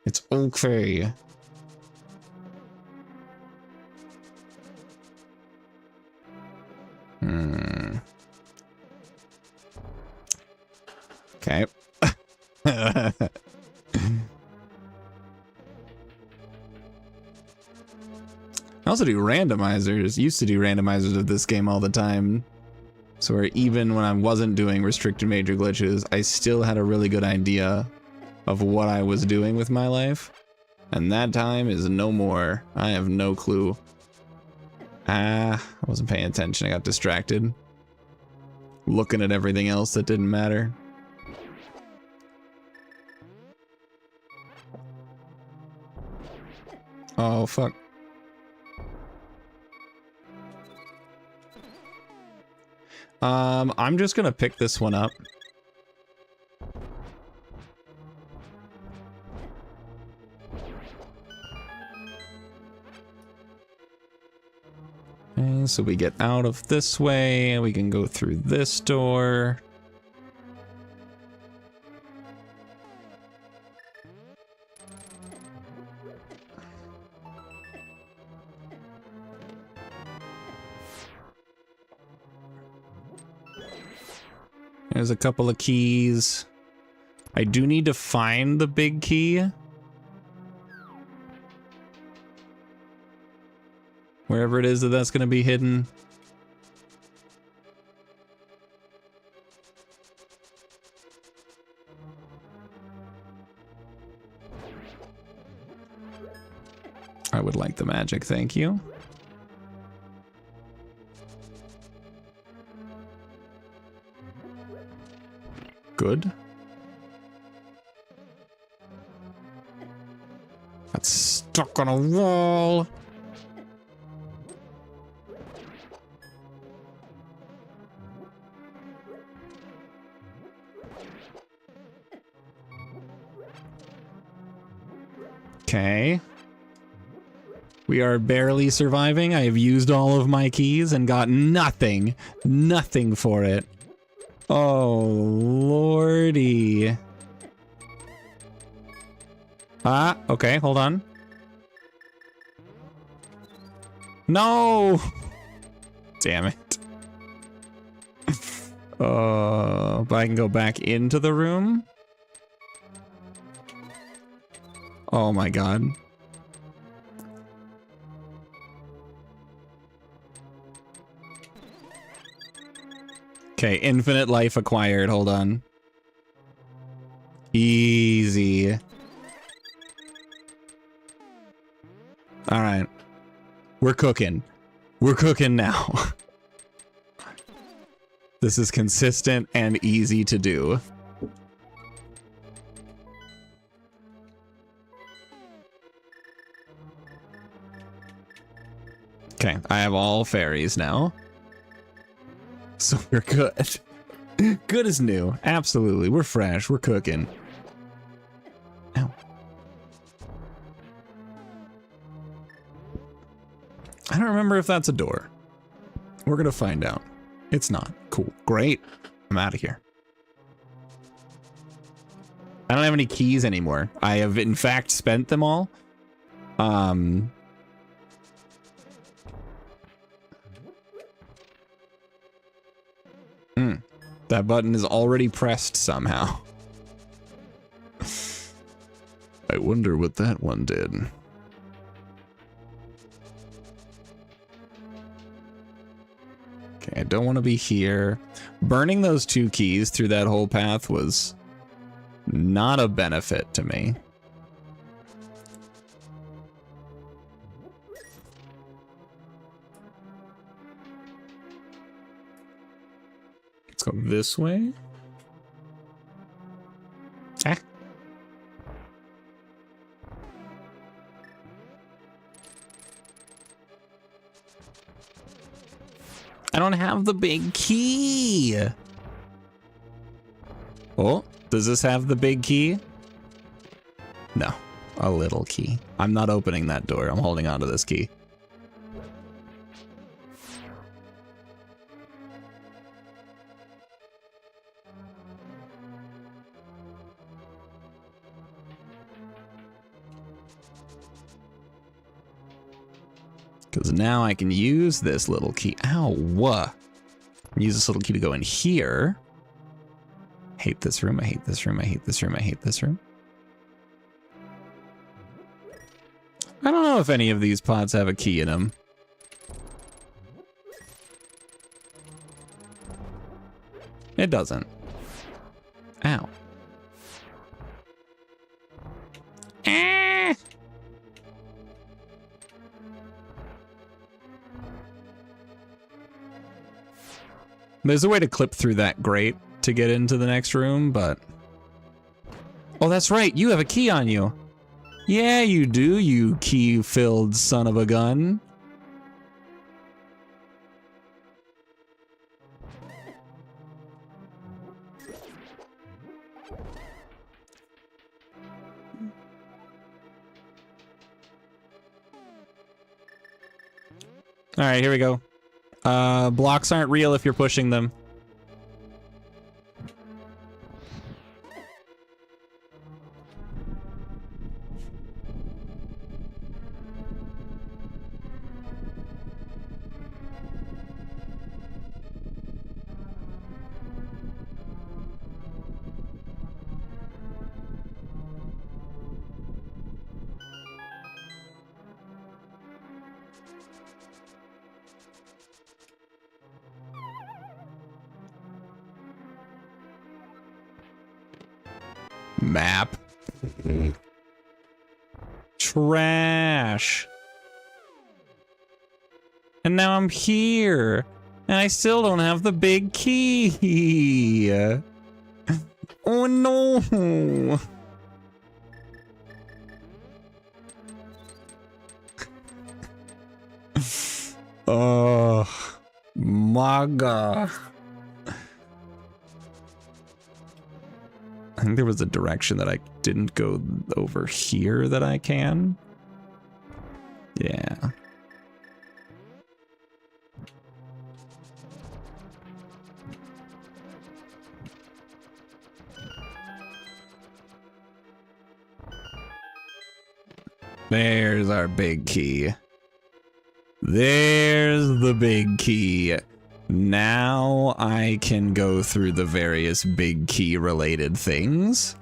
It's okay. Okay. I also do randomizers. Used to do randomizers of this game all the time. So where even when I wasn't doing restricted major glitches, I still had a really good idea of what I was doing with my life. And that time is no more. I have no clue. I wasn't paying attention. I got distracted. Looking at everything else that didn't matter. Oh, fuck. I'm just gonna pick this one up. Okay, so we get out of this way, we can go through this door. There's a couple of keys. I do need to find the big key. Wherever it is that's going to be hidden. I would like the magic, thank you. Good. That's stuck on a wall. Okay. We are barely surviving. I have used all of my keys and got nothing. Nothing for it. Oh, lordy. Ah, okay, hold on. No! Damn it. But I can go back into the room? Oh my god. Okay, infinite life acquired. Hold on. Easy. All right. We're cooking. We're cooking now. This is consistent and easy to do. Okay, I have all fairies now. So we're good. Good as new. Absolutely. We're fresh. We're cooking. Ow. I don't remember if that's a door. We're gonna find out. It's not. Cool. Great. I'm out of here. I don't have any keys anymore. I have in fact spent them all. That button is already pressed somehow. I wonder what that one did. Okay, I don't want to be here. Burning those 2 keys through that whole path was not a benefit to me. Let's go this way. Ah. I don't have the big key. Oh, does this have the big key? No, a little key. I'm not opening that door. I'm holding on to this key. Because now I can use this little key. Ow! Use this little key to go in here. Hate this room, I hate this room, I hate this room, I hate this room. I don't know if any of these pods have a key in them. It doesn't. Ow. Ah! There's a way to clip through that grate to get into the next room, but... Oh, that's right, you have a key on you. Yeah, you do, you key-filled son of a gun. All right, here we go. Blocks aren't real if you're pushing them. Map. Trash. And now I'm here. And I still don't have the big key. Oh no. Oh my God. I think there was a direction that I didn't go over here that I can. Yeah. There's our big key. There's the big key. Now I can go through the various big key related things.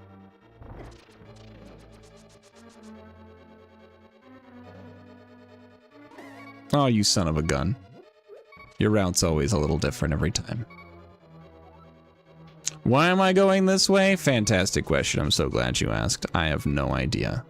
Oh, you son of a gun. Your route's always a little different every time. Why am I going this way? Fantastic question. I'm so glad you asked. I have no idea.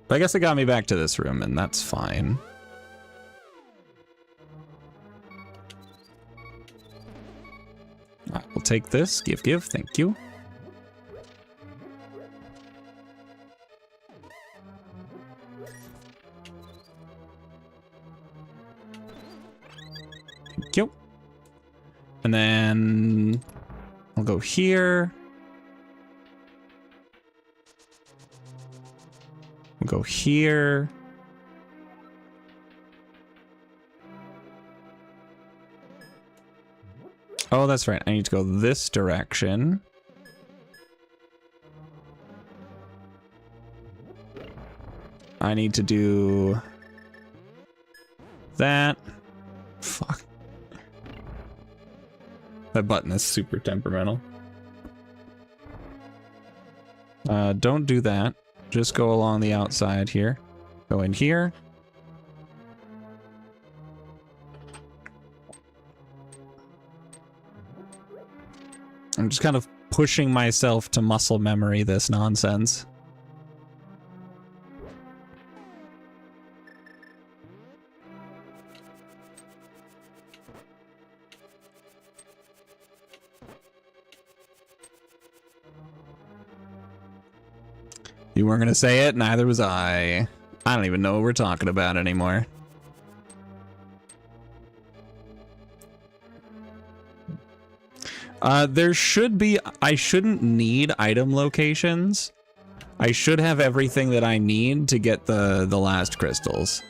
But I guess it got me back to this room, and that's fine. Alright, we'll take this. Give, thank you. Thank you. And then I'll go here. We'll go here. Oh, that's right. I need to go this direction. I need to do that. Fuck. That button is super temperamental. Don't do that. Just go along the outside here. Go in here. I'm just kind of pushing myself to muscle memory this nonsense. You weren't gonna say it, neither was I. I don't even know what we're talking about anymore. There should be, I shouldn't need item locations. I should have everything that I need to get the last crystals.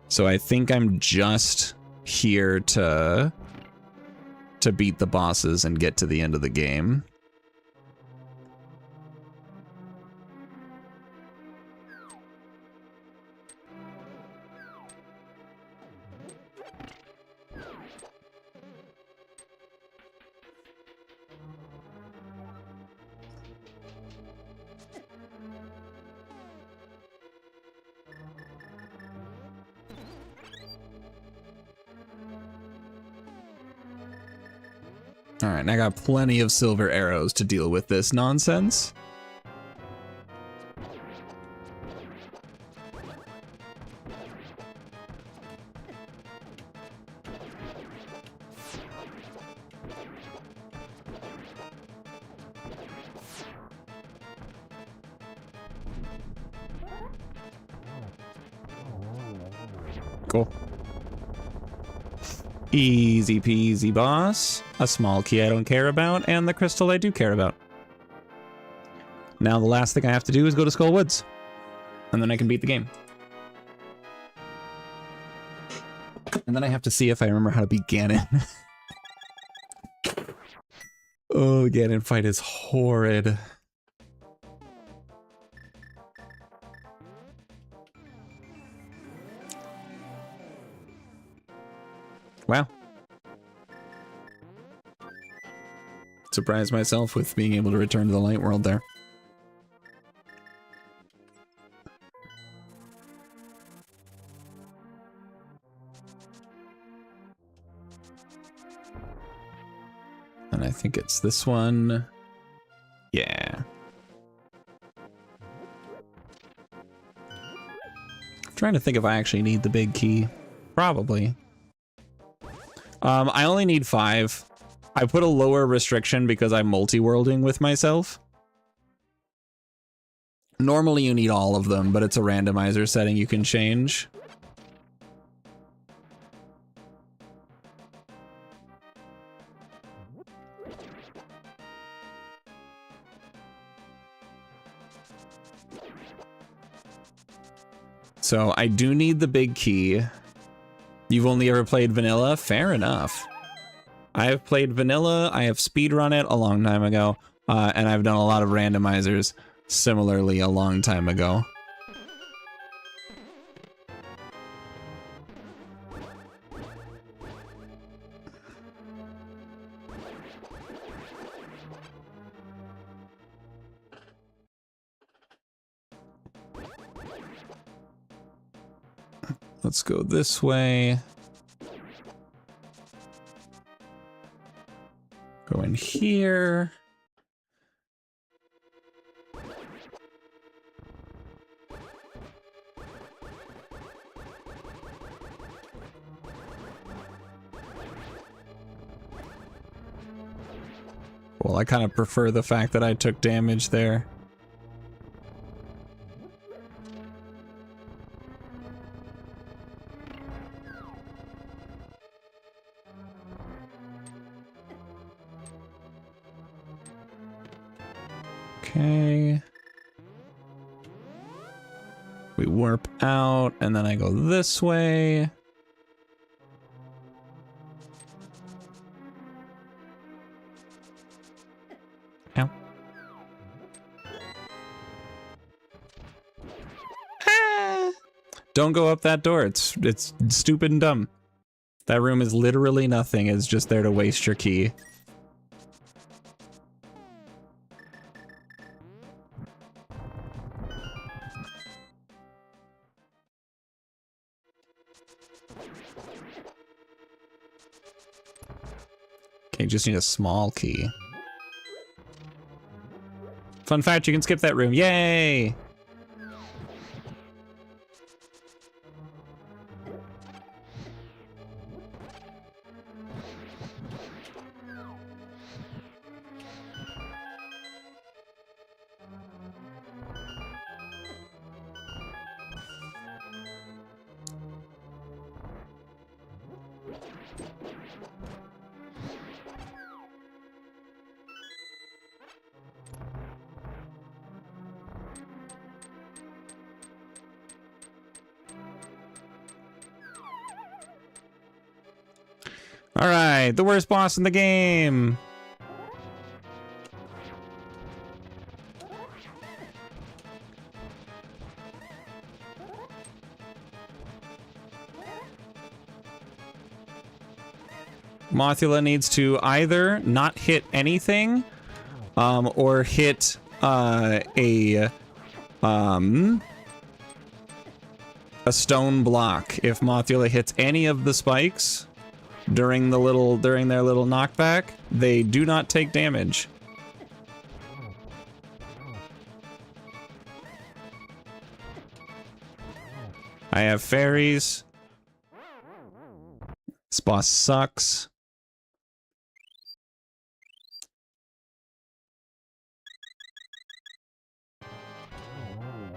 So I think I'm just here to beat the bosses and get to the end of the game. All right, and I got plenty of silver arrows to deal with this nonsense. Cool. Easy peasy, boss. A small key I don't care about, and the crystal I do care about. Now the last thing I have to do is go to Skull Woods. And then I can beat the game. And then I have to see if I remember how to beat Ganon. Oh, Ganon fight is horrid. Wow. Surprised myself with being able to return to the light world there. And I think it's this one. Yeah. I'm trying to think if I actually need the big key. Probably. I only need 5. I put a lower restriction because I'm multi-worlding with myself. Normally you need all of them, but it's a randomizer setting you can change. So I do need the big key. You've only ever played vanilla? Fair enough. I have played vanilla, I have speedrun it a long time ago, and I've done a lot of randomizers similarly a long time ago. Let's go this way. Go in here. Well, I kind of prefer the fact that I took damage there. Okay. We warp out, and then I go this way. Don't go up that door. It's stupid and dumb. That room is literally nothing. It's just there to waste your key. Okay, you just need a small key. Fun fact, you can skip that room. Yay! All right, the worst boss in the game. Mothula needs to either not hit anything, or hit a stone block. If Mothula hits any of the spikes during their little knockback, they do not take damage. I have fairies. This boss sucks.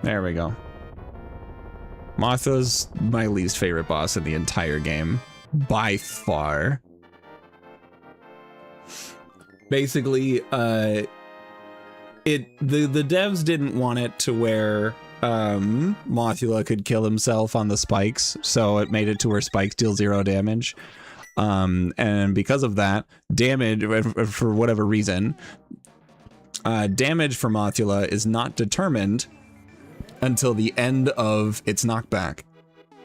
There we go. Mothula's my least favorite boss in the entire game. By far. Basically, the devs didn't want it to where Mothula could kill himself on the spikes, so it made it to where spikes deal 0 damage. And because of that, damage, for whatever reason, damage for Mothula is not determined until the end of its knockback.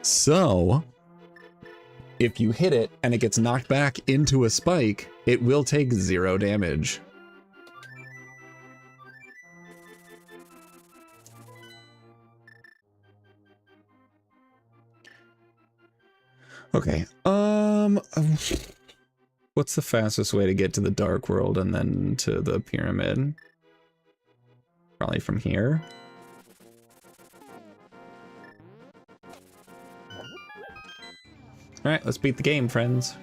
So, if you hit it and it gets knocked back into a spike, it will take 0 damage. Okay, what's the fastest way to get to the Dark World and then to the pyramid? Probably from here. All right, let's beat the game, friends.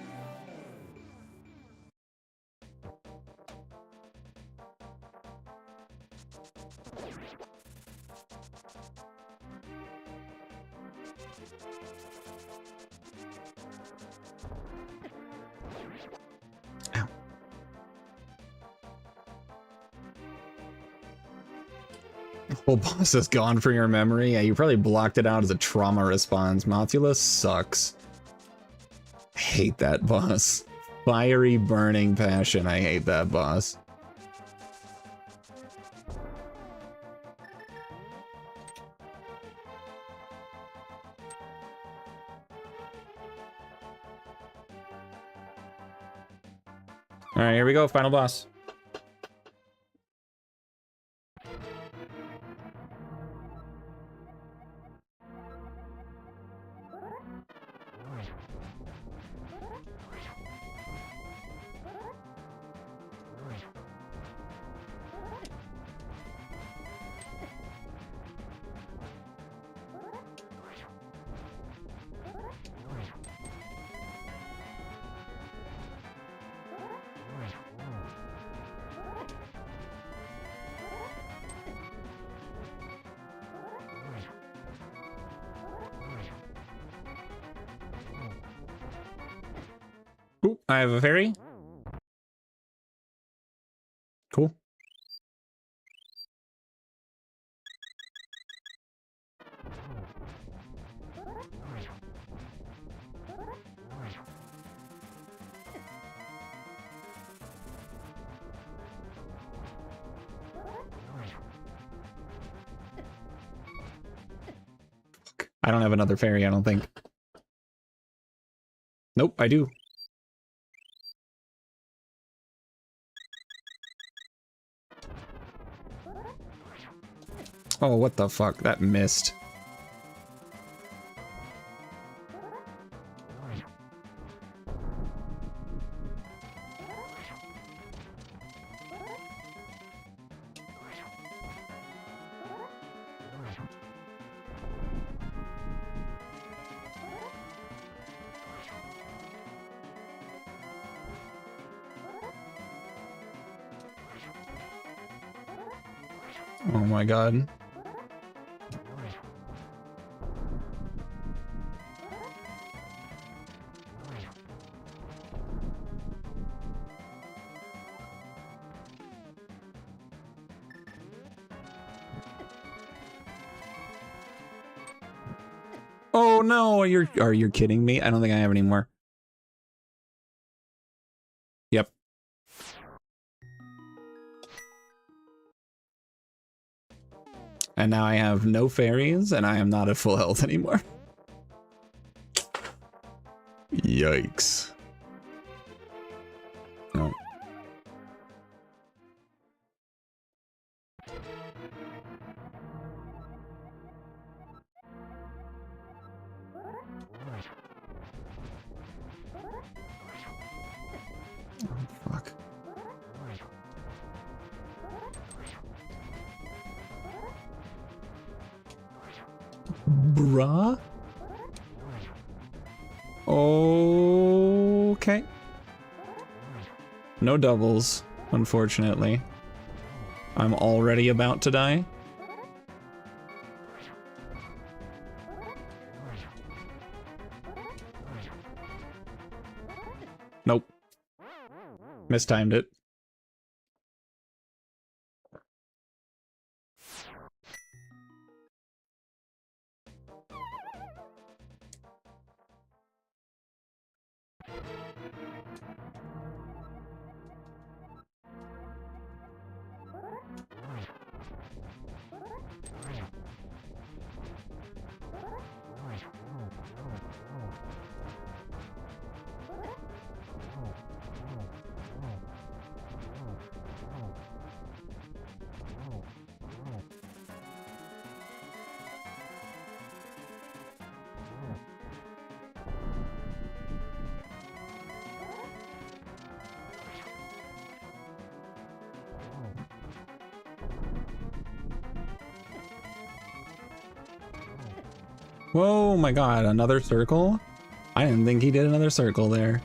Ow. The whole boss is gone from your memory. Yeah, you probably blocked it out as a trauma response. Mothula sucks. I hate that boss. Fiery burning passion. I hate that boss. All right, here we go. Final boss. Ooh, I have a fairy. Cool. I don't have another fairy, I don't think. Nope, I do. Oh, what the fuck? That missed. Oh my god. Oh no, are you kidding me? I don't think I have any more. Yep. And now I have no fairies, and I am not at full health anymore. Yikes. No. Oh, fuck. Bruh? Okay. No doubles, unfortunately. I'm already about to die. Nope. Mistimed it. Whoa, my god, another circle? I didn't think he did another circle there.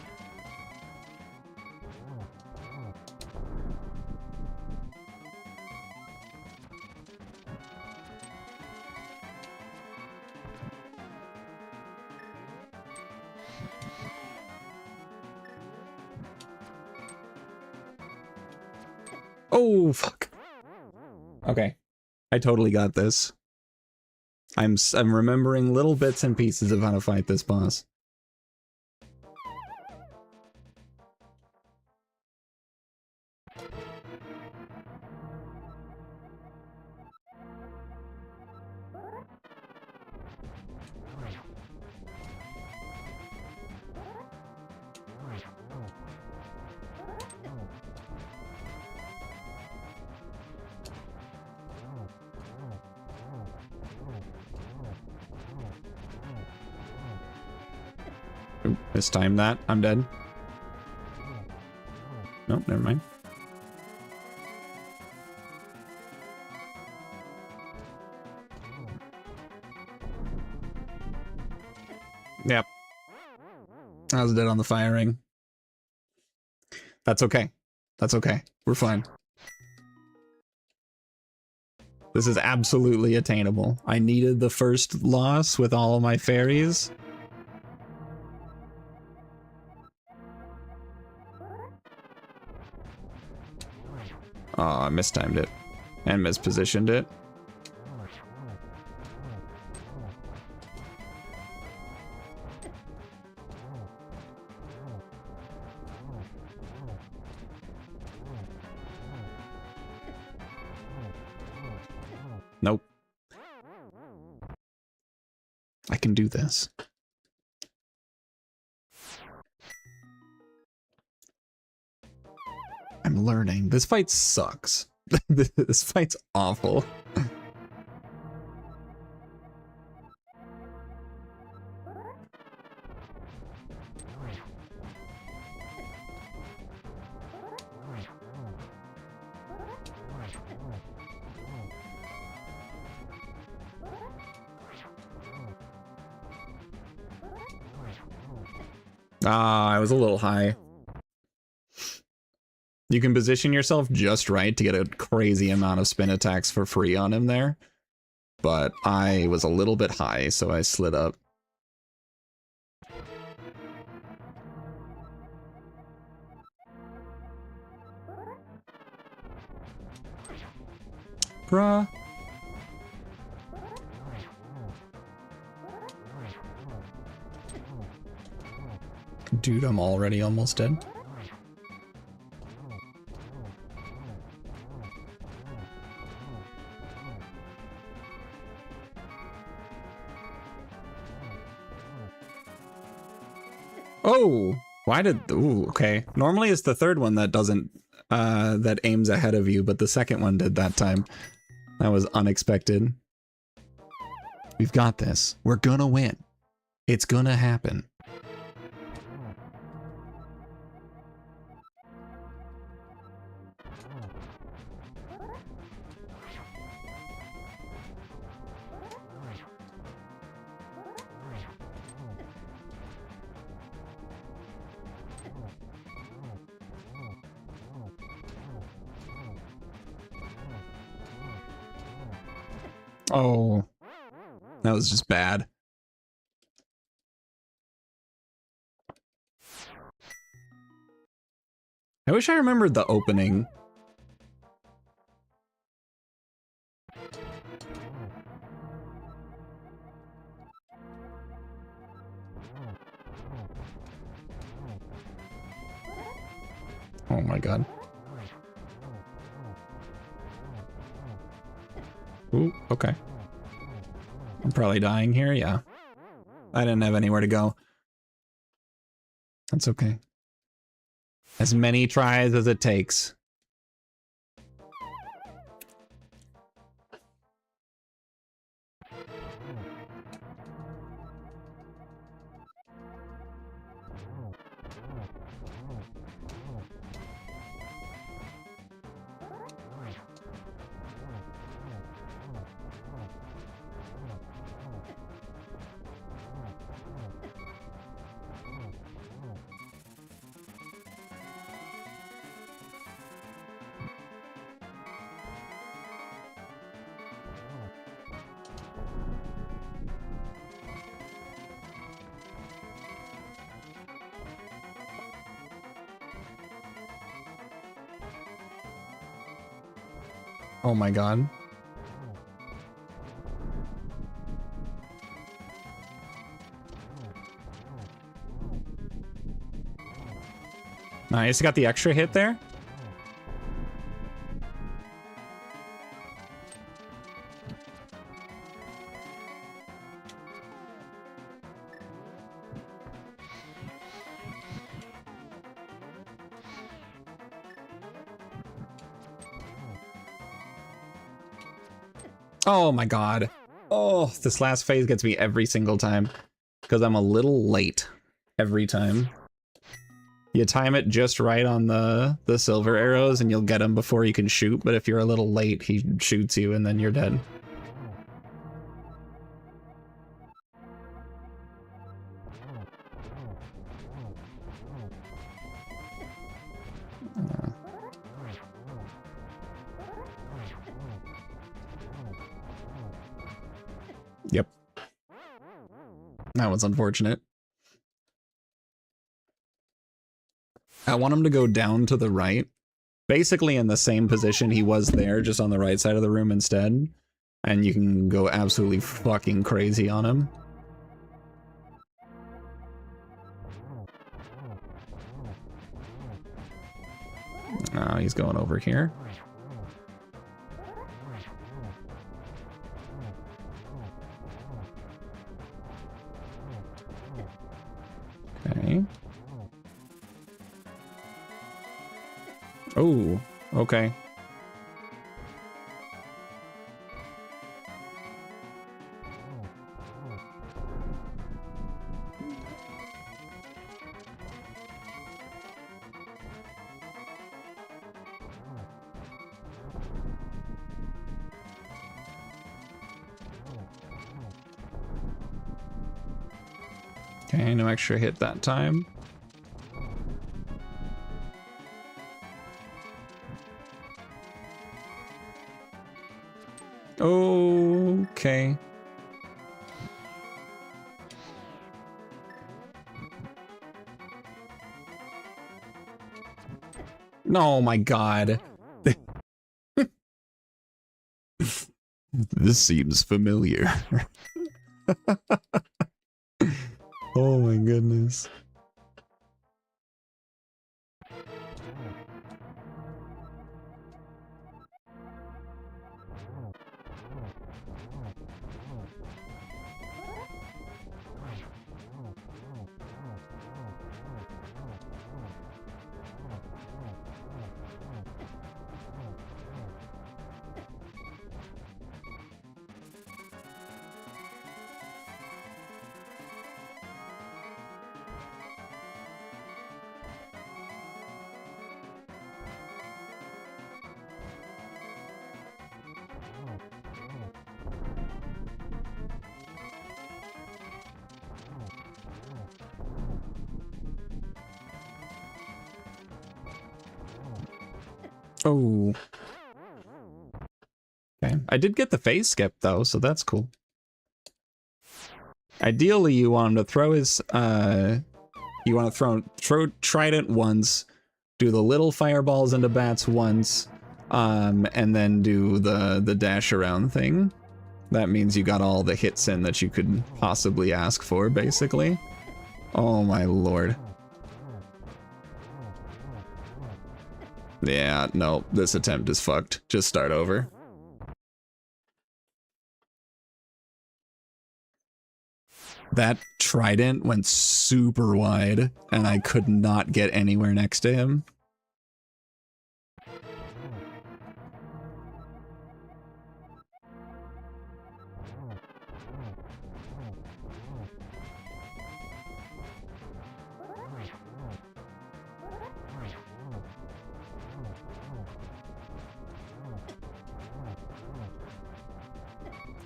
Oh, fuck. Okay. I totally got this. I'm remembering little bits and pieces of how to fight this boss. Ooh, mistime that. I'm dead. Nope, never mind. Yep. I was dead on the firing. That's okay. That's okay. We're fine. This is absolutely attainable. I needed the first loss with all of my fairies. Oh, I mistimed it. And mispositioned it. Nope. I can do this. I'm learning. This fight sucks. This fight's awful. Ah, I was a little high. You can position yourself just right to get a crazy amount of spin attacks for free on him there. But I was a little bit high, so I slid up. Bruh. Dude, I'm already almost dead. Oh, why did, ooh, okay. Normally it's the third one that doesn't, that aims ahead of you, but the second one did that time. That was unexpected. We've got this. We're gonna win. It's gonna happen. Oh, that was just bad. I wish I remembered the opening. Oh my god. Ooh, okay. I'm probably dying here, yeah. I didn't have anywhere to go. That's okay. As many tries as it takes. Oh my god. Nice, got the extra hit there. Oh my god. Oh, this last phase gets me every single time because I'm a little late every time. You time it just right on the silver arrows and you'll get him before you can shoot, but if you're a little late, he shoots you and then you're dead. Yep. That was unfortunate. I want him to go down to the right. Basically in the same position he was there, just on the right side of the room instead. And you can go absolutely fucking crazy on him. Oh, he's going over here. Okay. Oh, okay. Okay, no extra hit that time. Okay. Oh my god. This seems familiar. Oh my goodness. Oh. Okay. I did get the phase skip though, so that's cool. Ideally, you want him to throw his you want to throw trident once, do the little fireballs into bats once, and then do the dash around thing. That means you got all the hits in that you could possibly ask for, basically. Oh my lord. Yeah, no, this attempt is fucked. Just start over. That trident went super wide, and I could not get anywhere next to him.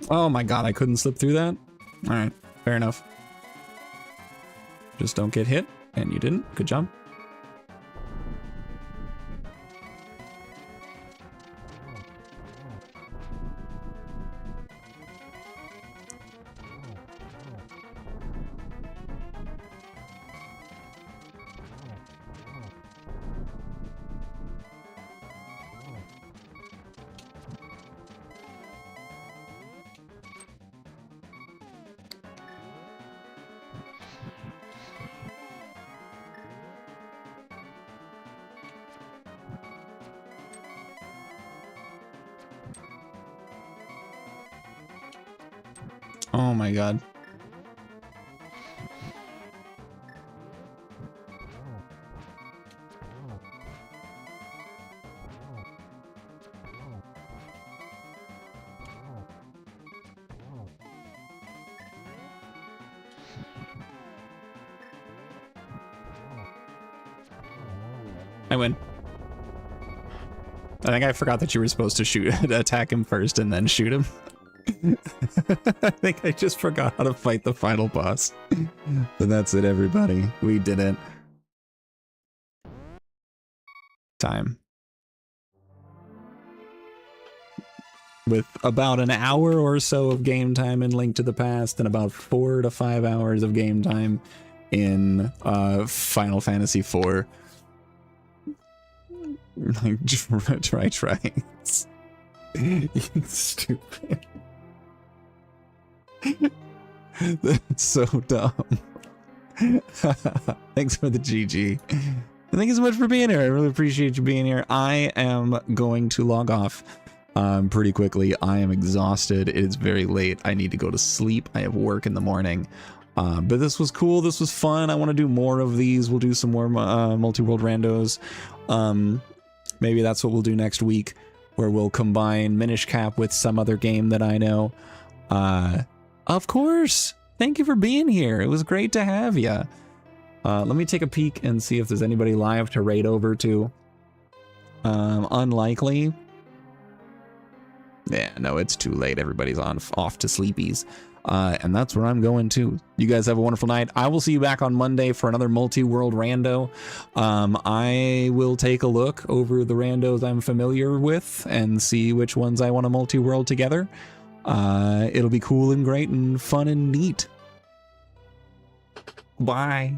Oh my god, I couldn't slip through that? Alright, fair enough. Just don't get hit, and you didn't. Good job. Oh my god. I win. I think I forgot that you were supposed to attack him first and then shoot him. I think I just forgot how to fight the final boss. But that's it, everybody. We did it. Time. With about an hour or so of game time in Link to the Past and about 4 to 5 hours of game time in Final Fantasy IV. Like, try. You stupid. That's so dumb. Thanks for the GG. Thank you so much for being here. I really appreciate you being here. I am going to log off pretty quickly. I am exhausted. It is very late. I need to go to sleep. I have work in the morning. But this was cool. This was fun. I want to do more of these. We'll do some more multi-world randos. Maybe that's what we'll do next week, where we'll combine Minish Cap with some other game that I know. Of course. Thank you for being here. It was great to have you. Let me take a peek and see if there's anybody live to raid over to. Unlikely. Yeah, no, it's too late. Everybody's off to sleepies. And that's where I'm going to. You guys have a wonderful night. I will see you back on Monday for another multi-world rando. I will take a look over the randos I'm familiar with and see which ones I want to multi-world together. It'll be cool and great and fun and neat. Bye.